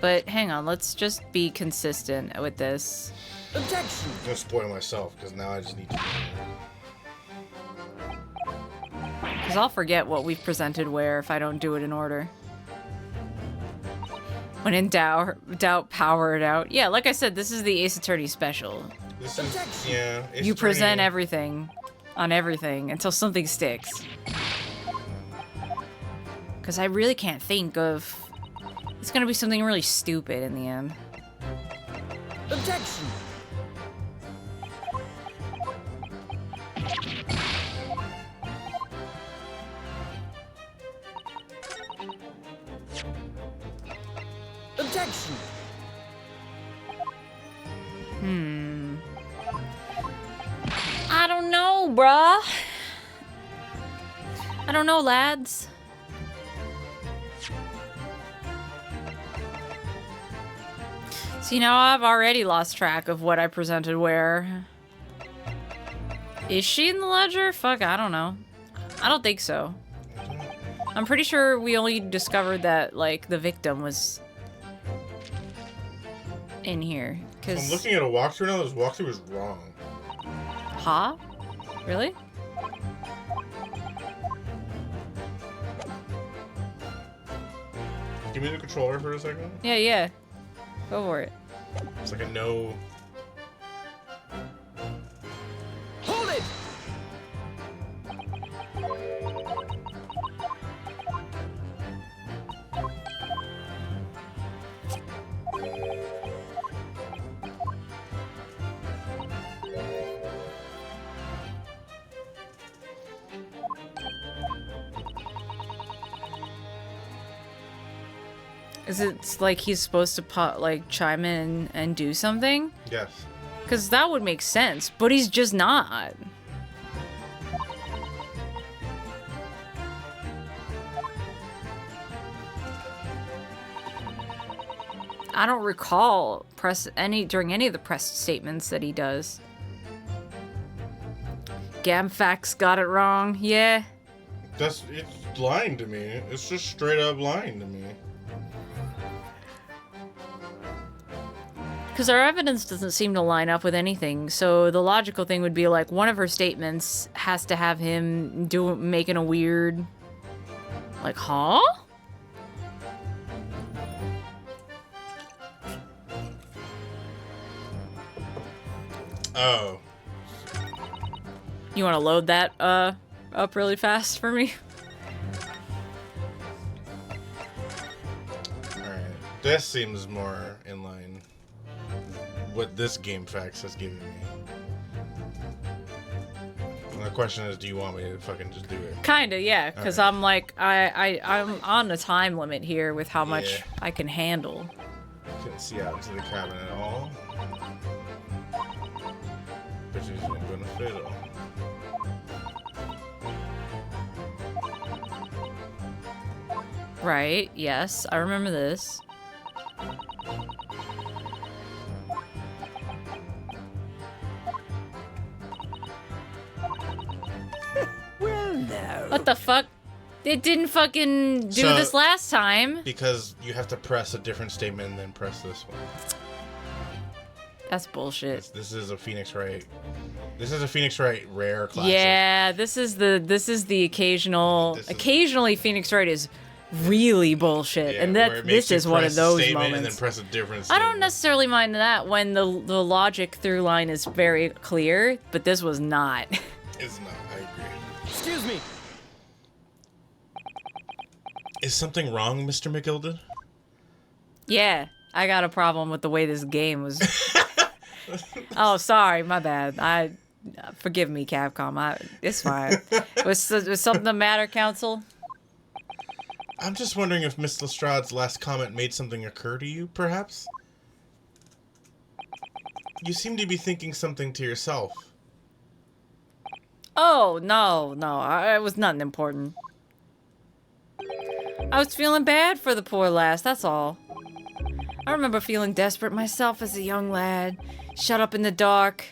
But hang on, let's just be consistent with this. Objection! I'm gonna spoil myself because now I just need to. Because I'll forget what we've presented where if I don't do it in order. When in doubt, power it out. Yeah, like I said, this is the Ace Attorney special. This is Ace You present Attorney- everything on everything until something sticks. Because I really can't think of... It's going to be something really stupid in the end. Objection! Objection! I don't know, bruh. I don't know, lads. See, now I've already lost track of what I presented where. Is she in the ledger? Fuck, I don't know. I don't think so. I'm pretty sure we only discovered that, like, the victim was in here. I'm Cause... looking at a walkthrough now. This walkthrough is wrong. Huh? Really? Give me the controller for a second. Yeah, yeah. Go for it. It's like a no. Hold it! Is it like he's supposed to like chime in and do something? Yes. Because that would make sense, but he's just not. I don't recall during any of the press statements that he does. Gamfax got it wrong. Yeah. It's lying to me. It's just straight up lying to me. Because our evidence doesn't seem to line up with anything, so the logical thing would be like one of her statements has to have him making a weird, like, huh? Oh. You want to load that up really fast for me? Alright. This seems more in line. What this game facts has given me. And the question is, do you want me to fucking just do it? Kinda, yeah. Because Okay. I'm like, I'm on a time limit here with how much Yeah. I can handle. Couldn't see out into the cabin at all. But she's gonna fiddle. Right? Yes, I remember this. Well, no. What the fuck? It didn't fucking do So- this last time. Because you have to press a different statement and then press this one. That's bullshit. This is a Phoenix Wright. This is a Phoenix Wright rare classic. Yeah, this is the occasional. This is- Occasionally, Phoenix Wright is really bullshit. And where that it makes this you is one of press a those statement moments. and then press a different I statement. don't necessarily mind that when the logic through line is very clear, but this was not. It's not. I agree. Excuse me. Is something wrong, Mr. McGilden? Yeah, I got a problem with the way this game was. Oh, sorry, my bad. Forgive me, Capcom. It's fine. Was something the matter, Council? I'm just wondering if Miss Lestrade's last comment made something occur to you, perhaps? You seem to be thinking something to yourself. Oh, no. It was nothing important. I was feeling bad for the poor lass, that's all. I remember feeling desperate myself as a young lad, shut up in the dark.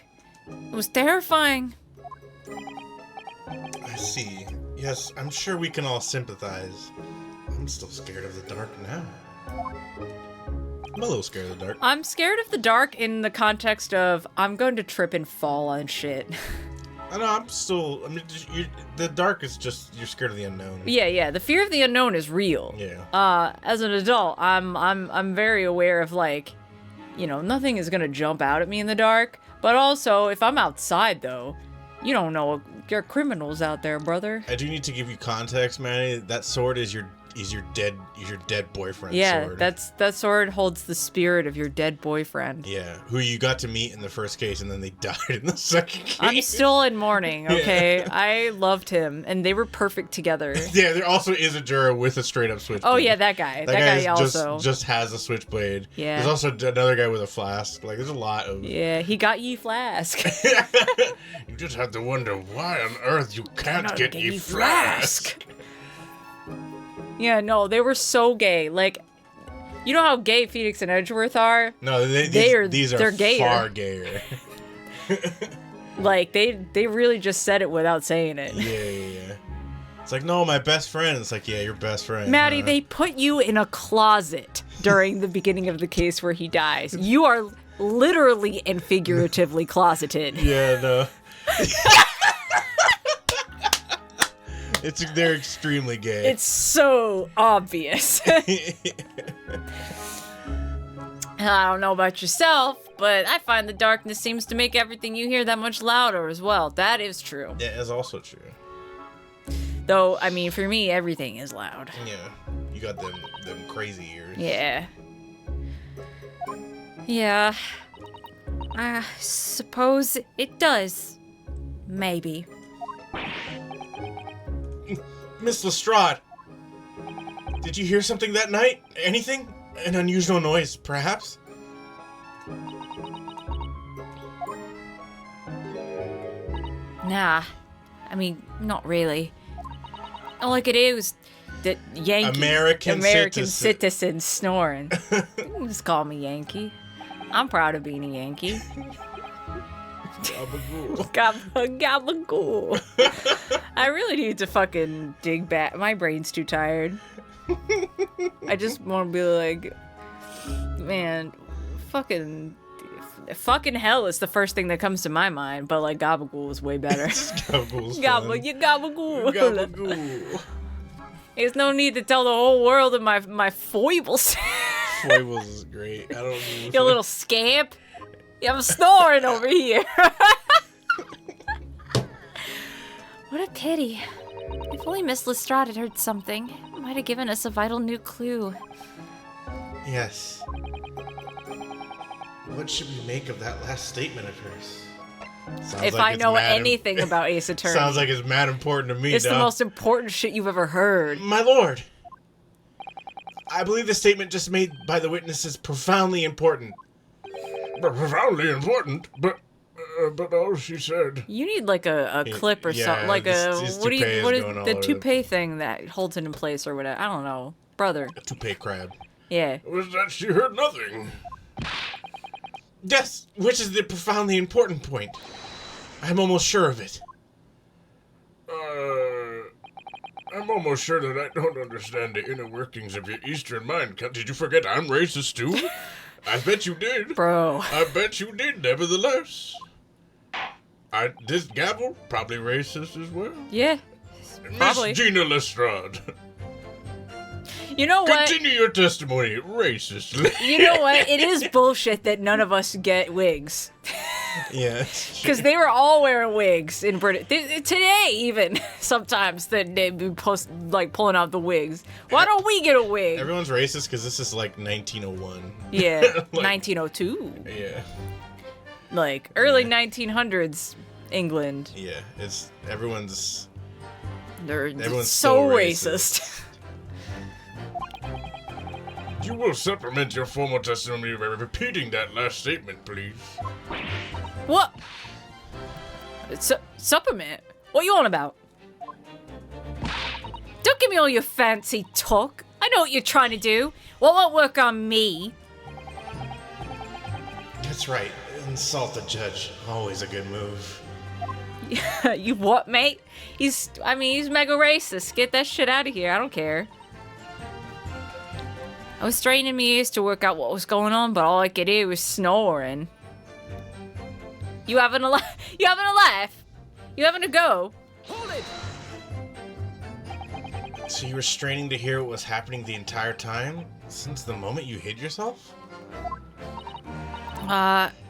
It was terrifying. I see. Yes, I'm sure we can all sympathize. I'm still scared of the dark now. I'm a little scared of the dark. I'm scared of the dark in the context of I'm going to trip and fall on shit. I know, the dark is just, you're scared of the unknown. Yeah, the fear of the unknown is real. Yeah. As an adult, I'm very aware of, like, you know, nothing is gonna jump out at me in the dark. But also, if I'm outside, though, you don't know, there are criminals out there, brother. I do need to give you context, Manny. That sword is your dead boyfriend's sword. Yeah, that sword holds the spirit of your dead boyfriend. Yeah, who you got to meet in the first case, and then they died in the second case. I'm still in mourning, okay? I loved him, and they were perfect together. Yeah, there also is a Jura with a straight-up switchblade. Oh, yeah, that guy. That guy also. just has a switchblade. Yeah. There's also another guy with a flask. Like, there's a lot of... Yeah, he got ye flask. You just have to wonder why on earth you can't get ye ye flask. Yeah, no, they were so gay. Like, you know how gay Phoenix and Edgeworth are? No, they're gayer. far gayer. Like, they really just said it without saying it. Yeah. It's like, no, my best friend. It's like, yeah, your best friend. Maddie, they put you in a closet during the beginning of the case where he dies. You are literally and figuratively closeted. Yeah, no. They're extremely gay. It's so obvious. I don't know about yourself, but I find the darkness seems to make everything you hear that much louder as well. That is true. Yeah, it's also true. Though, I mean, for me, everything is loud. Yeah, you got them crazy ears. Yeah. Yeah. I suppose it does. Maybe. Miss Lestrade, did you hear something that night? Anything? An unusual noise, perhaps? Nah. I mean, not really. All I could hear was the Yankee. American citizen snoring. You can just call me Yankee. I'm proud of being a Yankee. Gabagool. I really need to fucking dig back. My brain's too tired. I just want to be like, man, fucking hell is the first thing that comes to my mind, but like Gabagool is way better. Gabagool's Gabagool. Gabagool. There's no need to tell the whole world of my foibles. Foibles is great. I don't know. You little scamp. Yeah, I'm snoring over here. What a pity. If only Miss Lestrade had heard something, it might have given us a vital new clue. Yes. What should we make of that last statement of hers? Sounds if like I it's know mad anything about Ace Attorney. Sounds like it's mad important to me, it's dog. the most important shit you've ever heard. My lord, I believe the statement just made by the witness is profoundly important. Profoundly important, but all she said. You need like a clip or yeah, something, like this what toupee is is going all the over toupee thing that holds it in place or whatever? I don't know, brother. A toupee crab. Yeah. Was that she heard nothing? Yes, which is the profoundly important point. I'm almost sure of it. I'm almost sure that I don't understand the inner workings of your Eastern mind. Did you forget I'm racist too? I bet you did. Bro. I bet you did, nevertheless. This gavel, probably racist as well. Yeah. Probably. Miss Gina Lestrade. You know what? Continue your testimony, racist. You know what? It is bullshit that none of us get wigs. Yeah. Because they were all wearing wigs in Britain. Today, even, sometimes, they be pulling out the wigs. Why don't we get a wig? Everyone's racist because this is like 1901. Yeah, Like, 1902. Yeah. Like, early 1900s England. Yeah. Everyone's They're so so racist. racist. You will supplement your formal testimony by repeating that last statement, please. What? Supplement? What you on about? Don't give me all your fancy talk. I know what you're trying to do. Well, won't work on me. That's right. Insult the judge. Always a good move. You what, mate? He's mega racist. Get that shit out of here. I don't care. I was straining my ears to work out what was going on, but all I could hear was snoring. You having a laugh? You having a laugh? You having a go? Hold it! So you were straining to hear what was happening the entire time? Since the moment you hid yourself?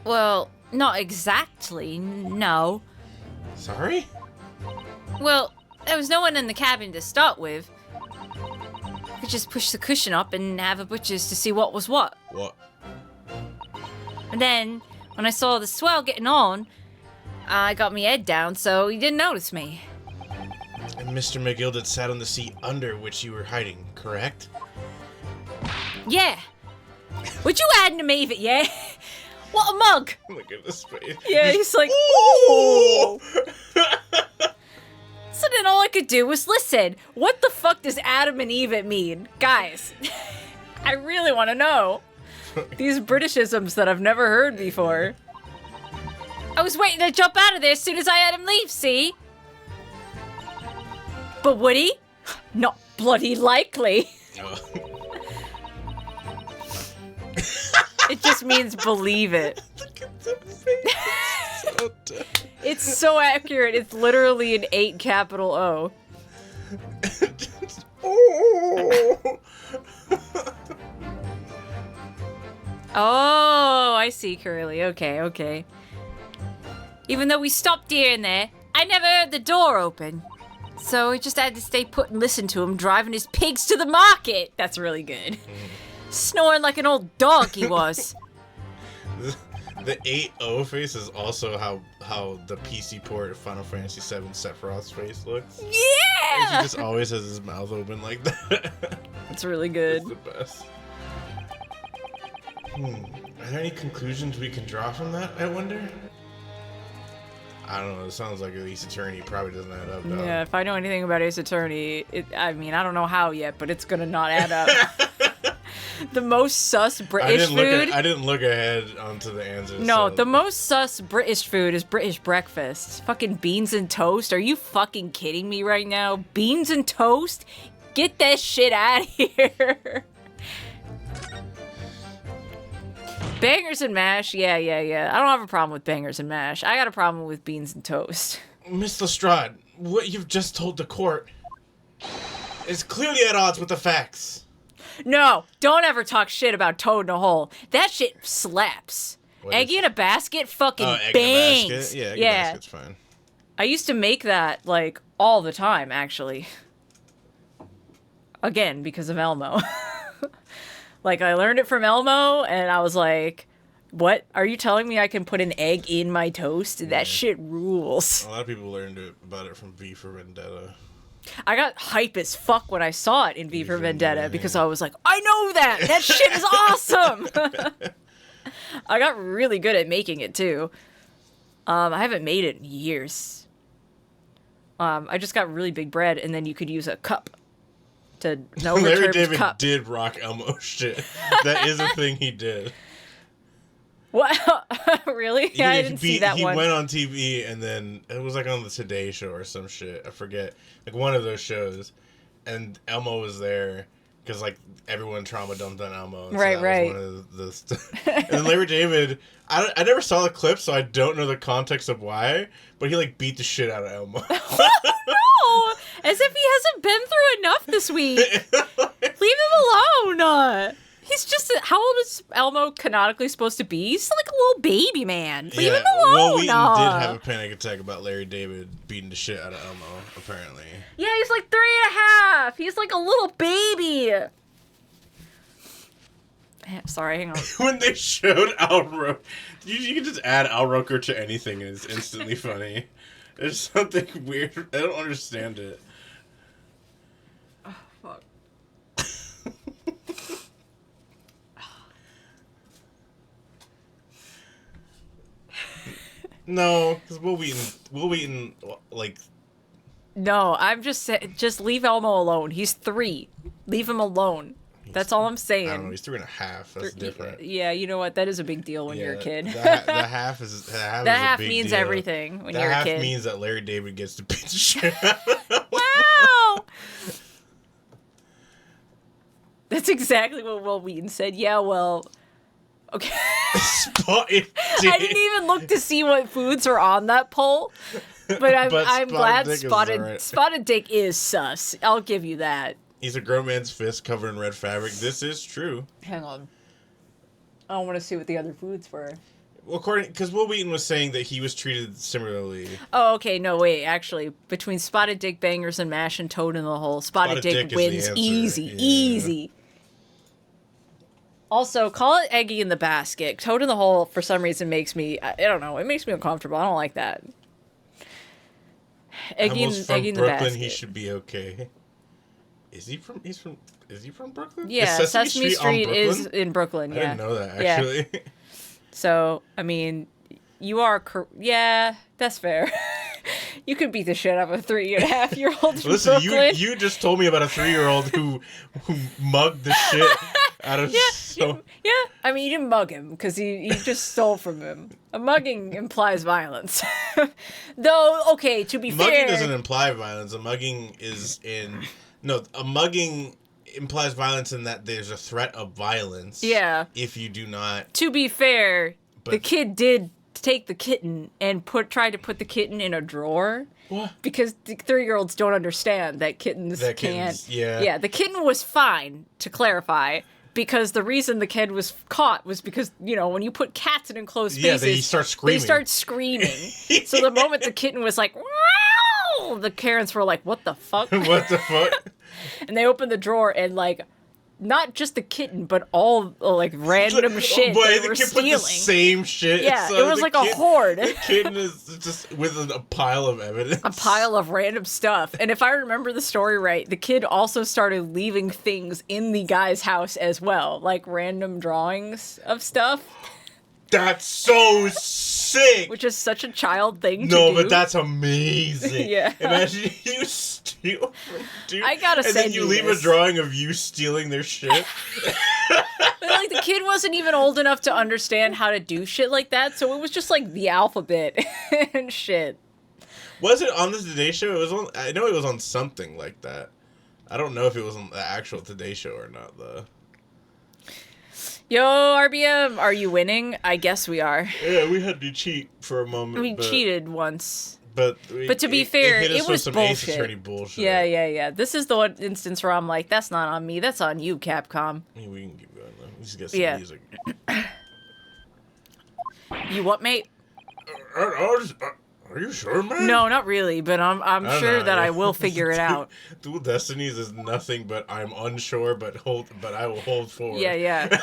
Well, not exactly, no. Sorry? Well, there was no one in the cabin to start with. I could just push the cushion up and have a butcher's to see what was what. What? And then, when I saw the swell getting on, I got my head down so he didn't notice me. And Mr. McGilded sat on the seat under which you were hiding, correct? Yeah. Would you add to me, yeah? What a mug! Look at this face. Yeah, he's like, Ooh! So then all I could do was listen. What the fuck does Adam and Eve mean? Guys, I really want to know. These Britishisms that I've never heard before. I was waiting to jump out of there as soon as I had him leave, see? But would he? Not bloody likely. Oh. It just means believe it. Look at the face. So dumb. It's so accurate. It's literally an 8 capital O. Oh. Oh, I see, Curly. Okay. Even though we stopped here and there, I never heard the door open. So I just had to stay put and listen to him driving his pigs to the market. That's really good. Snoring like an old dog he was. The 8-0 face is also how the PC port of Final Fantasy VII Sephiroth's face looks. And he Yeah! just always has his mouth open like that. That's really good. It's the best. Are there any conclusions we can draw from that, I wonder? I don't know, it sounds like Ace Attorney probably doesn't add up, though. Yeah, if I know anything about Ace Attorney, I don't know how yet, but it's gonna not add up. The most sus British food. I didn't look ahead onto the answers. No, so. the most sus British food is British breakfast. Fucking beans and toast. Are you fucking kidding me right now? Beans and toast? Get that shit out of here. Bangers and mash. Yeah. I don't have a problem with bangers and mash. I got a problem with beans and toast. Miss Lestrade, what you've just told the court is clearly at odds with the facts. No, don't ever talk shit about Toad in a Hole. That shit slaps. What Eggy is- in a basket fucking Egg in a bangs. basket? Yeah, egg in a basket's fine. I used to make that, like, all the time, actually. Again, because of Elmo. Like, I learned it from Elmo, and I was like, what? Are you telling me I can put an egg in my toast? That shit rules. A lot of people learned about it from V for Vendetta. I got hype as fuck when I saw it in V for Vendetta, Vendetta, because yeah. I was like, I know that! That shit is awesome! I got really good at making it, too. I haven't made it in years. I just got really big bread, and then you could use a cup to Larry overturned David cup. did rock Elmo shit. That is a thing he did. What? Really? He, I didn't see that he one. went on TV and then it was like on the Today Show or some shit. I forget. Like one of those shows. And Elmo was there because like everyone trauma dumped on Elmo. And Right, so that right. was one of the and then Larry David, I never saw the clip, so I don't know the context of why, but he like beat the shit out of Elmo. No, as if he hasn't been through enough this week. Leave him alone. He's just, how old is Elmo canonically supposed to be? He's like a little baby man. Leave him alone. Will Wheaton did have a panic attack about Larry David beating the shit out of Elmo, apparently. Yeah, he's like 3.5. He's like a little baby. Sorry, hang on. When they showed Al Roker, you can just add Al Roker to anything and it's instantly funny. There's something weird. I don't understand it. Oh, fuck. No, because Will Wheaton, like... No, I'm just leave Elmo alone. He's 3. Leave him alone. That's all I'm saying. I don't know, he's 3.5. That's different. Yeah, you know what? That is a big deal when you're a kid. The half is that a half big means deal. everything when you're a kid. That half means that Larry David gets to beat the shit out of Wow! That's exactly what Will Wheaton said. Yeah, well... Okay. Spotted Dick. I didn't even look to see what foods are on that poll, but I'm glad Dick is alright. Spotted Dick is sus. I'll give you that. He's a grown man's fist covered in red fabric. This is true. Hang on. I want to see what the other foods were. Well, because Will Wheaton was saying that he was treated similarly. Oh, okay. No, wait. Actually, between Spotted Dick bangers and mash and Toad in the hole, Spotted Dick Dick is wins the answer. easy, Yeah. easy. Also, call it Eggy in the basket. Toad in the hole, for some reason, makes me... I don't know. It makes me uncomfortable. I don't like that. Eggy in the Brooklyn, basket. he should be okay. Is he from Brooklyn? Yeah, Is Sesame Street on is Brooklyn? in Brooklyn, I yeah. didn't know that, Yeah. actually. So, I mean, you are... Yeah, that's fair. You could beat the shit out of a 3.5-year-old from Listen, Brooklyn. you just told me about a 3-year-old who mugged the shit out of Yeah, I mean, you didn't mug him, because he just stole from him. A mugging implies violence. Though, okay, to be Mugging fair... doesn't imply violence. A mugging implies violence in that there's a threat of violence. Yeah. If you do not... To be fair, the But- kid did take the kitten and try to put the kitten in a drawer. What? Because the 3-year-olds don't understand that kittens That can't... kittens, yeah. Yeah, the kitten was fine, to clarify, because the reason the kid was caught was because, you know, when you put cats in enclosed spaces... they start screaming. They start screaming. So the moment the kitten was like, wow, the parents were like, what the fuck? What the fuck? And they opened the drawer and, like, not just the kitten, but all, like, random shit Boy, they the were kid stealing. put the same shit. Yeah, so it was the like a horde. The kitten is just with a pile of evidence. A pile of random stuff. And if I remember the story right, the kid also started leaving things in the guy's house as well, like random drawings of stuff, That's so sick. which is such a child thing to do. No, but that's amazing. Yeah. Imagine you steal from dude. I gotta and then send you you leave this. a drawing of you stealing their shit. But, like, the kid wasn't even old enough to understand how to do shit like that, so it was just like the alphabet and shit. Was it on the Today Show? It was on. I know it was on something like that. I don't know if it was on the actual Today Show or not, though. Yo, RBM, are you winning? I guess we are. Yeah, we had to cheat for a moment. We cheated once. But to be fair, hit us it with was some Ace bullshit. Attorney bullshit. Yeah. This is the one instance where I'm like, that's not on me, that's on you, Capcom. I mean, we can keep going though. Let's get some Yeah. music. You what, mate? Are you sure, man? No, not really, but I'm I sure know, that yeah. I will figure it out. Dual Destinies is nothing but I'm unsure, but I will hold forward. Yeah.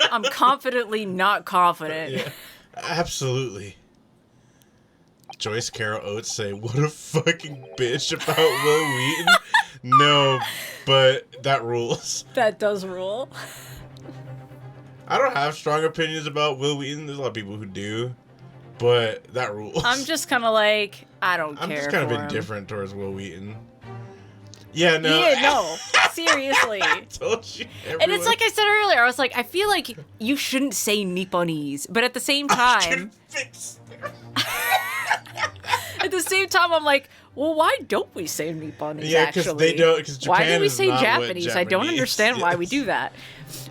I'm confidently not confident. Yeah, absolutely. Joyce Carol Oates say, "What a fucking bitch about Will Wheaton." No, but that rules. That does rule. I don't have strong opinions about Will Wheaton. There's a lot of people who do, but that rules. I'm just kind of like, I don't care. I'm just kind of for him. indifferent towards Will Wheaton. Yeah, no. Yeah, no. Seriously. I told you. And it's like I said earlier, I was like, I fese like you shouldn't say Nipponese, but at the same I time, can fix at the same time, I'm like, Well, why don't we say Nipponies, Yeah, because actually? they don't. Because Japan Why do we is say not what Japanese? I don't Japanese understand why we is. do that.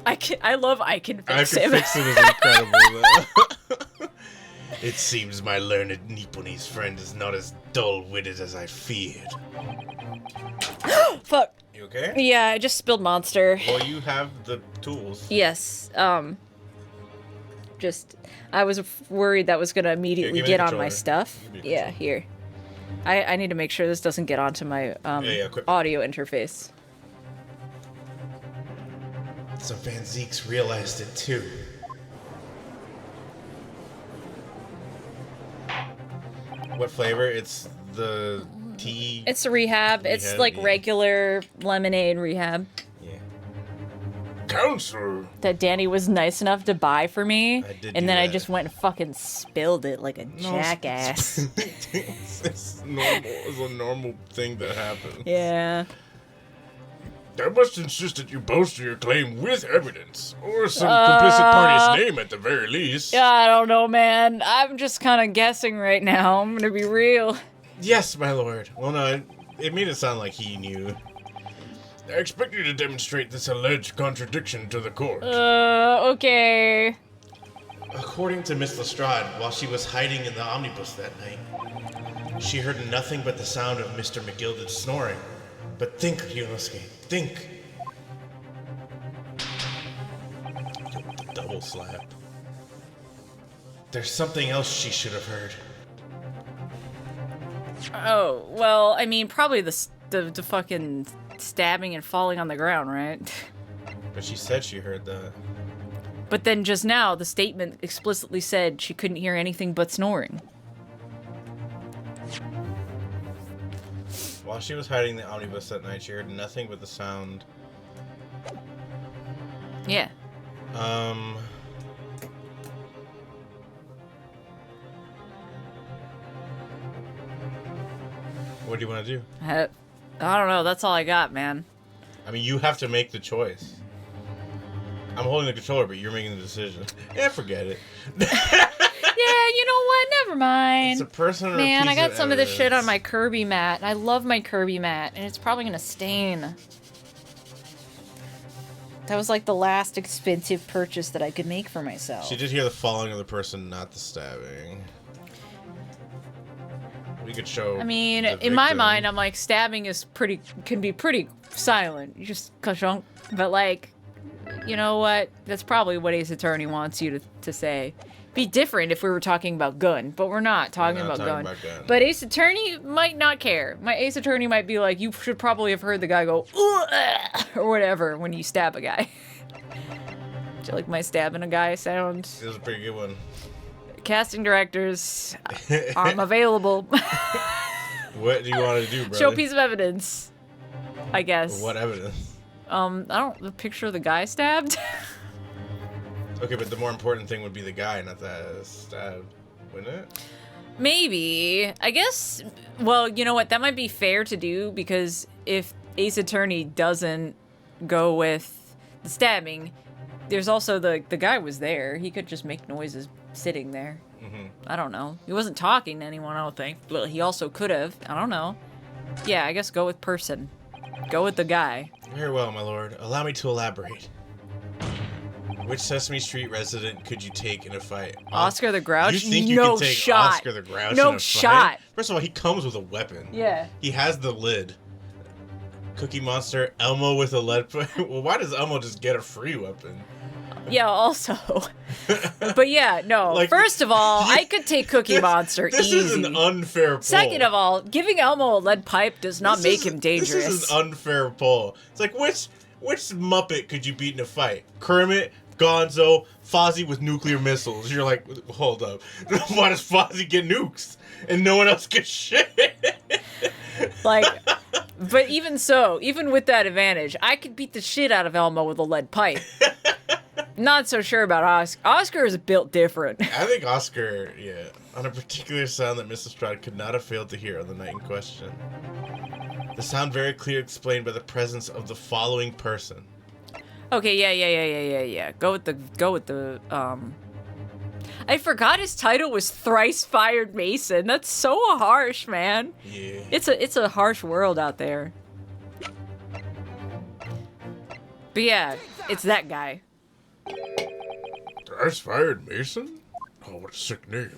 I love I can fix I him. can fix it is incredible. Though. It seems my learned Nipponese friend is not as dull-witted as I feared. Fuck. You okay? Yeah, I just spilled Monster. Well, you have the tools. Yes. Just I was worried that was gonna immediately give me get the on my controller. stuff. Give me the Yeah, here. I need to make sure this doesn't get onto my equip it. audio interface. Some Van Zeeks realized it too. What flavor? It's the tea. It's a rehab. It's Rehab, like yeah. regular lemonade rehab Yeah. Counselor. that Danny was nice enough to buy for me, I did and do then I that. just went and fucking spilled it like a jackass. it's normal. It's a normal thing that happens. Yeah. I must insist that you bolster your claim with evidence, or some complicit party's name at the very least. Yeah, I don't know, man. I'm just kind of guessing right now. I'm gonna be real. Yes, my lord. Well, no, it made it sound like he knew. I expect you to demonstrate this alleged contradiction to the court. Okay. According to Miss Lestrade, while she was hiding in the omnibus that night, she heard nothing but the sound of Mr. McGilded snoring. But think, Yonosuke, think. The double slap. There's something else she should have heard. Oh, well, I mean, probably the fucking stabbing and falling on the ground, right? But she said she heard that. But then just now, the statement explicitly said she couldn't hear anything but snoring. While she was hiding in the omnibus that night, she heard nothing but the sound. Yeah. What do you want to do? I don't know. That's all I got, man. I mean, you have to make the choice. I'm holding the controller, but you're making the decision. Yeah, forget it. Yeah, you know what? Never mind. It's a personal Man, I piece got some of this shit on evidence. my Kirby mat. And I love my Kirby mat, and it's probably gonna stain. That was like the last expensive purchase that I could make for myself. She did hear the falling of the person, not the stabbing. We could show. I mean, the in my victim. mind, I'm like, stabbing is can be pretty silent. You just ka-shunk. But like, you know what? That's probably what Ace Attorney wants you to say. Be different if we were talking about gun, but we're not talking about gun. But Ace Attorney might not care. My Ace Attorney might be like, you should probably have heard the guy go, "Ugh," or whatever when you stab a guy. Do you like my stabbing a guy sound? It was a pretty good one. Casting directors, I'm available. What do you want to do, bro? Show a piece of evidence, I guess. What evidence? The picture of the guy stabbed. Okay, but the more important thing would be the guy, not the stab, wouldn't it? Maybe. I guess, well, you know what? That might be fair to do because if Ace Attorney doesn't go with the stabbing, there's also the guy was there. He could just make noises sitting there. Mm-hmm. I don't know. He wasn't talking to anyone, I don't think. But he also could have. I don't know. Yeah, I guess go with person. Go with the guy. Very well, my lord. Allow me to elaborate. Which Sesame Street resident could you take in a fight? Oscar the Grouch? You think you No can take shot. Oscar the Grouch No in a shot. fight? First of all, he comes with a weapon. Yeah. He has the lid. Cookie Monster, Elmo with a lead pipe. Well, why does Elmo just get a free weapon? Yeah, also. But yeah, no. Like, First of all, I could take Cookie Monster This easy. is an unfair poll. Second of all, giving Elmo a lead pipe does not This make is- him dangerous. This is an unfair poll. It's like, which Muppet could you beat in a fight? Kermit, Gonzo, Fozzie with nuclear missiles. You're like, hold up. Why does Fozzie get nukes? And no one else gets shit? Like, but even so, even with that advantage, I could beat the shit out of Elmo with a lead pipe. Not so sure about Oscar. Oscar is built different. I think Oscar, yeah, on a particular sound that Mrs. Stroud could not have failed to hear on the night in question. The sound very clear explained by the presence of the following person. Okay, yeah. Go with the I forgot his title was Thrice Fired Mason. That's so harsh, man. Yeah. It's a harsh world out there. But yeah, it's that guy. Thrice Fired Mason? Oh, what a sick name.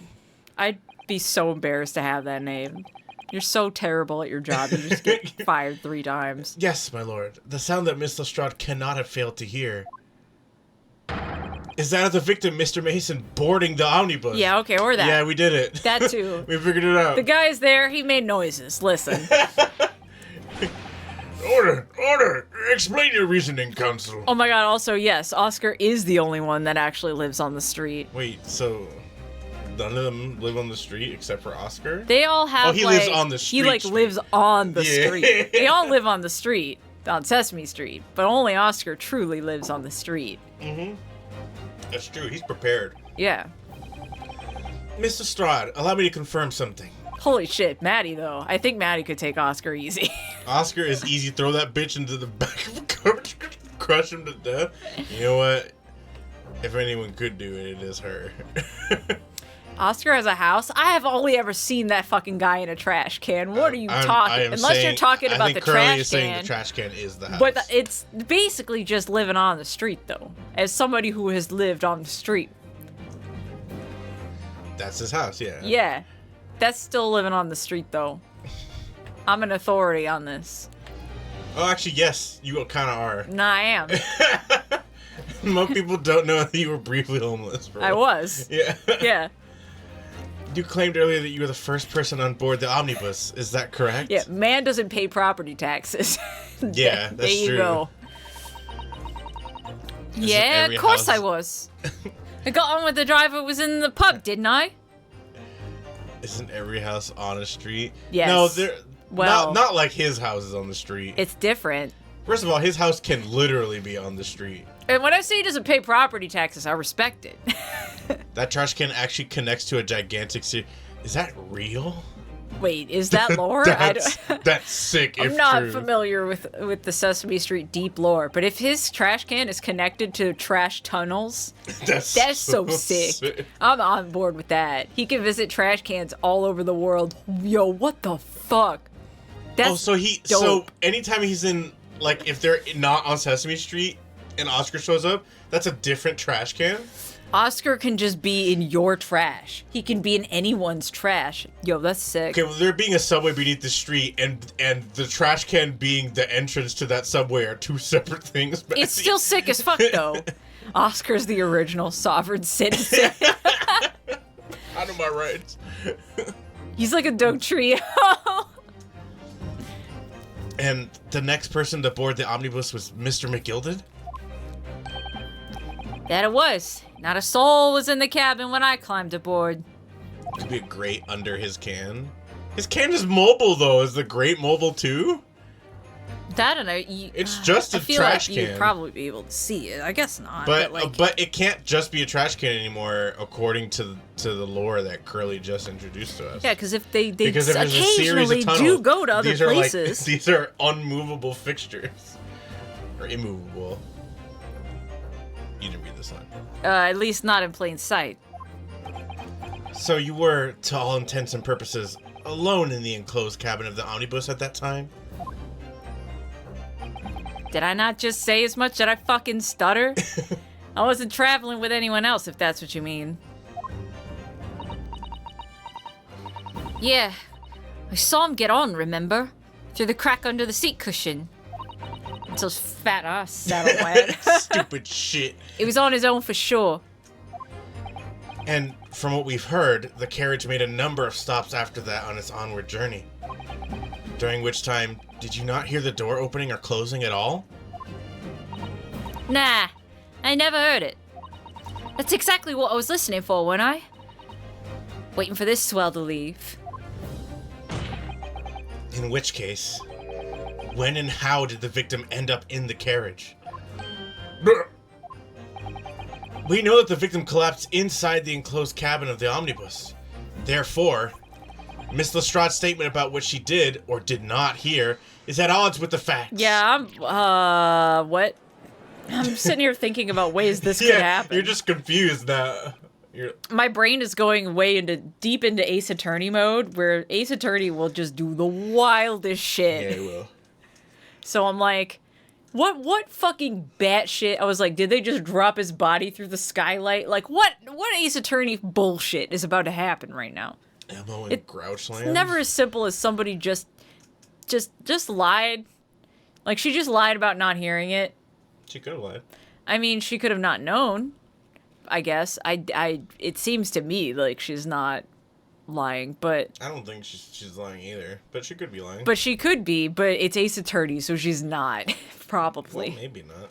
I'd be so embarrassed to have that name. You're so terrible at your job, you just get fired 3 times. Yes, my lord. The sound that Miss Lestrade cannot have failed to hear is that of the victim, Mr. Mason, boarding the omnibus. Yeah, okay, or that. Yeah, we did it. That too. We figured it out. The guy's there, he made noises. Listen. Order! Order! Explain your reasoning, counsel. Oh my god, also, yes, Oscar is the only one that actually lives on the street. Wait, so none of them live on the street except for Oscar? They all have, he lives on the street. He, street. lives on the Yeah. street. They all live on the street, on Sesame Street, but only Oscar truly lives on the street. That's true. He's prepared. Yeah. Mr. Strahd, allow me to confirm something. Holy shit, Maddie, though. I think Maddie could take Oscar easy. Oscar is easy. Throw that bitch into the back of a garbage can, crush him to death. You know what? If anyone could do it, it is her. Oscar has a house? I have only ever seen that fucking guy in a trash can. What are you I talking? am Unless saying, you're talking I about think the Curly trash is saying can. the trash can is the house. But it's basically just living on the street, though. As somebody who has lived on the street. That's his house, yeah. Yeah. That's still living on the street, though. I'm an authority on this. Oh, actually, yes, you kind of are. Nah, I am. Most people don't know that you were briefly homeless, bro. I was. Yeah. Yeah. You claimed earlier that you were the first person on board the omnibus. Is that correct? Yeah, man doesn't pay property taxes. Yeah, that's there you true. go. Isn't Yeah, every of course house- I was. I got on with the driver who was in the pub, didn't I? Isn't every house on a street? Yes. No, they're Well- not like his house is on the street. It's different. First of all, his house can literally be on the street. And when I say he doesn't pay property taxes, I respect it. That trash can actually connects to a gigantic city. Is that real? Wait, is that lore? That's sick. I'm if not true. familiar with the Sesame Street deep lore, but if his trash can is connected to trash tunnels, that's so sick. I'm on board with that. He can visit trash cans all over the world. Yo, what the fuck? That's so dope. anytime he's in, like, if they're not on Sesame Street and Oscar shows up, that's a different trash can. Oscar can just be in your trash. He can be in anyone's trash. Yo, that's sick. Okay, well, there being a subway beneath the street and the trash can being the entrance to that subway are two separate things. Bessie. It's still sick as fuck, though. Oscar's the original sovereign citizen. Out of my rights. He's like a Doug Trio. And the next person to board the omnibus was Mr. McGilded? That it was. Not a soul was in the cabin when I climbed aboard. Could be a grate under his can. His can is mobile, though. Is the grate mobile, too? I don't know. It's just a I feel trash like can. You'd probably be able to see it. I guess not. But it can't just be a trash can anymore, according to the lore that Curly just introduced to us. yeah, because if they Because if there's a series occasionally of tunnels, do go to other these are places. these are unmovable fixtures. Or immovable. You didn't read this line. At least not in plain sight. So you were, to all intents and purposes, alone in the enclosed cabin of the omnibus at that time? Did I not just say as much? Did I fucking stutter? I wasn't traveling with anyone else, if that's what you mean. Yeah, I saw him get on, remember? Through the crack under the seat cushion. Until his fat ass sat on my head. Stupid shit. It was on his own for sure. And from what we've heard, the carriage made a number of stops after that on its onward journey. During which time, did you not hear the door opening or closing at all? Nah, I never heard it. That's exactly what I was listening for, weren't I? Waiting for this swell to leave. In which case, when and how did the victim end up in the carriage? We know that the victim collapsed inside the enclosed cabin of the omnibus. Therefore, Miss Lestrade's statement about what she did or did not hear is at odds with the facts. Yeah, what? I'm sitting here thinking about ways this could happen. You're just confused now. My brain is going deep into Ace Attorney mode, where Ace Attorney will just do the wildest shit. Yeah, it will. So I'm like, what fucking batshit? I was like, did they just drop his body through the skylight? Like, what Ace Attorney bullshit is about to happen right now? Ammo and Grouchland. It's never as simple as somebody just lied. Like, she just lied about not hearing it. She could have lied. I mean, she could have not known, I guess. It seems to me like she's not lying, but... I don't think she's lying either, but she could be lying. But she could be, but it's Ace Attorney, so she's not, probably. Well, maybe not.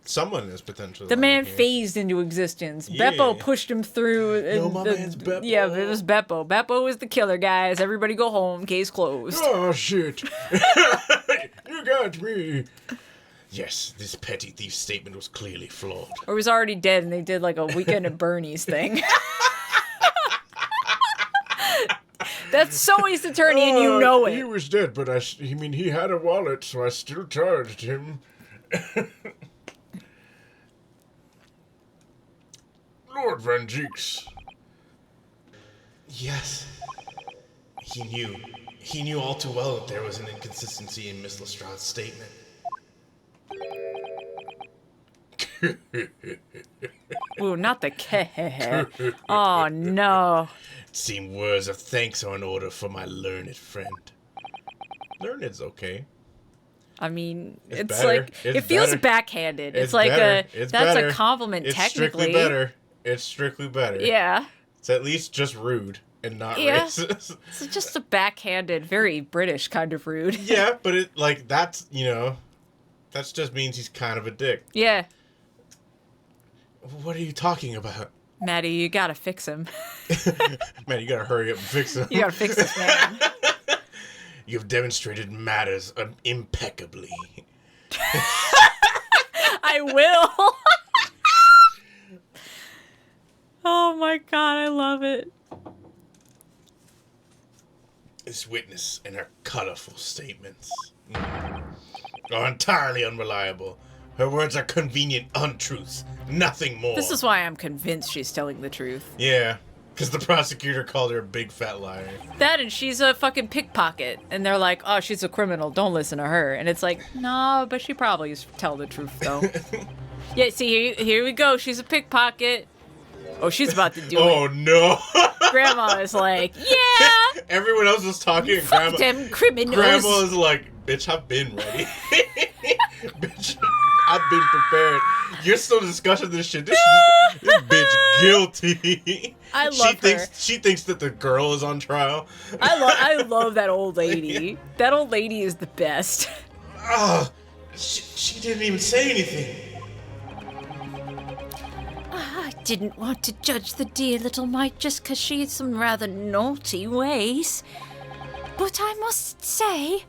Someone is potentially The man here. phased into existence. Yeah. Beppo pushed him through. Yo, my man's Beppo. Yeah, it was Beppo. Beppo is the killer, guys. Everybody go home. Case closed. Oh, shit. You got me. Yes, this petty thief statement was clearly flawed. Or was already dead, and they did like a Weekend at Bernie's thing. That's so Ace Attorney, and you know He it. was dead, but he had a wallet, so I still charged him. Lord Van Jeeks. Yes. He knew all too well that there was an inconsistency in Miss Lestrade's statement. Ooh, not the ke. Oh, no. It seemed words of thanks are in order for my learned friend. Learned's okay. I mean, it's better. like, It's it feels better. backhanded. It's It's like better. that's better. a compliment It's technically. strictly better. It's strictly better. Yeah. It's at least just rude and not Yeah. racist. It's just a backhanded, very British kind of rude. Yeah, but it like that's that just means he's kind of a dick. Yeah. What are you talking about? Maddie, you gotta fix him. Man, you gotta hurry up and fix him. You gotta fix this man. You've demonstrated matters impeccably. I will. Oh my god, I love it. This witness and her colorful statements are entirely unreliable. Her words are convenient untruths, nothing more. This is why I'm convinced she's telling the truth. Yeah, because the prosecutor called her a big fat liar. That and she's a fucking pickpocket. And they're like, oh, she's a criminal. Don't listen to her. And it's like, no, but she probably is tell the truth, though. Yeah, see, here we go. She's a pickpocket. Oh, she's about to do Oh it. no! Grandma is like, yeah, Everyone else is talking and fuck them criminals. Grandma is like, bitch, I've been ready. Bitch, I've been prepared. You're still discussing this shit. This bitch guilty. I love her. She thinks that the girl is on trial. I love that old lady. That old lady is the best. Oh, she didn't even say anything. I didn't want to judge the dear little mite just 'cause she had some rather naughty ways. But I must say,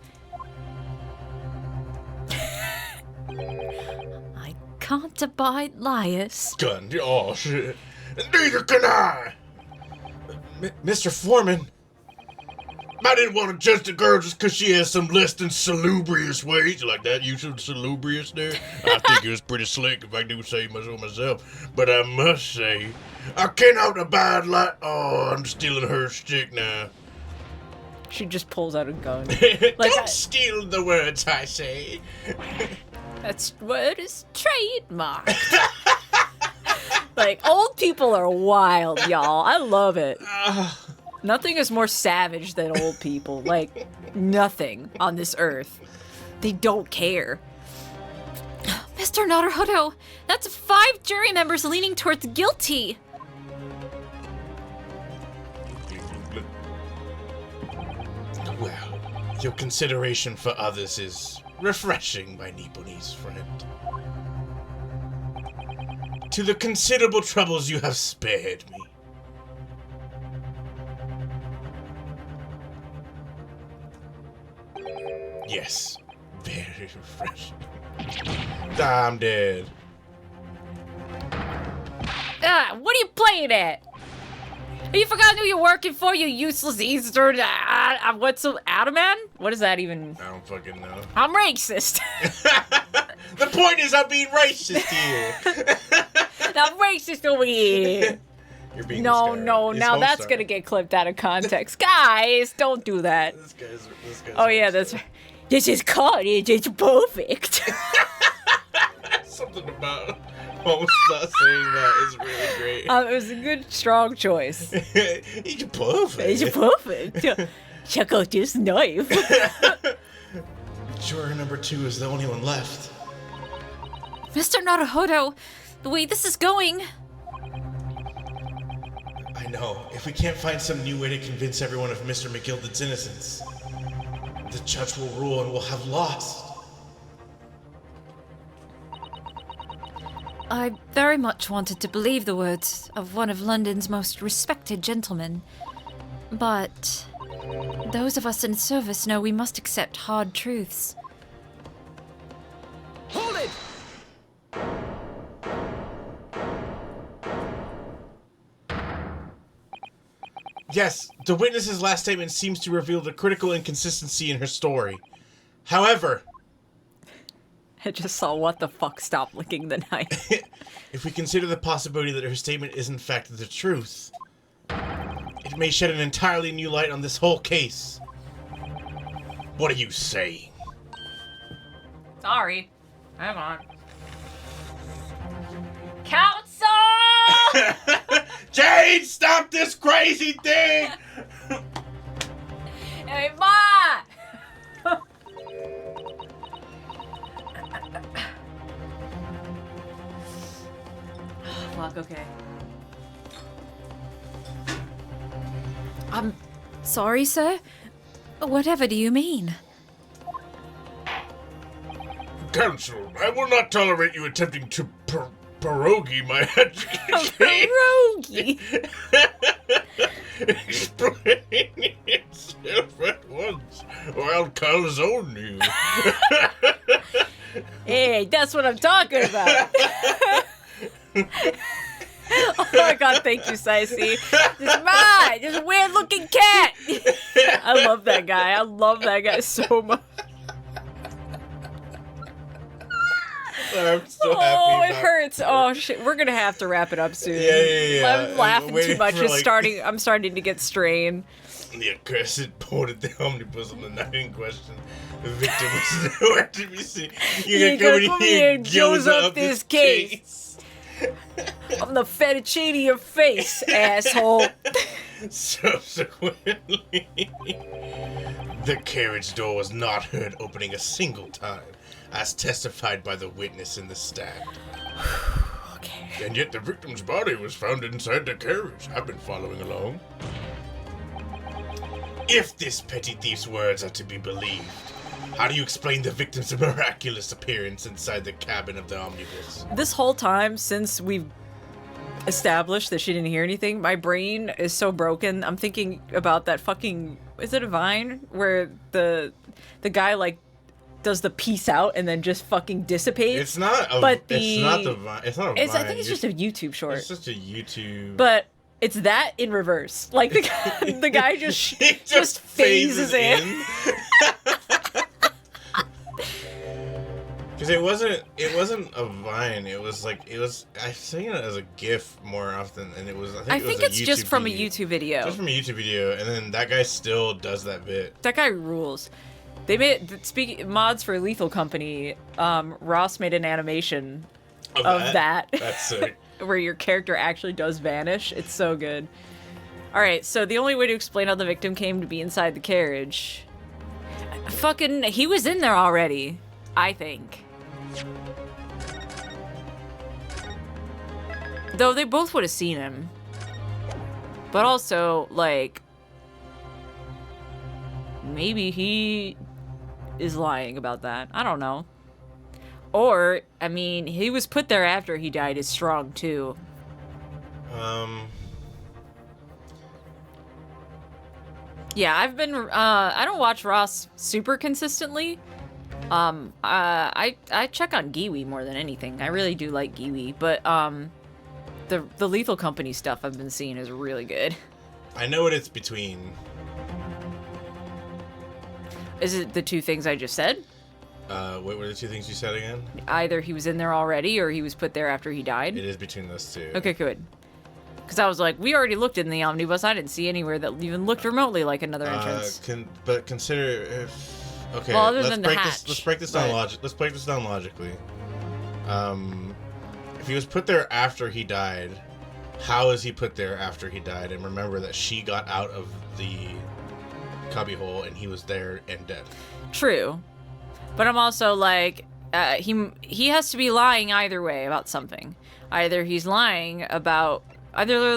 I can't abide liars. Gun. Oh, shit. Neither can I. Mr. Foreman, I didn't want to judge the girl just because she has some less than salubrious ways. You like that use of salubrious there? I think it was pretty slick if I do say so myself. But I must say, I cannot abide like... Oh, I'm stealing her stick now. She just pulls out a gun. Don't steal the words I say. That word is trademarked. Like, old people are wild, y'all. I love it. Nothing is more savage than old people. Like, nothing on this earth. They don't care. Mr. Naruhodo, that's 5 jury members leaning towards guilty. Well, your consideration for others is refreshing, my Nipponese friend. To the considerable troubles you have spared me. Yes, very refreshing. I'm dead. What are you playing at? You forgot who you're working for, you useless Eastern. What's a Adaman? What is that even? I don't fucking know. I'm racist. The point is I'm being racist here. I'm racist over here. You're being No, this guy. no, He's now that's Homestar. gonna get clipped out of context. Guys, don't do that. This guy's Oh yeah, that's this is cottage, it's perfect. something about Homestar saying that is really great. It was a good, strong choice. It's perfect. It's perfect. Check out this knife. Juror number 2 is the only one left. Mr. Naruhodo, the way this is going... I know. If we can't find some new way to convince everyone of Mr. McGilded's innocence, the judge will rule and we'll have lost. I very much wanted to believe the words of one of London's most respected gentlemen, but those of us in service know we must accept hard truths. Hold it! Yes, the witness's last statement seems to reveal the critical inconsistency in her story. However, I just saw what the fuck stop licking the knife. if we consider the possibility that her statement is in fact the truth, it may shed an entirely new light on this whole case. What are you saying? Sorry. Hang on. Counsel! Jade, stop this crazy thing! Hey, Ma! Fuck, okay. I'm sorry, sir? Whatever do you mean? Counsel, I will not tolerate you attempting to pierogi my education. Pierogi! Explain yourself at once, or I'll calzone you. Hey, that's what I'm talking about! Oh my god, thank you, Sicey. This weird looking cat! I love that guy. I love that guy so much. I'm so happy. Oh, it about- hurts. Oh shit, we're gonna have to wrap it up soon. Yeah. I'm laughing waiting too much. for, I'm starting to get strained. The accursed boarded the omnibus on the night in question. The victim was nowhere to be seen. You're gonna come in here and Joe's up this case. I'm the fettuccine of face, asshole. Subsequently, the carriage door was not heard opening a single time, as testified by the witness in the stand. Okay. And yet the victim's body was found inside the carriage. I've been following along. If this petty thief's words are to be believed, how do you explain the victim's miraculous appearance inside the cabin of the omnibus? This whole time since we've established that she didn't hear anything, my brain is so broken. I'm thinking about that fucking, is it a Vine where the guy like does the peace out and then just fucking dissipates? It's not a. But it's not the Vine. It's not a Vine. I think it's just a YouTube short. It's just a YouTube. But it's that in reverse. Like the guy just phases in. Because it wasn't a Vine. It was I've seen it as a GIF more often, and it was. I think it's just from a YouTube video. Just from a YouTube video, and then that guy still does that bit. That guy rules. They made mods for Lethal Company. Ross made an animation of that. That's sick. Where your character actually does vanish. It's so good. Alright, so the only way to explain how the victim came to be inside the carriage... Fucking... He was in there already. I think. Though they both would have seen him. But also, like... Maybe he is lying about that. I don't know. Or, I mean, he was put there after he died is strong, too. Yeah, I've been, I don't watch Ross super consistently. I check on Giwi more than anything. I really do like Giwi, but, the Lethal Company stuff I've been seeing is really good. I know what it's between. Is it the two things I just said? What were the two things you said again? Either he was in there already or he was put there after he died. It is between those two. Okay, good. Because I was like, we already looked in the omnibus. I didn't see anywhere that even looked remotely like another entrance. But consider if... Okay, Well, other let's than the break hatch, this. Let's break this down. but- Let's break this down logically. If he was put there after he died, how is he put there after he died? And remember that she got out of the cubbyhole and he was there and dead. True. But I'm also like, he has to be lying either way about something. Either they're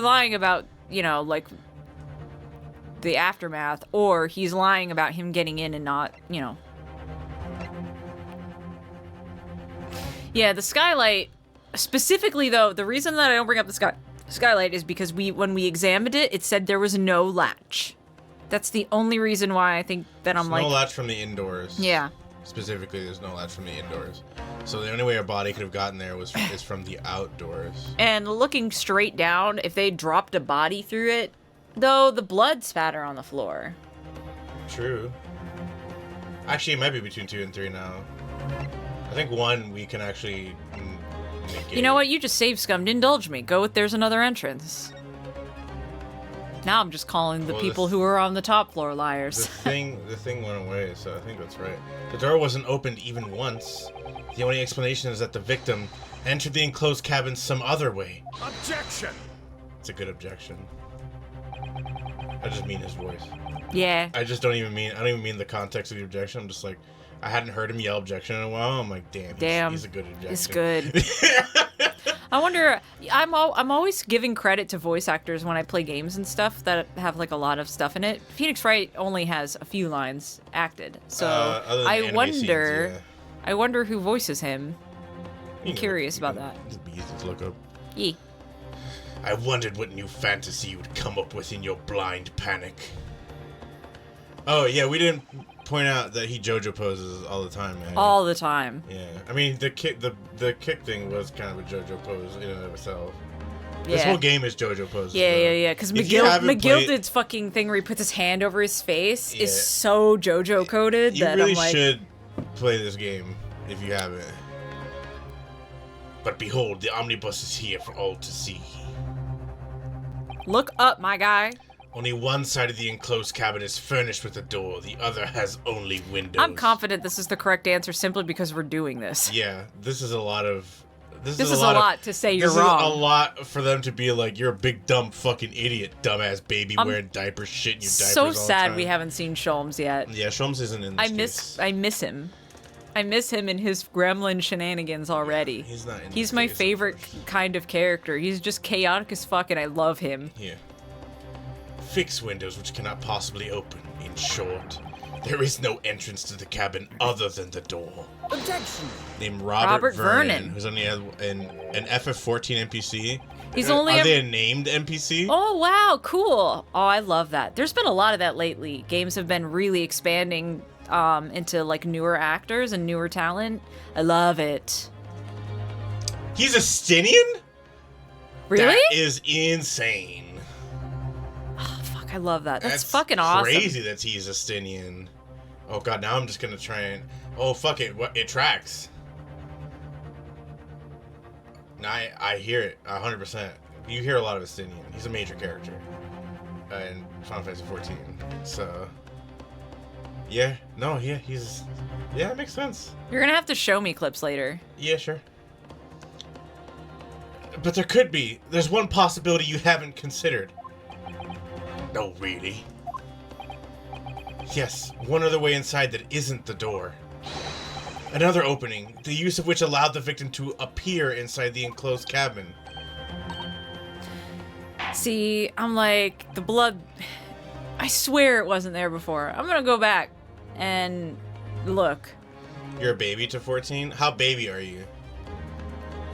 lying about, you know, like the aftermath, or he's lying about him getting in and not, you know. Yeah, the skylight, specifically though, the reason that I don't bring up the skylight is because when we examined it, it said there was no latch. That's the only reason why I think that I'm There's like... no latch from the indoors. Yeah. Specifically, there's no latch from the indoors. So the only way a body could have gotten there is from the outdoors. And looking straight down, if they dropped a body through it, though, the blood spatter on the floor. True. Actually, it might be between 2 and 3 now. I think 1 we can actually negate. You know what? You just save scummed. Indulge me. Go with there's another entrance. Now I'm just calling the people who are on the top floor liars. The thing went away, so I think that's right. The door wasn't opened even once. The only explanation is that the victim entered the enclosed cabin some other way. Objection! It's a good objection. I just mean his voice. Yeah. I don't even mean the context of the objection. I'm just like, I hadn't heard him yell objection in a while. I'm like, damn. He's a good objection. It's good. I wonder, I'm always giving credit to voice actors when I play games and stuff that have like a lot of stuff in it. Phoenix Wright only has a few lines acted, so I wonder who voices him. I'm curious about that. It'd be easy to look up. Yeah. I wondered what new fantasy you would come up with in your blind panic. Oh yeah, we didn't point out that he JoJo poses all the time, man. All the time. Yeah, I mean the kick thing was kind of a JoJo pose in and of itself. Yeah. This whole game is JoJo poses. Yeah. Because McGilded's fucking thing where he puts his hand over his face is so JoJo coded that really I'm like, should play this game if you haven't. But behold, the omnibus is here for all to see. look up, my guy. Only one side of the enclosed cabin is furnished with a door. The other has only windows. I'm confident this is the correct answer simply because we're doing this. Yeah, this is a lot of... This is a lot to say you're wrong. This is a lot for them to be like, you're a big dumb fucking idiot, dumbass baby wearing diapers, shit in your diapers all the time. So sad we haven't seen Sholmes yet. Yeah, Sholmes isn't in this I miss him. I miss him and his gremlin shenanigans already. He's not in He's this my case, favorite kind of character. He's just chaotic as fuck and I love him. Yeah. Fix windows which cannot possibly open. In short, there is no entrance to the cabin other than the door. Objection! Named Robert Vernon. Who's only an FF14 NPC. He's only Are they a named NPC? Oh, wow, cool. Oh, I love that. There's been a lot of that lately. Games have been really expanding into like newer actors and newer talent. I love it. He's a Stinian? Really? That is insane. Oh, fuck, I love that. That's That's fucking awesome. Crazy that he's a Stinian. Oh god, now I'm just gonna try and... Oh fuck it, it tracks. Now I hear it 100%. You hear a lot of Estinian. He's a major character in Final Fantasy 14. So yeah, no, yeah, he's it makes sense. You're gonna have to show me clips later. Yeah, sure. But there's one possibility you haven't considered. No, really? Yes, one other way inside that isn't the door. Another opening, the use of which allowed the victim to appear inside the enclosed cabin. See, I'm like, the blood... I swear it wasn't there before. I'm gonna go back and look. You're a baby to 14? How baby are you?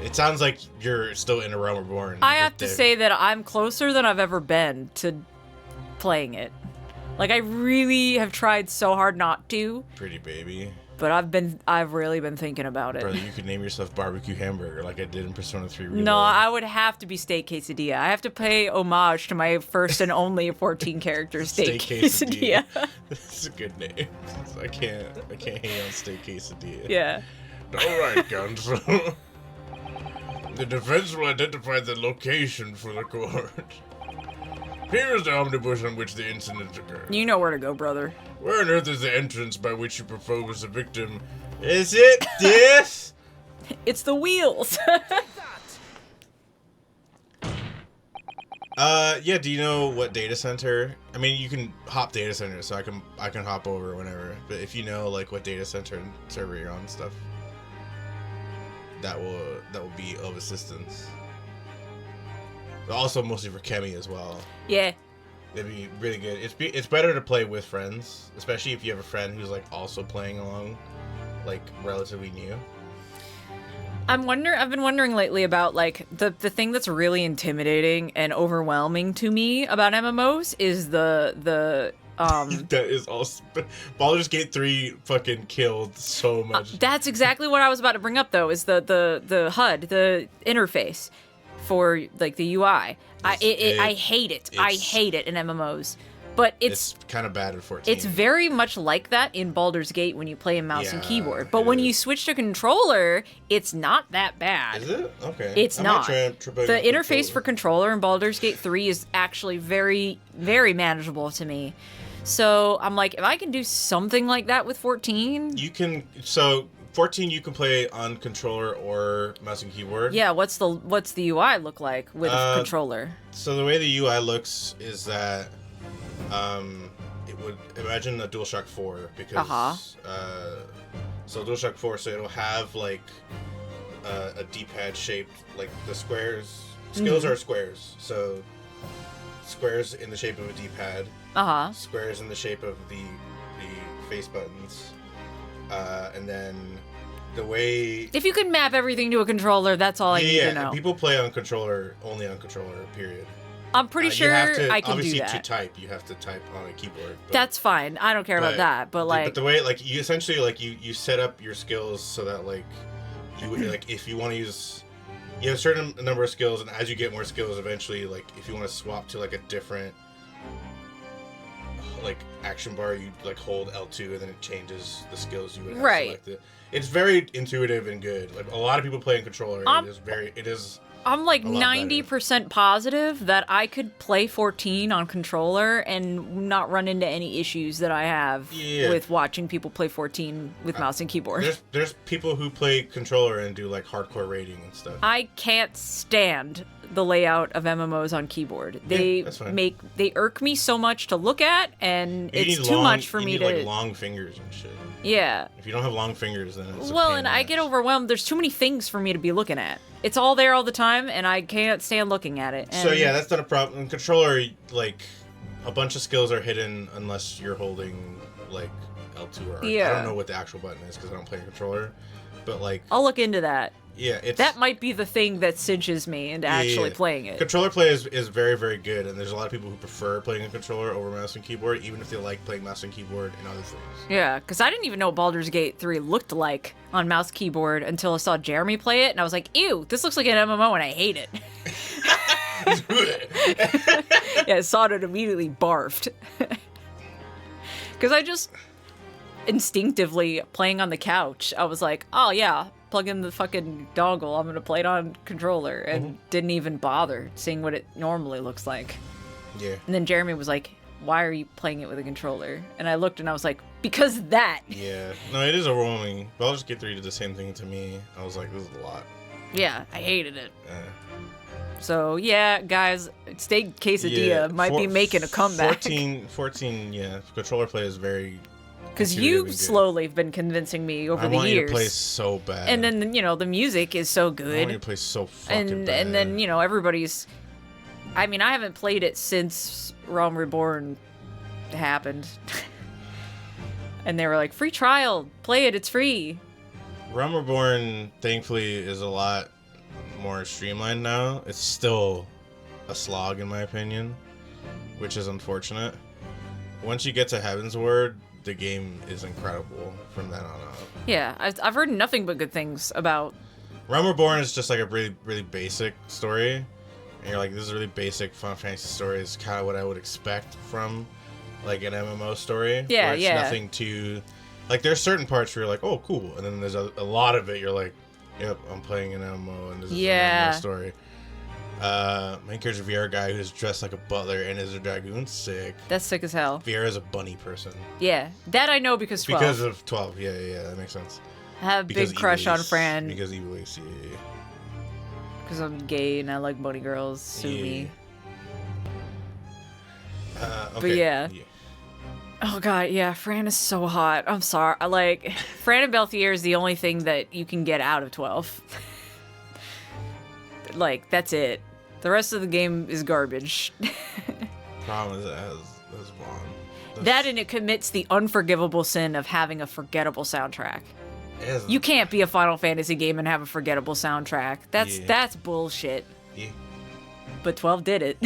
It sounds like you're still in A Realm Reborn. I have to say that I'm closer than I've ever been to playing it. Like, I really have tried so hard not to. Pretty baby. But I've really been thinking about it. Brother, you could name yourself Barbecue Hamburger like I did in Persona 3 Reload. No, I would have to be Steak Quesadilla. I have to pay homage to my first and only 14 character Steak Quesadilla. That's a good name. I can't hate on Steak Quesadilla. Yeah. All right, Gonzo. The defense will identify the location for the court. Here is the omnibus on which the incident occurred. You know where to go, brother. Where on earth is the entrance by which you propose the victim? Is it this? It's the wheels. Yeah, do you know what data center? I mean, you can hop data center, so I can hop over whenever. But if you know like what data center and server you're on and stuff, that will be of assistance. But also mostly for Kemi as well. Yeah. It'd be really good. It's better to play with friends, especially if you have a friend who's like also playing along, like relatively new. I've been wondering lately about like the thing that's really intimidating and overwhelming to me about MMOs is the That is also Baldur's Gate 3 fucking killed so much. That's exactly what I was about to bring up though, is the HUD, the interface for like the UI. I hate it. I hate it in MMOs. But it's kind of bad in 14. It's very much like that in Baldur's Gate when you play a mouse and keyboard. But it when is. you switch to controller, it's not that bad. Is it? Okay. It's I might not. try The interface for controller in Baldur's Gate 3 is actually very, very manageable to me. So I'm like, if I can do something like that with 14... You can... So, 14 you can play on controller or mouse and keyboard. Yeah, what's the UI look like with a controller? So the way the UI looks is that... it would imagine a DualShock 4 because so DualShock 4, so it'll have like a D-pad shaped like the squares. Skills are squares, so squares in the shape of a D-pad. Squares in the shape of the face buttons, and then the way. If you could map everything to a controller, that's all I need to know. People play on controller only on controller. Period. I'm pretty sure I can do that. Obviously, to type, you have to type on a keyboard. But, that's fine. I don't care about that. But like, but the way like you essentially like you set up your skills so that like you like if you want to use you have a certain number of skills, and as you get more skills, eventually like if you want to swap to like a different like action bar, you like hold L2 and then it changes the skills you would have selected. It's very intuitive and good. Like a lot of people play in controller. It is. I'm like 90% positive that I could play 14 on controller and not run into any issues that I have with watching people play 14 with mouse and keyboard. There's people who play controller and do like hardcore rating and stuff. I can't stand the layout of MMOs on keyboard. They irk me so much to look at, and it's too much for me to. You need like long fingers and shit. Yeah. If you don't have long fingers, then it's well, and I get overwhelmed. There's too many things for me to be looking at. It's all there all the time, and I can't stand looking at it. So yeah, that's not a problem. In controller, like a bunch of skills are hidden unless you're holding like L2 or R. I don't know what the actual button is because I don't play a controller. But like, I'll look into that. Yeah, that might be the thing that cinches me into actually playing it. Controller play is very, very good, and there's a lot of people who prefer playing a controller over mouse and keyboard, even if they like playing mouse and keyboard and other things. Yeah, because I didn't even know what Baldur's Gate 3 looked like on mouse keyboard until I saw Jeremy play it, and I was like, ew, this looks like an MMO, and I hate it. Yeah, I saw it and immediately barfed. Because I just instinctively, playing on the couch, I was like, oh yeah, plug in the fucking dongle, I'm gonna play it on controller, and didn't even bother seeing what it normally looks like. Yeah. And then Jeremy was like, why are you playing it with a controller? And I looked and I was like, because of that. Yeah. No, it is overwhelming. Baldur's Gate 3 did the same thing to me. I was like, this is a lot. Yeah, I hated it. So yeah, guys, Steak Quesadilla might be making a comeback. 14, yeah. Controller play is very. Because you've slowly been convincing me over the years. I want you to play so bad. And then, you know, the music is so good. I want you to play so fucking bad. And then, you know, everybody's... I mean, I haven't played it since Realm Reborn happened. And they were like, free trial, play it, it's free. Realm Reborn, thankfully, is a lot more streamlined now. It's still a slog, in my opinion, which is unfortunate. Once you get to Heaven's Word, the game is incredible from then on out. Yeah, I've heard nothing but good things about. Realm Reborn is just like a really, really basic story. And you're like, this is a really basic Final Fantasy story. It's kind of what I would expect from like an MMO story. Yeah, where it's nothing too... Like, there's certain parts where you're like, oh, cool. And then there's a lot of it you're like, Yep, I'm playing an MMO, and this is Yeah. an MMO story. Main character VR guy who's dressed like a butler and is a dragoon. Sick. That's sick as hell. VR is a bunny person. Yeah, that I know because 12. Because of 12. Yeah, that makes sense. I have a Because big crush on Evil Ace. Fran Because Evil Ace, yeah. because I'm gay and I like bunny girls. Sue me. Okay. But yeah. Oh god, yeah, Fran is so hot. I'm sorry. I like Fran and Belthier is the only thing that you can get out of 12. Like, that's it. The rest of the game is garbage. Problem is it has Vaughn. That and it commits the unforgivable sin of having a forgettable soundtrack. It has- You can't be a Final Fantasy game and have a forgettable soundtrack. That's bullshit. Yeah, But 12 did it.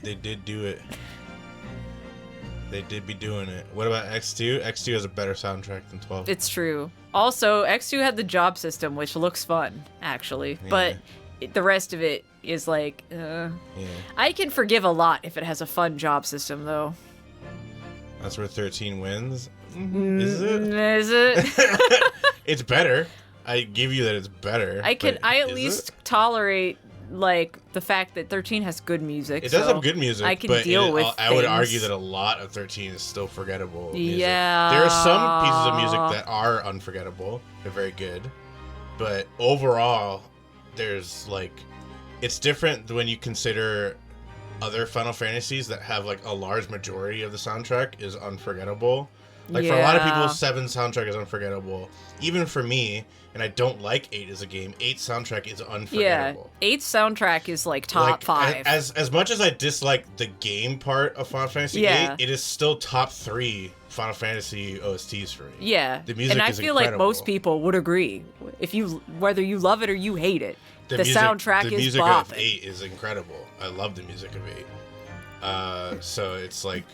they did do it. They did be doing it. What about X2? X2 has a better soundtrack than 12. It's true. Also, X2 had the job system, which looks fun, actually. Yeah. But the rest of it is like, Yeah. I can forgive a lot if it has a fun job system, though. That's where 13 wins. Is it? Is it? It's better. I give you that it's better. I but at is least it? tolerate, like, the fact that 13 has good music. It does so have good music. I can but deal with I would things. argue that a lot of 13 is still forgettable. Music. Yeah. There are some pieces of music that are unforgettable. They're very good. But overall, there's like, it's different when you consider other Final Fantasies that have like a large majority of the soundtrack is unforgettable. Like for a lot of people, Yeah. 7 soundtrack is unforgettable. Even for me, and I don't like 8 as a game, 8 soundtrack is Yeah, unforgettable. 8's soundtrack is, like, top Like, 5. As much as I dislike the game part of Final Fantasy Yeah. 8, it is still top 3 Final Fantasy OSTs for me. Yeah, The music and I is feel like incredible. most people would agree. If you, whether you love it or you hate it, the soundtrack the is music bopping. of 8 is incredible. I love the music of 8. So it's like,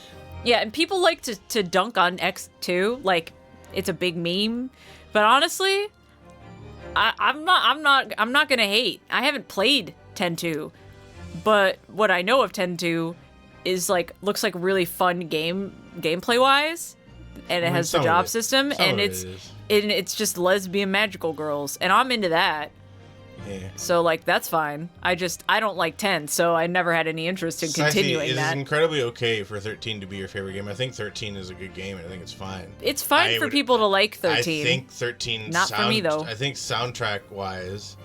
Yeah, and people like to dunk on X2, like it's a big meme. But honestly, I'm not gonna hate. I haven't played 10-2, but what I know of 10-2 is like looks like a really fun gameplay wise, and it mean, has the some of job it- system, some and of it it's is. it's just lesbian magical girls, and I'm into that. yeah. So like that's fine. I don't like 10, so I never had any interest in continuing It is that. incredibly okay for 13 to be your favorite game. I think 13 is a good game, and I think it's fine. It's fine I for would- people to like 13. I think 13 Not for me, though. I think soundtrack wise,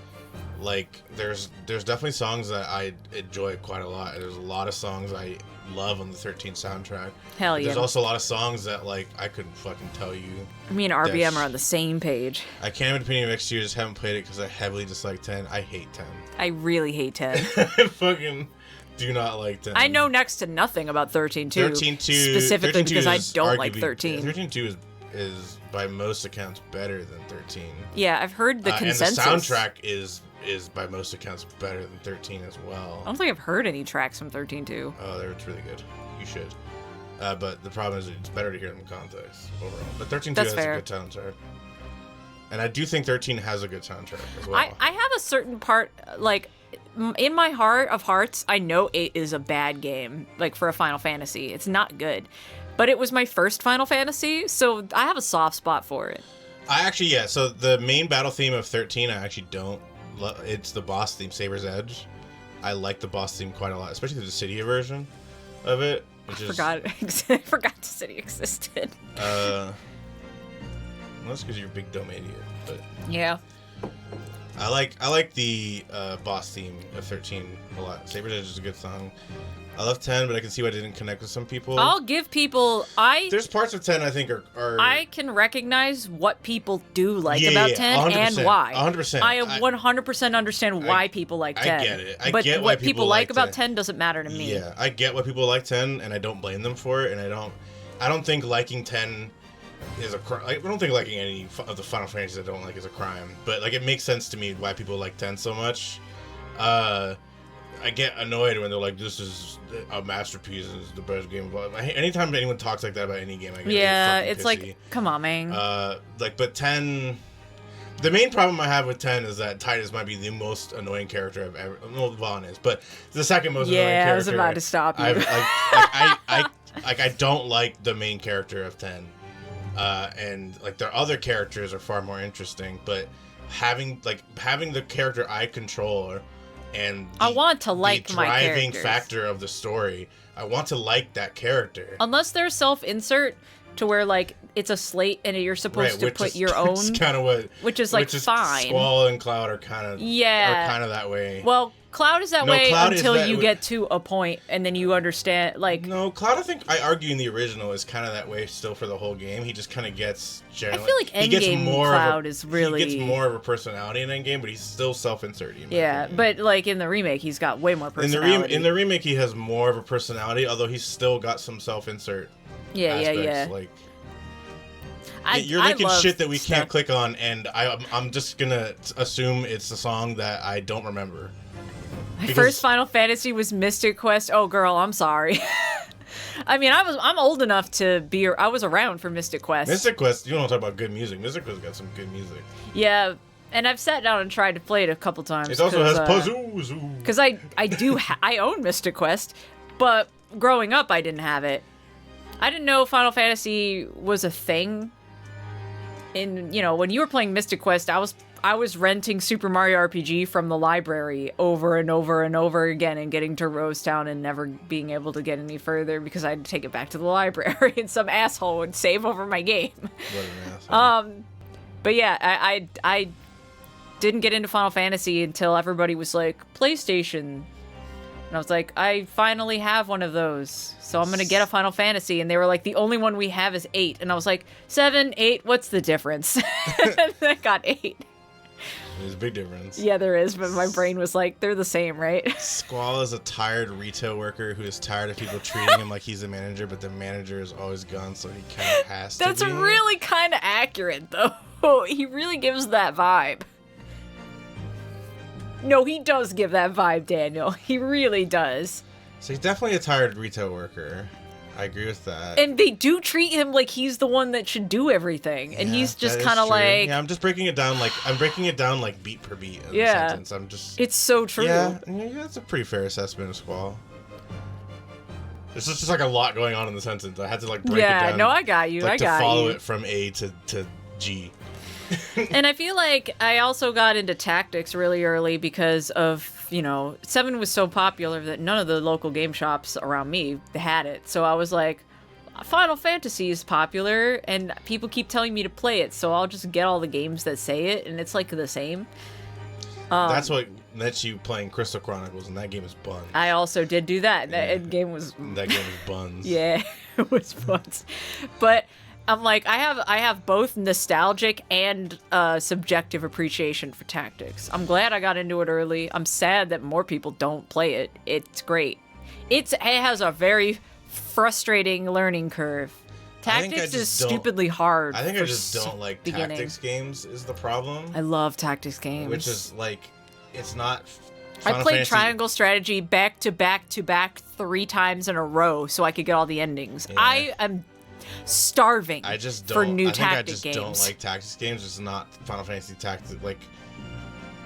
like there's definitely songs that I enjoy quite a lot. There's a lot of songs I love on the 13 soundtrack. Hell But yeah. There's also a lot of songs that like I couldn't fucking tell you. Me and RBM That's- are on the same page. I can't have an opinion of X2. Just haven't played it because I heavily dislike 10. I hate 10. I really hate 10. I fucking do not like 10. I know next to nothing about 13 too. 13-2 specifically 13-2 because I is don't like arguably- 13. 13-2 is by most accounts better than 13. Yeah, I've heard the consensus. And the soundtrack is by most accounts better than 13 as well. I don't think I've heard any tracks from 13 too. Oh, it's really good. You should. But the problem is it's better to hear it in context overall. But 13-2 That's has fair. a good soundtrack. And I do think 13 has a good soundtrack as well. I have a certain part, like, in my heart of hearts, I know 8 is a bad game, like, for a Final Fantasy. It's not good. But it was my first Final Fantasy, so I have a soft spot for it. I actually, yeah, so the main battle theme of 13, I actually don't love. It's the boss theme, Saber's Edge. I like the boss theme quite a lot, especially the Dissidia version of it. Which is, I forgot the city existed. Well, that's because you're a big dumb idiot. But Yeah. I like the boss theme of 13 a lot. Saber's Edge is a good song. I love 10, but I can see why I didn't connect with some people. I'll give people There's parts of 10 I think are I can recognize what people do like Yeah, about yeah, 10 and 100%, why. 100%. I 100% understand why people like 10. I get it. I but get why what people people like like about 10. 10 doesn't matter to me. Yeah, I get why people like 10, and I don't blame them for it. And I don't think liking 10 is a crime. I don't think liking any of the Final Fantasies I don't like is a crime. But like, it makes sense to me why people like 10 so much. I get annoyed when they're like, "This is a masterpiece. This is the best game." Anytime anyone talks like that about any game, I get Yeah, really it's fucking pissy. like, come on, man. But 10. The main problem I have with 10 is that Titus might be the most annoying character I've ever. Well, Vaughn is, but the second most annoying character. Yeah, I was about to stop you. I don't like the main character of 10, and like their other characters are far more interesting. But having the character I control and I want to like the my driving characters. factor of the story. I want to like that character. Unless they're self-insert to where like it's a slate and you're supposed to put your own, kind of what, which is like fine. Squall and Cloud are kind of that way. Well, Cloud is that way Cloud is until that you way. get to a point and then you understand like. No, Cloud, I think I argue in the original is kind of that way still for the whole game. He just kind of gets generally. I feel like Endgame Cloud is really. He gets more of a personality in Endgame, but he's still self-inserting. Yeah, but like in the remake, he's got way more personality. In the remake, he has more of a personality, although he's still got some self-insert. Yeah. Like. You're You're linking shit that we can't click on, and I'm just gonna assume it's a song that I don't remember. My first Final Fantasy was Mystic Quest. Oh, girl, I'm sorry. I mean, I'm old enough to be. I was around for Mystic Quest. Mystic Quest, you want to talk about good music? Mystic Quest got some good music. Yeah, and I've sat down and tried to play it a couple times. It also has Pazuzu. Because I I own Mystic Quest, but growing up I didn't have it. I didn't know Final Fantasy was a thing. When you were playing Mystic Quest, I was renting Super Mario RPG from the library over and over and over again and getting to Rose Town and never being able to get any further because I had to take it back to the library and some asshole would save over my game. What an asshole. But yeah, I didn't get into Final Fantasy until everybody was like, PlayStation. And I was like, I finally have one of those, so I'm gonna get a Final Fantasy. And they were like, the only one we have is 8. And I was like, 7, 8, what's the difference? And I got 8. There's a big difference. Yeah, there is, but my brain was like, they're the same, right? Squall is a tired retail worker who is tired of people treating him like he's a manager, but the manager is always gone, so he kind of has to That's be. really kind of accurate, though. He really gives that vibe. No, he does give that vibe, Daniel. He really does. So he's definitely a tired retail worker. I agree with that. And they do treat him like he's the one that should do everything, and he's just kind of like. Yeah, I'm just breaking it down like beat per beat in the sentence. I'm just. It's so true. Yeah, that's a pretty fair assessment of Squall. There's just like a lot going on in the sentence. I had to like break it down. Yeah, no, I got you. Like, I got to follow you. it from A to G. And I feel like I also got into tactics really early because of, 7 was so popular that none of the local game shops around me had it. So I was like, Final Fantasy is popular and people keep telling me to play it, so I'll just get all the games that say it, and it's like the same. That's what lets you playing Crystal Chronicles, and that game is buns. I also did do that. That game was buns. Yeah, it was buns. But I'm like, I have both nostalgic and subjective appreciation for tactics. I'm glad I got into it early. I'm sad that more people don't play it. It's great. It has a very frustrating learning curve. Tactics is stupidly hard. I think I just don't like tactics games is the problem. I love tactics games. Which is like, it's not. I played Triangle Strategy back to back 3 times in a row so I could get all the endings. Yeah. I am starving for new tactics games. I don't like tactics games. It's not Final Fantasy Tactics. Like,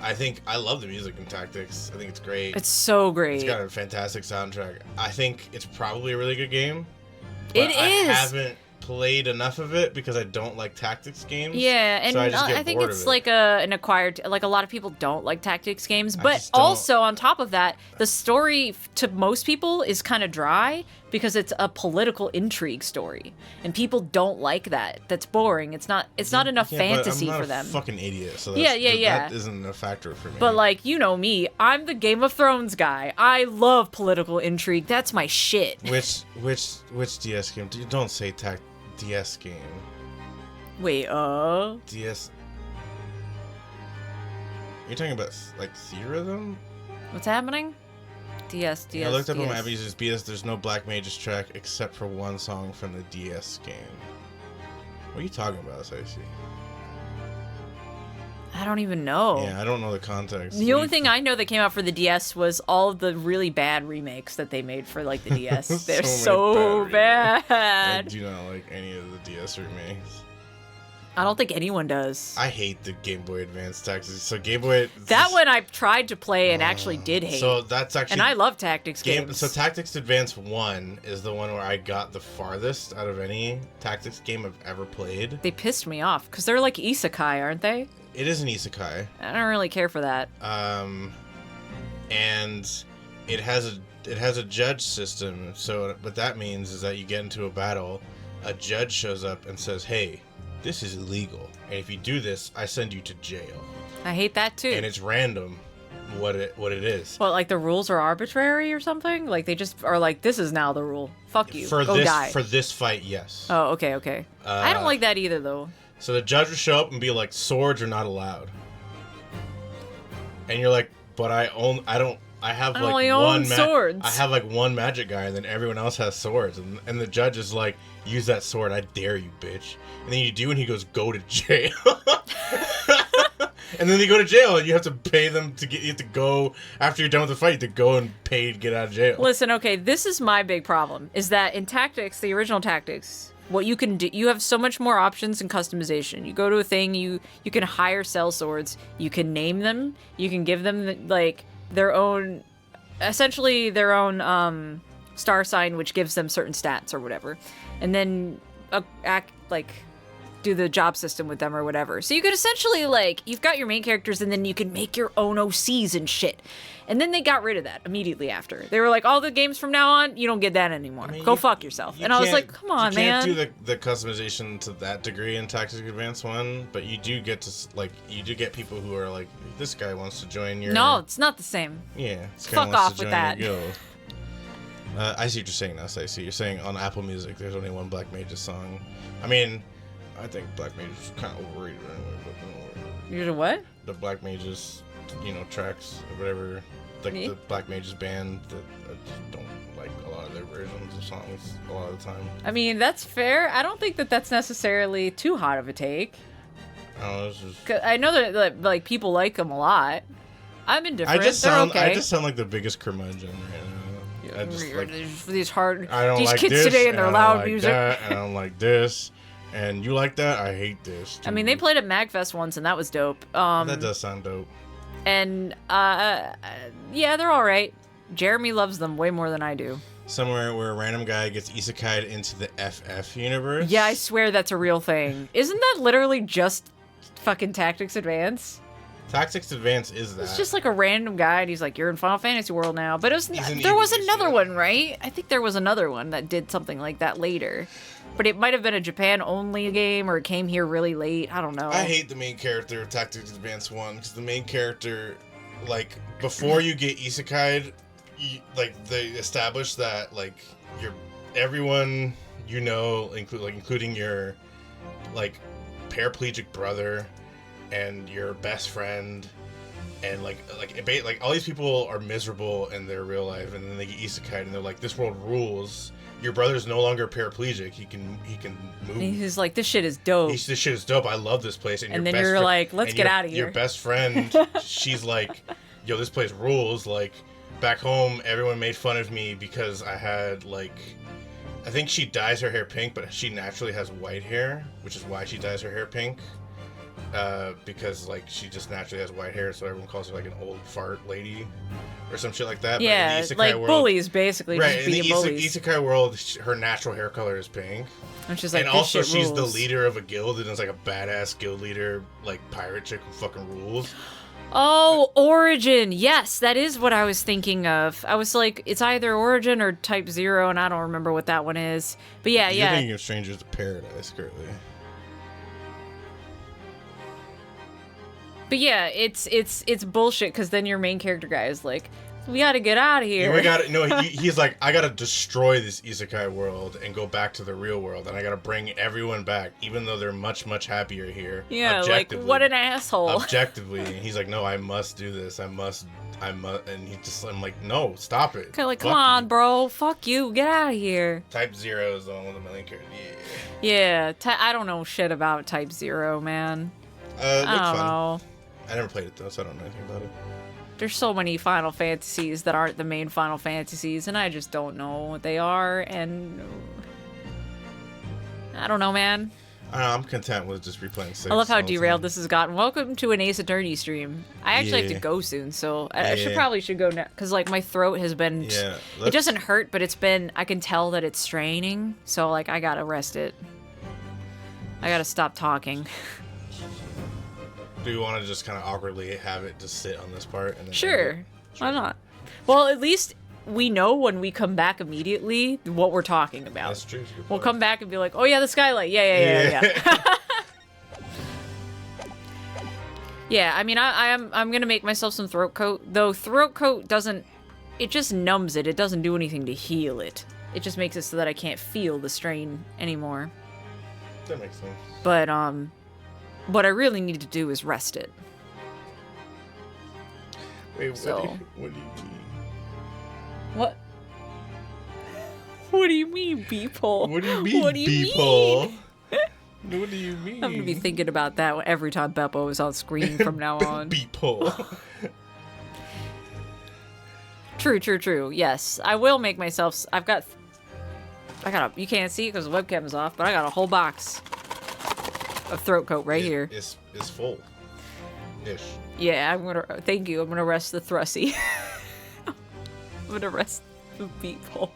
I love the music in Tactics. I think it's great. It's so great. It's got a fantastic soundtrack. I think it's probably a really good game. It is. I haven't played enough of it because I don't like tactics games. Yeah, and so I think it's like an acquired. Like, a lot of people don't like tactics games, but also on top of that, the story to most people is kind of dry because it's a political intrigue story, and people don't like that. That's boring. It's not enough fantasy but I'm not for them. A fucking idiot. So yeah. That isn't a factor for me. But like, you know me, I'm the Game of Thrones guy. I love political intrigue. That's my shit. Which DS game? Don't say DS game. Wait, DS. You're talking about like Theatrhythm? What's happening? DS. I looked up on my Abby's BS. There's no Black Mages track except for one song from the DS game. What are you talking about, Stacey? I don't even know. Yeah, I don't know the context. The only thing I know that came out for the DS was all of the really bad remakes that they made for like the DS. They're so bad. I do not like any of the DS remakes. I don't think anyone does. I hate the Game Boy Advance Tactics. So Game Boy... That one I tried to play and actually did hate. So that's actually... And I love tactics games. So Tactics Advance 1 is the one where I got the farthest out of any tactics game I've ever played. They pissed me off because they're like isekai, aren't they? It is an isekai. I don't really care for that. And it has a judge system. So what that means is that you get into a battle, a judge shows up and says, "Hey, this is illegal, and if you do this, I send you to jail." I hate that too. And it's random what it is. What, like the rules are arbitrary or something? Like they just are like, this is now the rule. Fuck you. For Go this die. for this fight, yes. Oh, okay. I don't like that either, though. So the judge would show up and be like, "Swords are not allowed." And you're like, "But I have like only own swords. I have like one magic guy, and then everyone else has swords." And the judge is like, "Use that sword, I dare you, bitch." And then you do, and he goes, "Go to jail." And then they go to jail, and you have to pay them to get. You have to go after you're done with the fight to go and pay to get out of jail. Listen, okay, this is my big problem: is that in Tactics, the original Tactics, what you can do, you have so much more options and customization. You go to a thing, you can hire sell swords, you can name them, you can give them like their own, essentially their own star sign, which gives them certain stats or whatever, and then act like. Do the job system with them or whatever. So you could essentially, like, you've got your main characters and then you can make your own OCs and shit. And then they got rid of that immediately after. They were like, all the games from now on, you don't get that anymore. I mean, Go fuck yourself. And I was like, come on, man. You can't do the customization to that degree in Tactics Advance 1, but you do get to, like, you do get people who are like, this guy wants to join your... No, it's not the same. Yeah. This guy Fuck wants off to with join that. your guild. I see what you're saying now, Stacey. You're saying on Apple Music, there's only one Black Mages song. I mean... I think Black Mages is kind of overrated anyway, but You're what? the Black Mages, tracks or whatever, like Me? the Black Mages band, I just don't like a lot of their versions of songs a lot of the time. I mean, that's fair. I don't think that that's necessarily too hot of a take. I don't know, it's just... 'Cause I know that like people like them a lot. I'm indifferent. I just They're sound okay. like the biggest curmudgeon right now. I just like, these hard. I don't These like kids this, today and their I don't loud like music. that, and I don't like this. And you like that? I hate this. I mean, they played at MagFest once, and that was dope. That does sound dope. And yeah, they're all right. Jeremy loves them way more than I do. Somewhere where a random guy gets isekai'd into the FF universe. Yeah, I swear that's a real thing. Isn't that literally just fucking Tactics Advance? Tactics Advance is that. It's just like a random guy, and he's like, "You're in Final Fantasy World now." But it was, He's an there was evolution. another one, right? I think there was another one that did something like that later. But it might have been a Japan-only game, or it came here really late. I don't know. I hate the main character of Tactics Advance 1, because the main character, like, before you get isekai'd, they establish that, like, everyone including your, like, paraplegic brother and your best friend, and like all these people are miserable in their real life, and then they get isekai'd, and they're like, this world rules. Your brother's no longer paraplegic. He can move. And he's like, "This shit is dope." This shit is dope. I love this place. And And your then best you're like, "Let's get out of here." Your best friend, she's like, "Yo, this place rules." Like, back home, everyone made fun of me because I had, like, I think she dyes her hair pink, but she naturally has white hair, which is why she dyes her hair pink. Because, like, she just naturally has white hair, so everyone calls her, like, an old fart lady or some shit like that. Yeah, but in the like world, bullies, basically. right, Just in the being bullies. isekai world, her natural hair color is pink. And she's like, And "This also, shit she's the rules." leader of a guild, and is like a badass guild leader, like, pirate chick who fucking rules. Oh, Origin. Yes, that is what I was thinking of. I was like, it's either Origin or Type 0, and I don't remember what that one is. But yeah, You're yeah. thinking of Strangers to Paradise, currently. But yeah, it's bullshit, because then your main character guy is like, "We gotta get out of here." Yeah, we gotta, no, he's like, I gotta destroy this isekai world and go back to the real world, and I gotta bring everyone back, even though they're much, much happier here. Yeah, like, what an asshole. Objectively. And he's like, no, I must do this. I must, and I'm like, no, stop it. Kinda like, Fuck come on, you. bro. Fuck you. Get out of here. Type 0 is the one with the million characters. Yeah, I don't know shit about Type 0, man. Yeah. It I looked don't fun. know. I never played it, though, so I don't know anything about it. There's so many Final Fantasies that aren't the main Final Fantasies, and I just don't know what they are, and I don't know, man. I don't know, I'm content with just replaying 6. I love how all the derailed time. this has gotten. Welcome to an Ace Attorney stream. I actually have Yeah. to go soon, so I Yeah. probably should go now, because, like, my throat has been, Yeah, it doesn't hurt, but I can tell that it's straining, so, like, I gotta rest it. I gotta stop talking. Do we want to just kind of awkwardly have it just sit on this part? And then Sure. Why not? Well, at least we know when we come back immediately what we're talking about. That's true. We'll come back and be like, oh yeah, the skylight. Yeah. Yeah, I mean, I'm gonna make myself some throat coat. Though throat coat doesn't, it just numbs it. It doesn't do anything to heal it. It just makes it so that I can't feel the strain anymore. That makes sense. But what I really need to do is rest it. Wait, So- what do you mean? What? What do you mean, beeple? What do you mean, What do you people? mean? What do you mean? I'm gonna be thinking about that every time Beppo is on screen from now on. People. True. Yes, I will make myself. I got you can't see it because the webcam is off, but I got a whole box of throat coat right here. It's full. Ish. Yeah, thank you. I'm gonna rest the Thrussie. I'm gonna rest the people.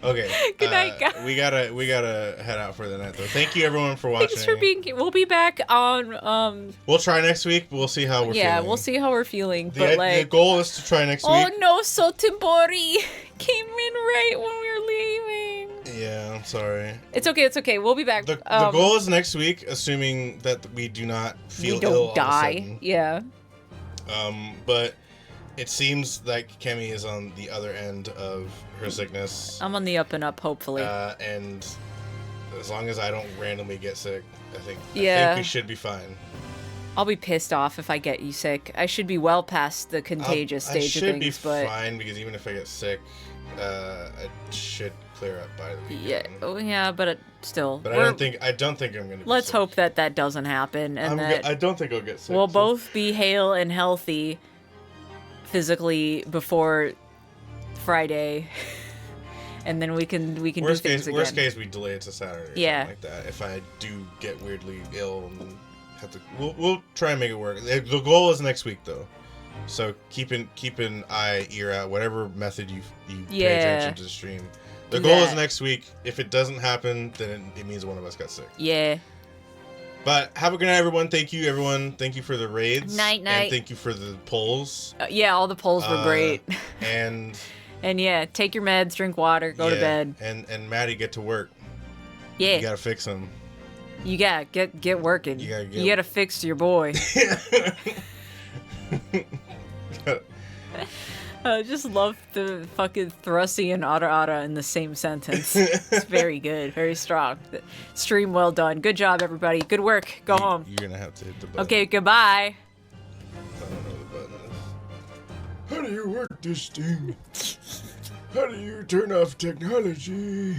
Okay. Good night, guys. We gotta head out for the night though. Thank you everyone for watching. Thanks for being here. We'll be back on We'll try next week. We'll see how we're feeling. yeah, we'll see how we're feeling. The, But like, the goal is to try next oh week. no, Sotimbori came in right when we were leaving. Yeah, I'm sorry. It's okay. We'll be back. The goal is next week, assuming that we do not feel we ill don't all die. of a sudden. Yeah. But it seems like Kemi is on the other end of her sickness. I'm on the up and up, hopefully. And as long as I don't randomly get sick, I think we should be fine. I'll be pissed off if I get you sick. I should be well past the contagious stage of things, I should be but fine because even if I get sick, it should clear up by the weekend. but still. But I don't think I'm gonna. Let's be sick. hope that doesn't happen, and I don't think I'll get sick. we'll both be hale and healthy physically before Friday, and then we can do things again. Worst case, we delay it to Saturday. Or Yeah. something like that. If I do get weirdly ill and have to, we'll try and make it work. The goal is next week though, so keep an ear out. Whatever method you pay attention to the stream. The goal is next week. If it doesn't happen, then it means one of us got sick. Yeah. But have a good night, everyone. Thank you, everyone. Thank you for the raids. Night. And thank you for the polls. Yeah, all the polls were great. And And yeah, take your meds, drink water, go to bed. And Maddie, get to work. Yeah. You gotta fix them. You gotta get working. You You gotta fix your boy. I just love the fucking Thrussie and Otta in the same sentence. It's very good, very strong. Stream well done. Good job, everybody. Good work. Go home. You're gonna have to hit the button. Okay, goodbye. I don't know what the button is. How do you work this thing? How do you turn off technology?